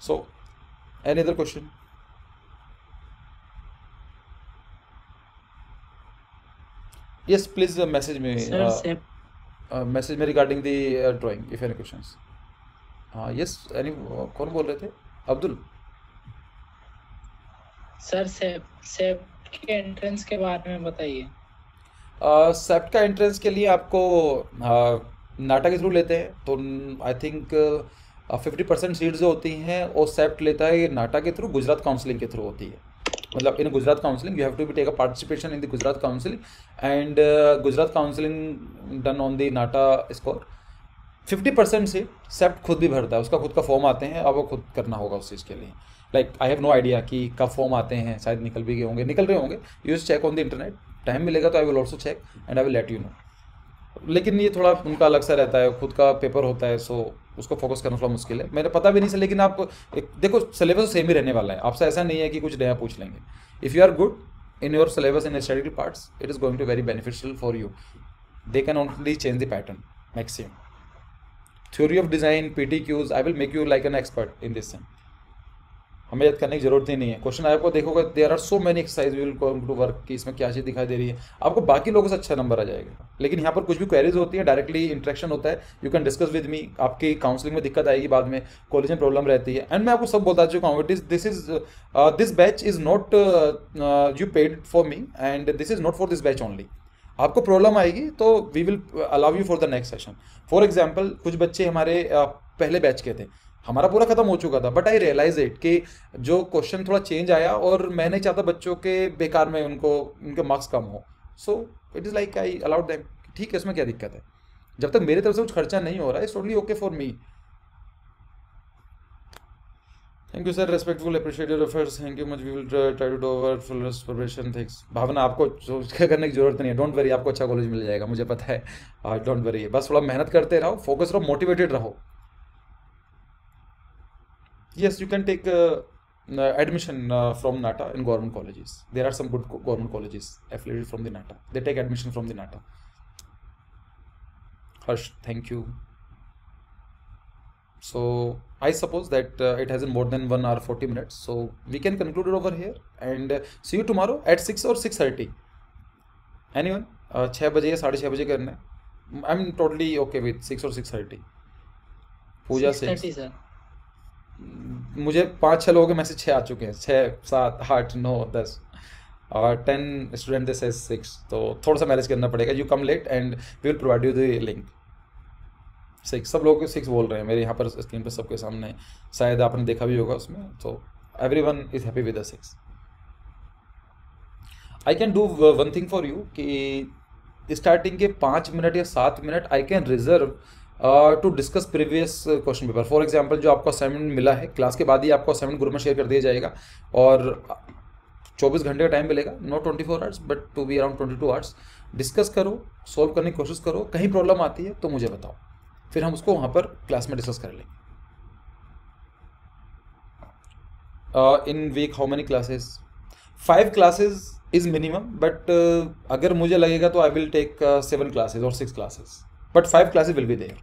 So, any other question? Yes, please message me. Sir, Message me regarding the drawing if any questions. Yes, any कौन बोल रहे थे? Abdul. Sir सेप के entrance के बारे में बताइए। सेप्ट का एंट्रेंस के लिए आपको नाटा के थ्रू लेते हैं, तो आई थिंक 50% सीट्स जो होती हैं वो सेप्ट लेता है, ये नाटा के थ्रू, गुजरात काउंसलिंग के थ्रू होती है। मतलब in Gujarat counselling you have to be take a participation in the Gujarat counselling, and Gujarat counselling done on the NATA score. 50% seat सेप्ट खुद भी भरता है, उसका खुद का फॉर्म आते हैं, अब वो खुद करना होगा उस चीज़ के लिए। Like I have no idea कि कब फॉर्म आते हैं, शायद निकल भी गए होंगे, निकल रहे होंगे, you just check on the internet, time मिलेगा तो I will also check and I will let you know. लेकिन ये थोड़ा उनका अलग सा रहता है, खुद का पेपर होता है, सो उसको फोकस करना थोड़ा मुश्किल है, मेरे पता भी नहीं से। लेकिन आप देखो सिलेबस सेम ही रहने वाला है, आपसे ऐसा नहीं है कि कुछ नया पूछ लेंगे। If you are good in your syllabus in study parts, it is going to very beneficial for you, they can only change the pattern maximum. Theory of design, PTQs, I will make you like an expert in this thing, हमें याद करने की जरूरत ही नहीं है। Question आपको देखोगे, there are so many exercise we will go to work कि इसमें क्या चीज़ दिखाई दे रही है, आपको बाकी लोगों से अच्छा नंबर आ जाएगा। लेकिन यहाँ पर कुछ भी क्वेरीज होती है, डायरेक्टली इंटरेक्शन होता है, you can discuss with me, आपकी काउंसलिंग में दिक्कत आएगी बाद में, कॉलेज में प्रॉब्लम रहती है, एंड मैं आपको सब बता चुका हूँ। This batch is not you paid for me, and this is not for this batch only. आपको प्रॉब्लम आएगी तो we will allow you for the next session. For example कुछ बच्चे हमारे पहले बैच के थे, हमारा पूरा खत्म हो चुका था, बट आई रियलाइज इट कि जो क्वेश्चन थोड़ा चेंज आया, और मैं नहीं चाहता बच्चों के बेकार में उनके मार्क्स कम हो, सो it is like I allowed them, ठीक है इसमें क्या दिक्कत है, जब तक मेरी तरफ से कुछ खर्चा नहीं हो रहा है, it's totally okay for me. Thank you sir, respectful appreciate your efforts, thank you much, we will try to do our full preparation, thanks. Bhavana, आपको सोच करने की जरूरत नहीं है, डोंट वरी, आपको अच्छा कॉलेज मिल जाएगा, मुझे पता है, डोंट वरी, बस थोड़ा मेहनत करते रहो, फोकस रहो, मोटिवेटेड रहो। Yes, you can take admission from NATA in government colleges. There are some good government colleges affiliated from the NATA. They take admission from the NATA. Harsh, thank you. So I suppose that it hasn't more than 1 hour 40 minutes. So we can conclude it over here and see you tomorrow at 6 or 6:30. Anyone? 6 बजे या 6:30 बजे करना है. I'm totally okay with 6 or 6:30. Puja 6:30 6. Sir. मुझे 5-6 लोगों के message 6 आ चुके हैं. 6, 7, 8, 9, 10 और 10 स्टूडेंट दे से 6. तो थोड़ा सा मैनेज करना पड़ेगा. You come late and we will provide you the link. 6 सब लोग 6 बोल रहे हैं मेरे यहाँ पर स्क्रीन पर सबके सामने. शायद आपने देखा भी होगा उसमें. तो everyone is happy with the 6. I can do one thing for you कि स्टार्टिंग के 5 मिनट या 7 minute I can reserve to discuss previous question paper. For example जो आपको असाइनमेंट मिला है क्लास के बाद ही आपको असाइनमेंट ग्रुप में शेयर कर दिया जाएगा और 24 घंटे का टाइम मिलेगा. Not 24 hours but to be around 22 hours. Discuss करो, सॉल्व करने की कोशिश करो. कहीं प्रॉब्लम आती है तो मुझे बताओ, फिर हम उसको वहाँ पर क्लास में डिस्कस कर लेंगे. In week how many classes? 5 classes is minimum but अगर मुझे लगेगा तो आई विल टेक 7 क्लासेस और 6 classes but 5 classes will be there.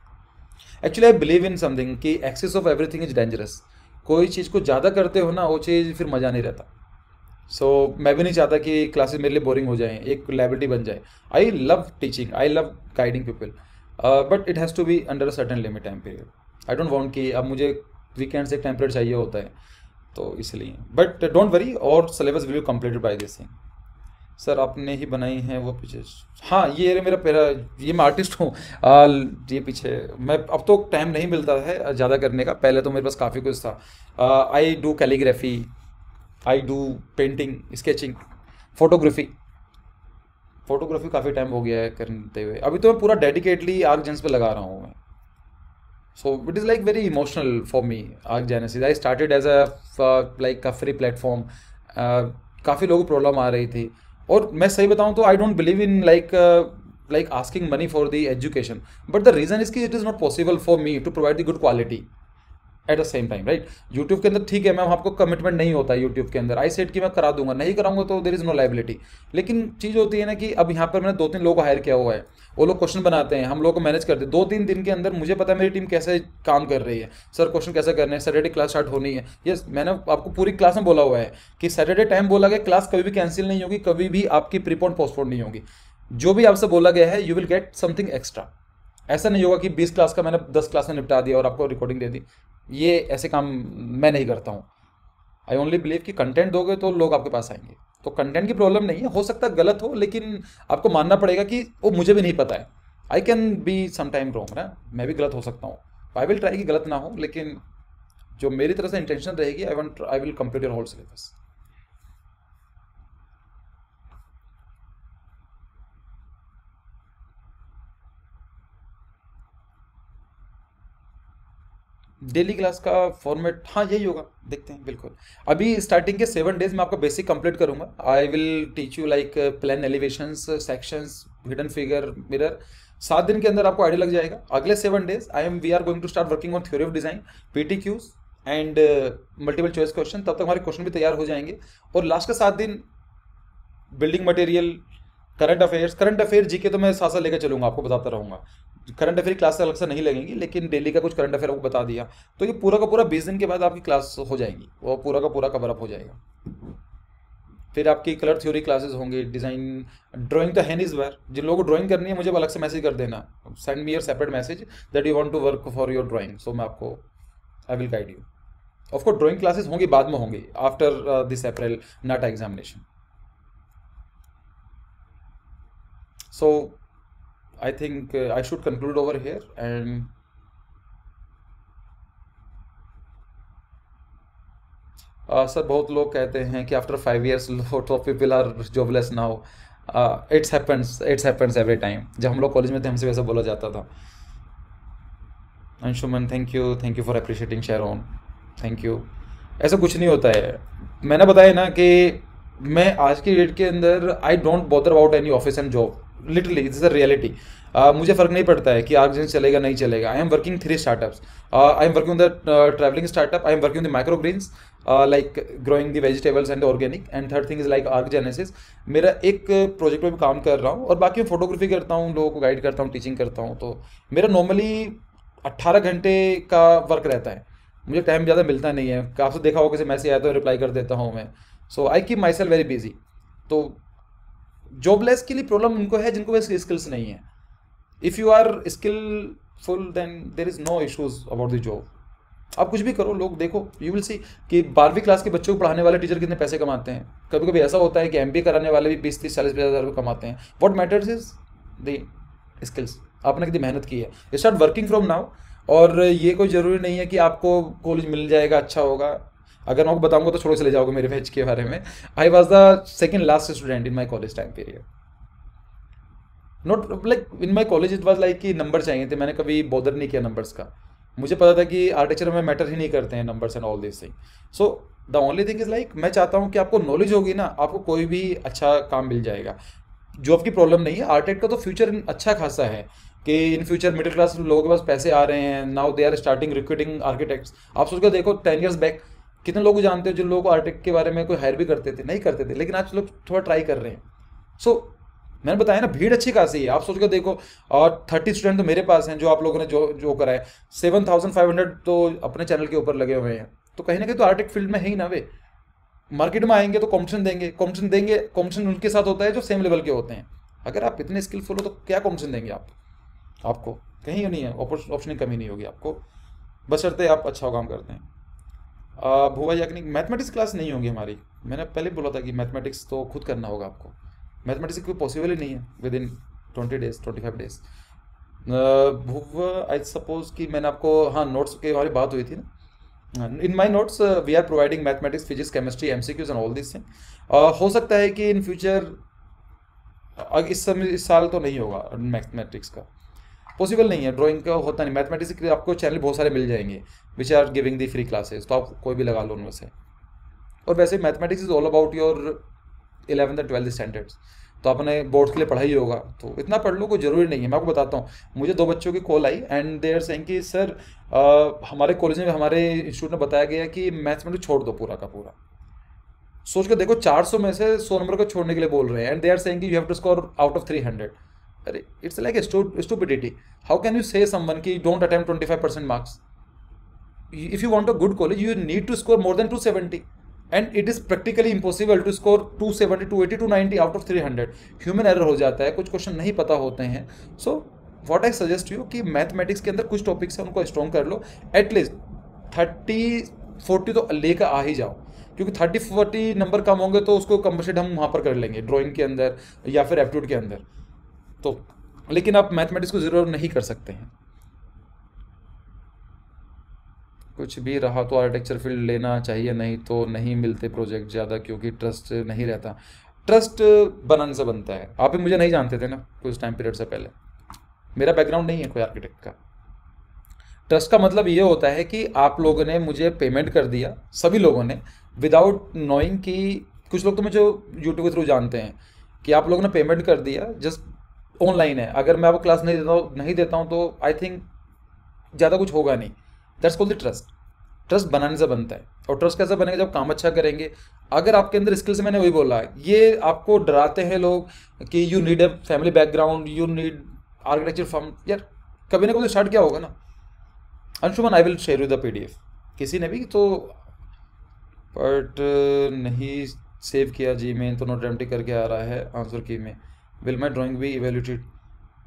Actually I believe in something कि excess of everything is dangerous. कोई चीज़ को ज़्यादा करते हो ना वो चीज़ फिर मज़ा नहीं रहता. सो मैं भी नहीं चाहता कि क्लासेस मेरे लिए बोरिंग हो जाएं, एक लाइबिलिटी बन जाए. I love teaching, I love guiding people but it has to be under a certain limit time period. I don't want कि अब मुझे वीकेंड से एक टाइम पीरियड चाहिए होता है तो इसलिए. बट डोंट वरी और syllabus will be completed by this thing. Sir आपने ही बनाई हैं वो पीछे? हाँ ये मेरा ये मैं आर्टिस्ट हूँ. ये पीछे मैं अब तो टाइम नहीं मिलता है ज़्यादा करने का. पहले तो मेरे पास काफ़ी कुछ था. I do calligraphy, I do painting, sketching, photography काफ़ी टाइम हो गया है करते हुए. अभी तो मैं पूरा डेडिकेटली आर्कजेनेसिस पे लगा रहा हूँ मैं. So it is like very emotional for me. Archgenesis I started as a free platform. काफ़ी लोगों को प्रॉब्लम आ रही थी और मैं सही बताऊं तो I don't believe in like asking money for the education but the reason is कि it is not possible for me to provide the good quality at the same time. Right, YouTube के अंदर ठीक है ma'am आपको commitment नहीं होता है. YouTube के अंदर आई सेड कि मैं करा दूंगा, नहीं कराऊंगा तो देर इज़ नो लाइबिलिटी. लेकिन चीज़ होती है ना कि अब यहाँ पर मैंने 2-3 लोगों को हायर किया हुआ है. वो लोग क्वेश्चन बनाते हैं, हम लोग को मैनेज करते हैं. 2-3 दिन के अंदर मुझे पता है मेरी टीम कैसे काम कर रही है. सर क्वेश्चन कैसे करने हैं, सैटरडे क्लास स्टार्ट होनी है. यस मैंने आपको पूरी क्लास में बोला हुआ है कि सैटरडे टाइम बोला गया, क्लास कभी भी कैंसिल नहीं होगी, कभी भी आपकी प्रीपोन पोस्टपोन नहीं होगी. जो भी आपसे बोला गया है you will get something extra. ऐसा नहीं होगा कि 20 क्लास का मैंने 10 क्लास में निपटा दिया और आपको रिकॉर्डिंग दे दी. ये ऐसे काम मैं नहीं करता हूँ. आई ओनली बिलीव कि कंटेंट दोगे तो लोग आपके पास आएंगे. तो कंटेंट की प्रॉब्लम नहीं है, हो सकता है गलत हो लेकिन आपको मानना पड़ेगा कि वो मुझे भी नहीं पता है. I can be some time wrong ना, मैं भी गलत हो सकता हूँ. आई विल ट्राई कि गलत ना हो लेकिन जो मेरी तरफ से इंटेंशन रहेगी I will complete your whole syllabus. Daily class का फॉर्मेट हाँ यही होगा, देखते हैं. बिल्कुल अभी स्टार्टिंग के 7 डेज में आपका बेसिक कंप्लीट करूंगा. I will teach you like plan, elevations, sections, hidden figure, mirror. 7 दिन के अंदर आपको आइडिया लग जाएगा. अगले 7 days we are going to start working on theory of design, PTQs and multiple choice question. तब तक हमारे क्वेश्चन भी तैयार हो जाएंगे. और लास्ट का 7 दिन building material, current affair GK तो मैं साथ साथ लेकर चलूंगा, आपको बताता रहूंगा. करंट अफेयर क्लास से अलग से नहीं लगेंगी लेकिन डेली का कुछ करंट अफेयर आपको बता दिया तो ये पूरा का पूरा 20 दिन के बाद आपकी क्लास हो जाएगी, वो पूरा का पूरा कवर अप हो जाएगा. फिर आपकी कलर थ्योरी क्लासेस होंगी, डिज़ाइन, ड्राइंग तो है नहीं इस बार. जिन लोगों को ड्राइंग करनी है मुझे अलग से मैसेज कर देना, send me your separate message that you want to work for your drawing. So मैं आपको I will guide you. Of course drawing classes होंगी बाद में होंगी after this April NATA examination. So I think I should conclude over here and sir बहुत लोग कहते हैं कि आफ्टर 5 years lot of people are jobless now. It happens every time. जब हम लोग कॉलेज में थे हमसे वैसा बोला जाता था. Anshuman thank you for appreciating Charon, thank you. ऐसा कुछ नहीं होता है. मैंने बताया ना कि मैं आज की डेट के अंदर I don't bother about any office and job. Literally this is a reality. मुझे फ़र्क नहीं पड़ता है कि आर्गजेनेसिस चलेगा नहीं चलेगा। I am working 3 startups. I am working the travelling startup, I am working the micro greens, like growing the vegetables and organic, and third thing is like Archgenesis. मेरा एक प्रोजेक्ट पे भी काम कर रहा हूँ, और बाकी मैं फोटोग्राफी करता हूँ, लोगों को गाइड करता हूँ, टीचिंग करता हूँ। तो मेरा नॉर्मली 18 घंटे का वर्क रहता है। मुझे टाइम ज़्यादा मिलता नहीं है। आपसे देखा होगा, किसी मैसेज आया तो रिप्लाई कर देता हूँ मैं। So I keep myself very busy. तो जॉबलेस के लिए प्रॉब्लम उनको है जिनको वैसे स्किल्स नहीं है। If you are skillful then there is no issues about the job. आप कुछ भी करो, लोग देखो, यू विल सी कि 12वीं क्लास के बच्चों को पढ़ाने वाले टीचर कितने पैसे कमाते हैं। कभी कभी ऐसा होता है कि MBA कराने वाले भी 20-30-40 हज़ार रुपये कमाते हैं। What matters is the skills. आपने कितनी मेहनत की है। Start working from now. और ये कोई ज़रूरी नहीं है कि आपको कॉलेज मिल जाएगा, अच्छा होगा। अगर मैं आपको बताऊंगा तो छोड़ चले जाओगे मेरे बैच के बारे में। I was the second last student in my college time period. Not like in my college it was like कि नंबर चाहिए थे। मैंने कभी बॉदर नहीं किया नंबर्स का। मुझे पता था कि आर्टिचर में मैटर ही नहीं करते हैं numbers and all this thing. So the only thing is like, मैं चाहता हूँ कि आपको नॉलेज होगी ना, आपको कोई भी अच्छा काम मिल जाएगा। जॉब की प्रॉब्लम नहीं है। आर्टेक का तो फ्यूचर अच्छा खासा है कि इन फ्यूचर मिडिल क्लास लोगों के पास पैसे आ रहे हैं। Now they are starting recruiting architects. आप सोच कर देखो 10 ईयर्स बैक कितने लोग जानते हो जिन लोगों को आर्टेक के बारे में कोई हायर भी करते थे, नहीं करते थे, लेकिन आज लोग थोड़ा ट्राई कर रहे हैं। सो मैंने बताया ना, भीड़ अच्छी खासी है। आप सोच कर देखो, और 30 स्टूडेंट तो मेरे पास हैं जो आप लोगों ने जो जो कराए, 7,500 तो अपने चैनल के ऊपर लगे हुए हैं। तो कहीं ना कहीं तो आर्टिक फील्ड में है ही ना वे। मार्केट में आएंगे तो कॉम्पिटिशन देंगे, कॉम्पिटिशन उनके साथ होता है जो सेम लेवल के होते हैं। अगर आप इतने स्किलफुल हो तो क्या कॉम्पिटिशन देंगे आपको कहीं नहीं है। ऑप्शन की कमी नहीं होगी आपको, बशर्ते आप अच्छा काम करते हैं। भुआ याग्निक, मैथमेटिक्स क्लास नहीं होगी हमारी। मैंने पहले बोला था कि मैथमेटिक्स तो खुद करना होगा आपको। मैथमेटिक्स कोई पॉसिबल ही नहीं है विद इन 20 डेज 25 डेज। भुआ आई सपोज कि मैंने आपको, हाँ, नोट्स के हमारी बात हुई थी ना। In my notes we are providing mathematics, physics, chemistry, MCQs and all this thing. हो सकता है कि इन फ्यूचर, इस साल तो नहीं होगा मैथमेटिक्स का, पॉसिबल नहीं है। ड्राइंग का होता नहीं। मैथमेटिक्स के आपको चैनल बहुत सारे मिल जाएंगे which are giving the free classes, तो आप कोई भी लगा लो उनमें से। और वैसे mathematics is all about your 11th और 12th स्टैंडर्ड्स। तो आपने बोर्ड के लिए पढ़ाई होगा, तो इतना पढ़ लो, कोई ज़रूरी नहीं है। मैं आपको बताता हूँ, मुझे 2 बच्चों की कॉल आई एंड दे आर सेइंग कि सर हमारे कॉलेज में, हमारे इंस्टीट्यूट में बताया गया कि मैथमेटिक्स छोड़ दो पूरा का पूरा। सोच कर देखो, 400 में से 100 नंबर को छोड़ने के लिए बोल रहे हैं, एंड दे आर सेइंग कि you have to score out of 300। अरे it's like stupidity. How can you say someone कि don't attempt 25% marks. if you want a good college you need to score more than 270, and it is practically impossible to score 270 280 290 out of 300। Human error हो जाता है, कुछ question नहीं पता होते हैं। So what I suggest you कि mathematics के अंदर कुछ टॉपिक्स हैं उनको स्ट्रॉन्ग कर लो। एटलीस्ट 30-40 तो लेकर आ ही जाओ, क्योंकि 30-40 नंबर कम होंगे तो उसको कंपनसेट हम वहाँ पर कर लेंगे, ड्राइंग के अंदर या फिर एप्टीट्यूड के अंदर। तो लेकिन आप मैथमेटिक्स को ज़रूर नहीं कर सकते हैं। कुछ भी रहा तो आर्किटेक्चर फील्ड लेना चाहिए, नहीं तो नहीं मिलते प्रोजेक्ट ज़्यादा, क्योंकि ट्रस्ट नहीं रहता। ट्रस्ट बनाने से बनता है। आप भी मुझे नहीं जानते थे ना कुछ टाइम पीरियड से पहले, मेरा बैकग्राउंड नहीं है कोई आर्किटेक्ट का। ट्रस्ट का मतलब ये होता है कि आप लोगों ने मुझे पेमेंट कर दिया, सभी लोगों ने, विदाउट नोइंग कि कुछ लोग तो मुझे यूट्यूब के थ्रू जानते हैं कि आप लोगों ने पेमेंट कर दिया, जस्ट ऑनलाइन है। अगर मैं आपको क्लास नहीं देता हूँ तो आई थिंक ज़्यादा कुछ होगा नहीं। That's called the trust. Trust बनाने से बनता है। और ट्रस्ट कैसे बनेगा? जब काम अच्छा करेंगे। अगर आपके अंदर स्किल्स, मैंने वही बोला, ये आपको डराते हैं लोग कि you need a family background, you need architecture firm. यार कभी ना कभी स्टार्ट किया होगा ना। Anshuman, I will share you the PDF। किसी ने भी तो बट नहीं सेव किया जी में, तो नोट एम्प्टी करके आ रहा है आंसर की में। Will my drawing be evaluated?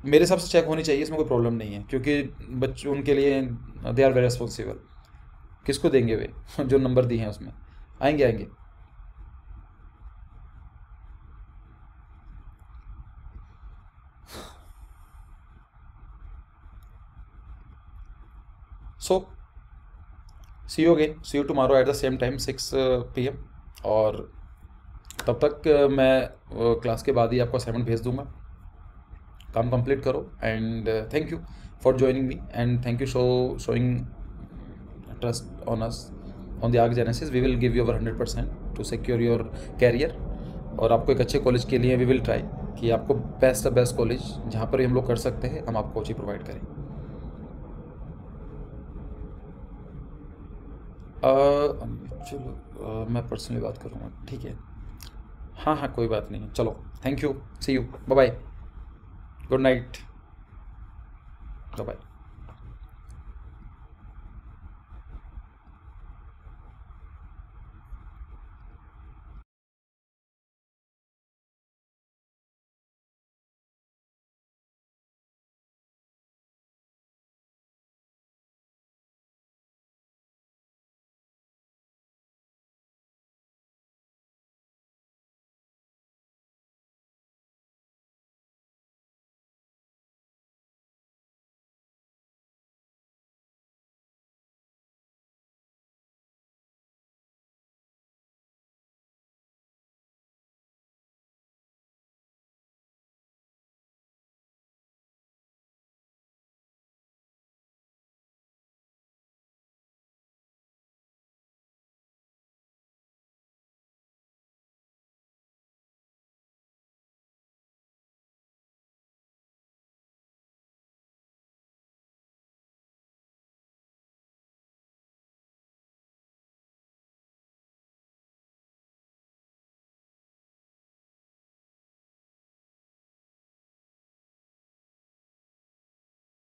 मेरे हिसाब से चेक होनी चाहिए, इसमें कोई प्रॉब्लम नहीं है, क्योंकि बच्चों उनके लिए दे आर वेरी रिस्पॉन्सिबल। किसको देंगे वे जो नंबर दिए हैं उसमें? आएंगे। So see you again, see you tomorrow at the same time 6 PM। और तब तक मैं क्लास के बाद ही आपको असाइनमेंट भेज दूंगा। काम कंप्लीट करो। And thank you for joining me, and thank you showing trust on us on the ArcGenesis। we will give you our 100% to secure your career। और आपको एक अच्छे कॉलेज के लिए we will try कि आपको बेस्ट से बेस्ट कॉलेज जहाँ पर भी हम लोग कर सकते हैं हम आपको कोचिंग प्रोवाइड करें। चलो मैं पर्सनली बात करूँगा, ठीक है। हाँ हाँ कोई बात नहीं, चलो thank you, see you, bye bye, good night, bye bye.